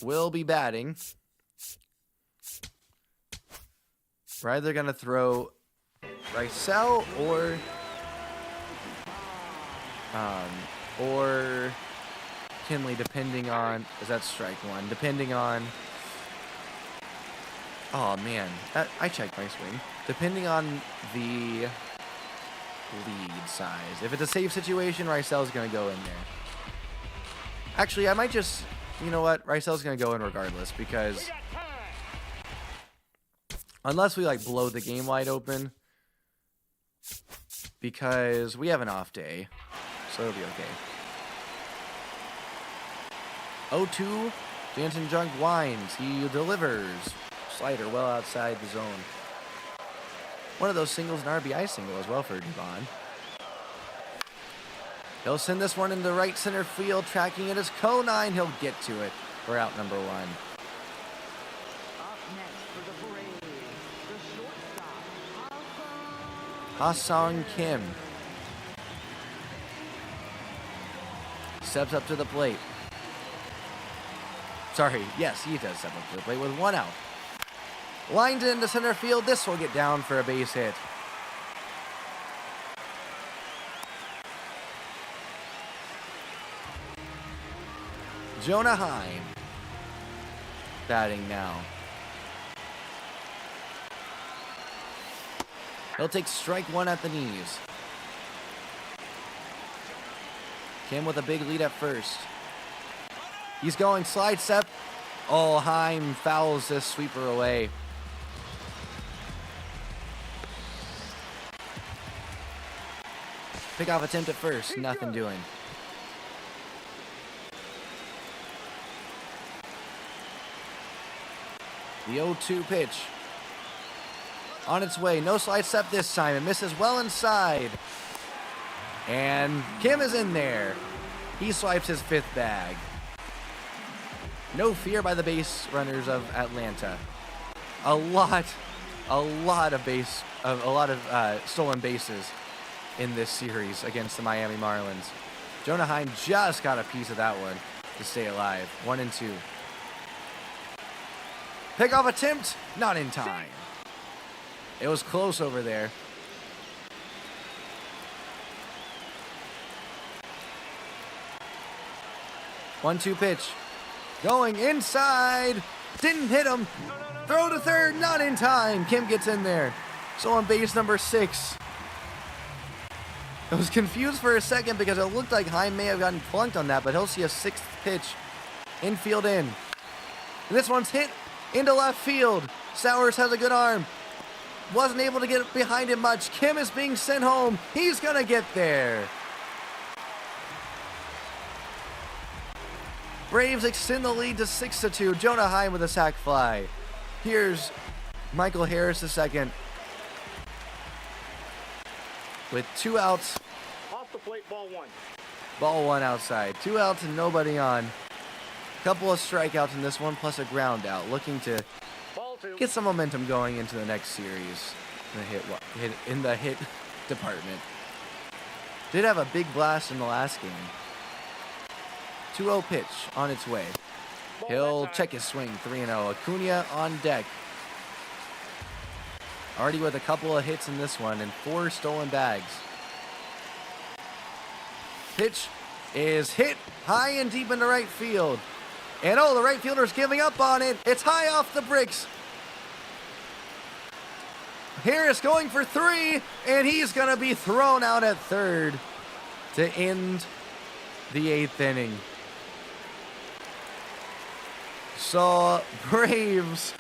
will be batting. We're either going to throw Rysel or Kinley, depending on, is that strike 1? Depending on, oh man, I checked my swing. Depending on the lead size. If it's a safe situation, Rysel's going to go in there. Actually, I might just you know what? Reisel's going to go in regardless because We got time. unless we like blow the game wide open, because we have an off day, so it'll be okay. 0-2, Jansen Junk winds. He delivers. Slider well outside the zone. One of those singles, an RBI single as well for Devon. He'll send this one into right center field. Tracking it is Conine. He'll get to it for out number 1. Up next for the Braves, the shortstop, Ha-Sung Kim steps up to the plate. Sorry, yes, he does step up to the plate with 1 out. Lined into center field. This will get down for a base hit. Jonah Heim batting now. He'll take strike 1 at the knees. Kim with a big lead at first. He's going slide step. Oh, Heim fouls this sweeper away. Pickoff attempt at first. Nothing doing. The 0-2 pitch. On its way. No slide step this time. It misses well inside. And Kim is in there. He swipes his 5th bag. No fear by the base runners of Atlanta. A lot of stolen bases in this series against the Miami Marlins. Jonah Heim just got a piece of that one to stay alive. 1-2. Pickoff attempt, not in time. It was close over there. One-two pitch. Going inside. Didn't hit him. Throw to third, not in time. Kim gets in there. So on base number 6. I was confused for a second because it looked like Heim may have gotten plunked on that, but he'll see a 6th pitch. Infield in. And this one's hit into left field. Sowers has a good arm. Wasn't able to get behind him much. Kim is being sent home. He's going to get there. Braves extend the lead to 6-2. Jonah Heim with a sac fly. Here's Michael Harris II with 2 outs. Off the plate, ball 1. Ball 1 outside. 2 outs and nobody on. Couple of strikeouts in this one plus a ground out. Looking to Ball 2. get some momentum going into the next series in the hit department. Did have a big blast in the last game. 2-0 pitch on its way. Ball He'll that time. check his swing. 3-0. Acuna on deck. Already with a couple of hits in this one and 4 stolen bags. Pitch is hit high and deep into right field. And oh, the right fielder's giving up on it. It's high off the bricks. Harris going for 3, and he's going to be thrown out at third to end the 8th inning. So Braves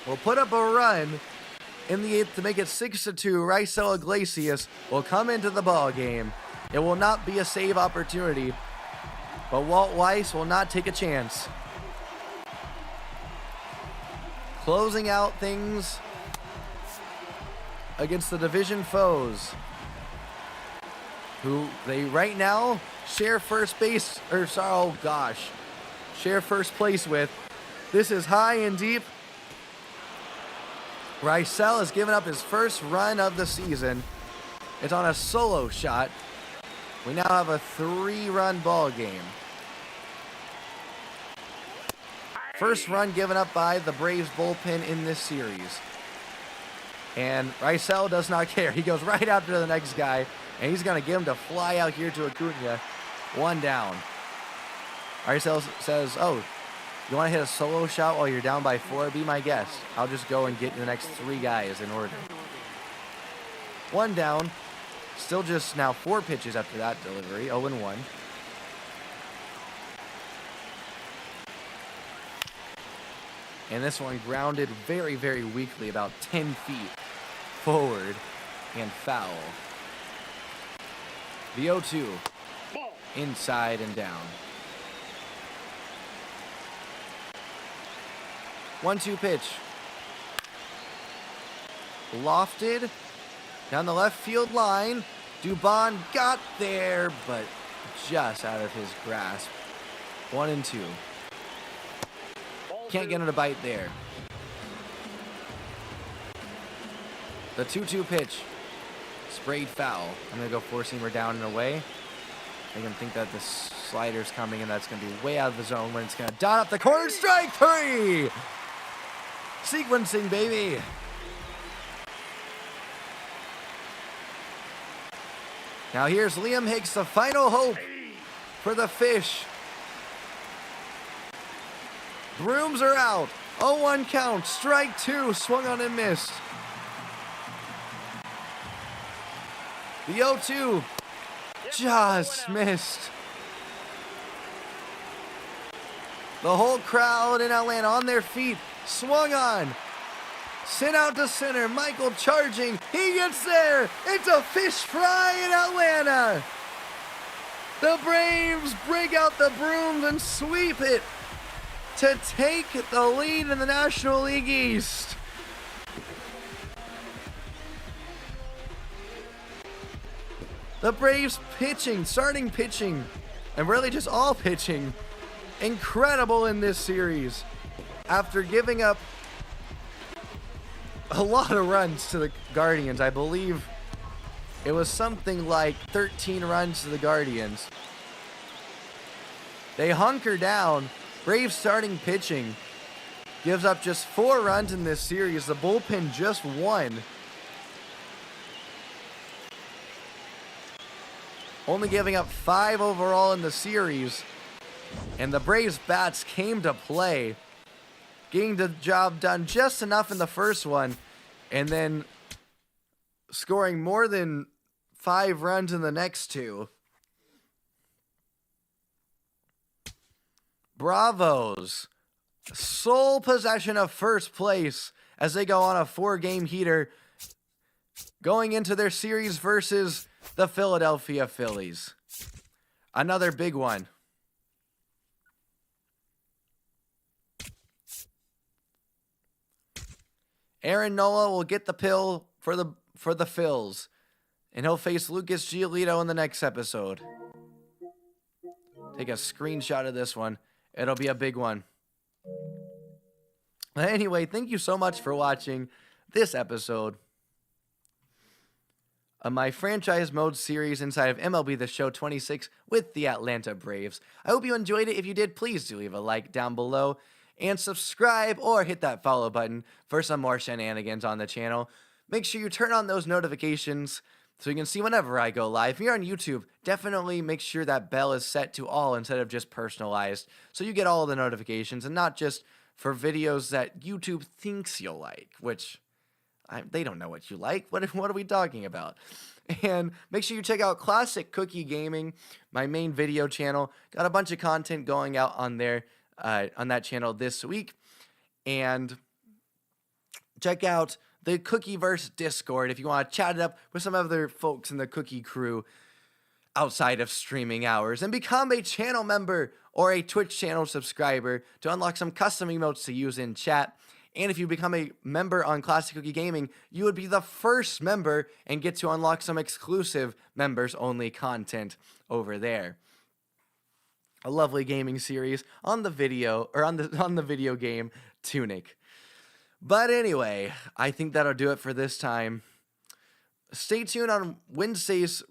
will put up a run in the 8th to make it 6-2. Raisel Iglesias will come into the ball game. It will not be a save opportunity, but Walt Weiss will not take a chance. Closing out things against the division foes, who they right now share first base, share first place with. This is high and deep. Raisel has given up his first run of the season. It's on a solo shot. We now have a 3-run ball game. First run given up by the Braves bullpen in this series. And Raisel does not care. He goes right after the next guy, and he's going to give him to fly out here to Acuna. 1 down. Raisel says, oh, you want to hit a solo shot while you're down by 4? Be my guest. I'll just go and get the next 3 guys in order. 1 down. Still just now 4 pitches after that delivery. 0-1. And this one grounded very, very weakly, about 10 feet forward, and foul. The 0-2, Ball. inside and down. 1-2 pitch. Lofted down the left field line. Dubon got there, but just out of his grasp. 1-2. Ball Can't two. get him to bite there. The 2-2 pitch. Sprayed foul. I'm going to go four-seamer down and away. Make him think that the slider's coming and that's going to be way out of the zone when it's going to dot up the corner. Strike three! Sequencing, baby. Now here's Liam Hicks, the final hope for the Fish. Brooms are out. 0-1 count. Strike two. Swung on and missed. The 0-2 just missed. The whole crowd in Atlanta on their feet. Swung on. Sent out to center. Michael charging. He gets there. It's a fish fry in Atlanta. The Braves break out the brooms and sweep it to take the lead in the National League East. The Braves pitching, starting pitching, and really just all pitching, incredible in this series. After giving up a lot of runs to the Guardians, I believe it was something like 13 runs to the Guardians. They hunker down. Braves starting pitching gives up just 4 runs in this series. The bullpen just 1. Only giving up 5 overall in the series. And the Braves bats came to play, getting the job done just enough in the first one, and then scoring more than 5 runs in the next 2. Bravos, sole possession of first place as they go on a 4-game heater going into their series versus the Philadelphia Phillies. Another big one. Aaron Nola will get the pill for the Phils, and he'll face Lucas Giolito in the next episode. Take a screenshot of this one. It'll be a big one. But anyway, thank you so much for watching this episode of my franchise mode series inside of MLB the Show 26 with the Atlanta Braves. I hope you enjoyed it. If you did, please do leave a like down below and subscribe or hit that follow button for some more shenanigans on the channel. Make sure you turn on those notifications so you can see whenever I go live. If you're on YouTube, definitely make sure that bell is set to all instead of just personalized, so you get all the notifications and not just for videos that YouTube thinks you'll like, which they don't know what you like. What are we talking about? And make sure you check out Classic Cookie Gaming, my main video channel. Got a bunch of content going out on there, on that channel this week. And check out the Cookieverse Discord if you want to chat it up with some other folks in the Cookie crew outside of streaming hours, and become a channel member or a Twitch channel subscriber to unlock some custom emotes to use in chat. And if you become a member on Classic Cookie Gaming, you would be the first member and get to unlock some exclusive members only content over there. A lovely gaming series on the video, or on the video game Tunic. But anyway, I think that'll do it for this time. Stay tuned on Wednesday's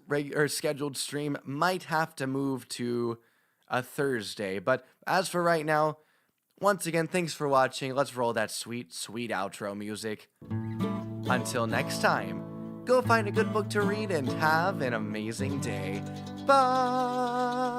scheduled stream. Might have to move to a Thursday. But as for right now, once again, thanks for watching. Let's roll that sweet, sweet outro music. Until next time, go find a good book to read and have an amazing day. Bye!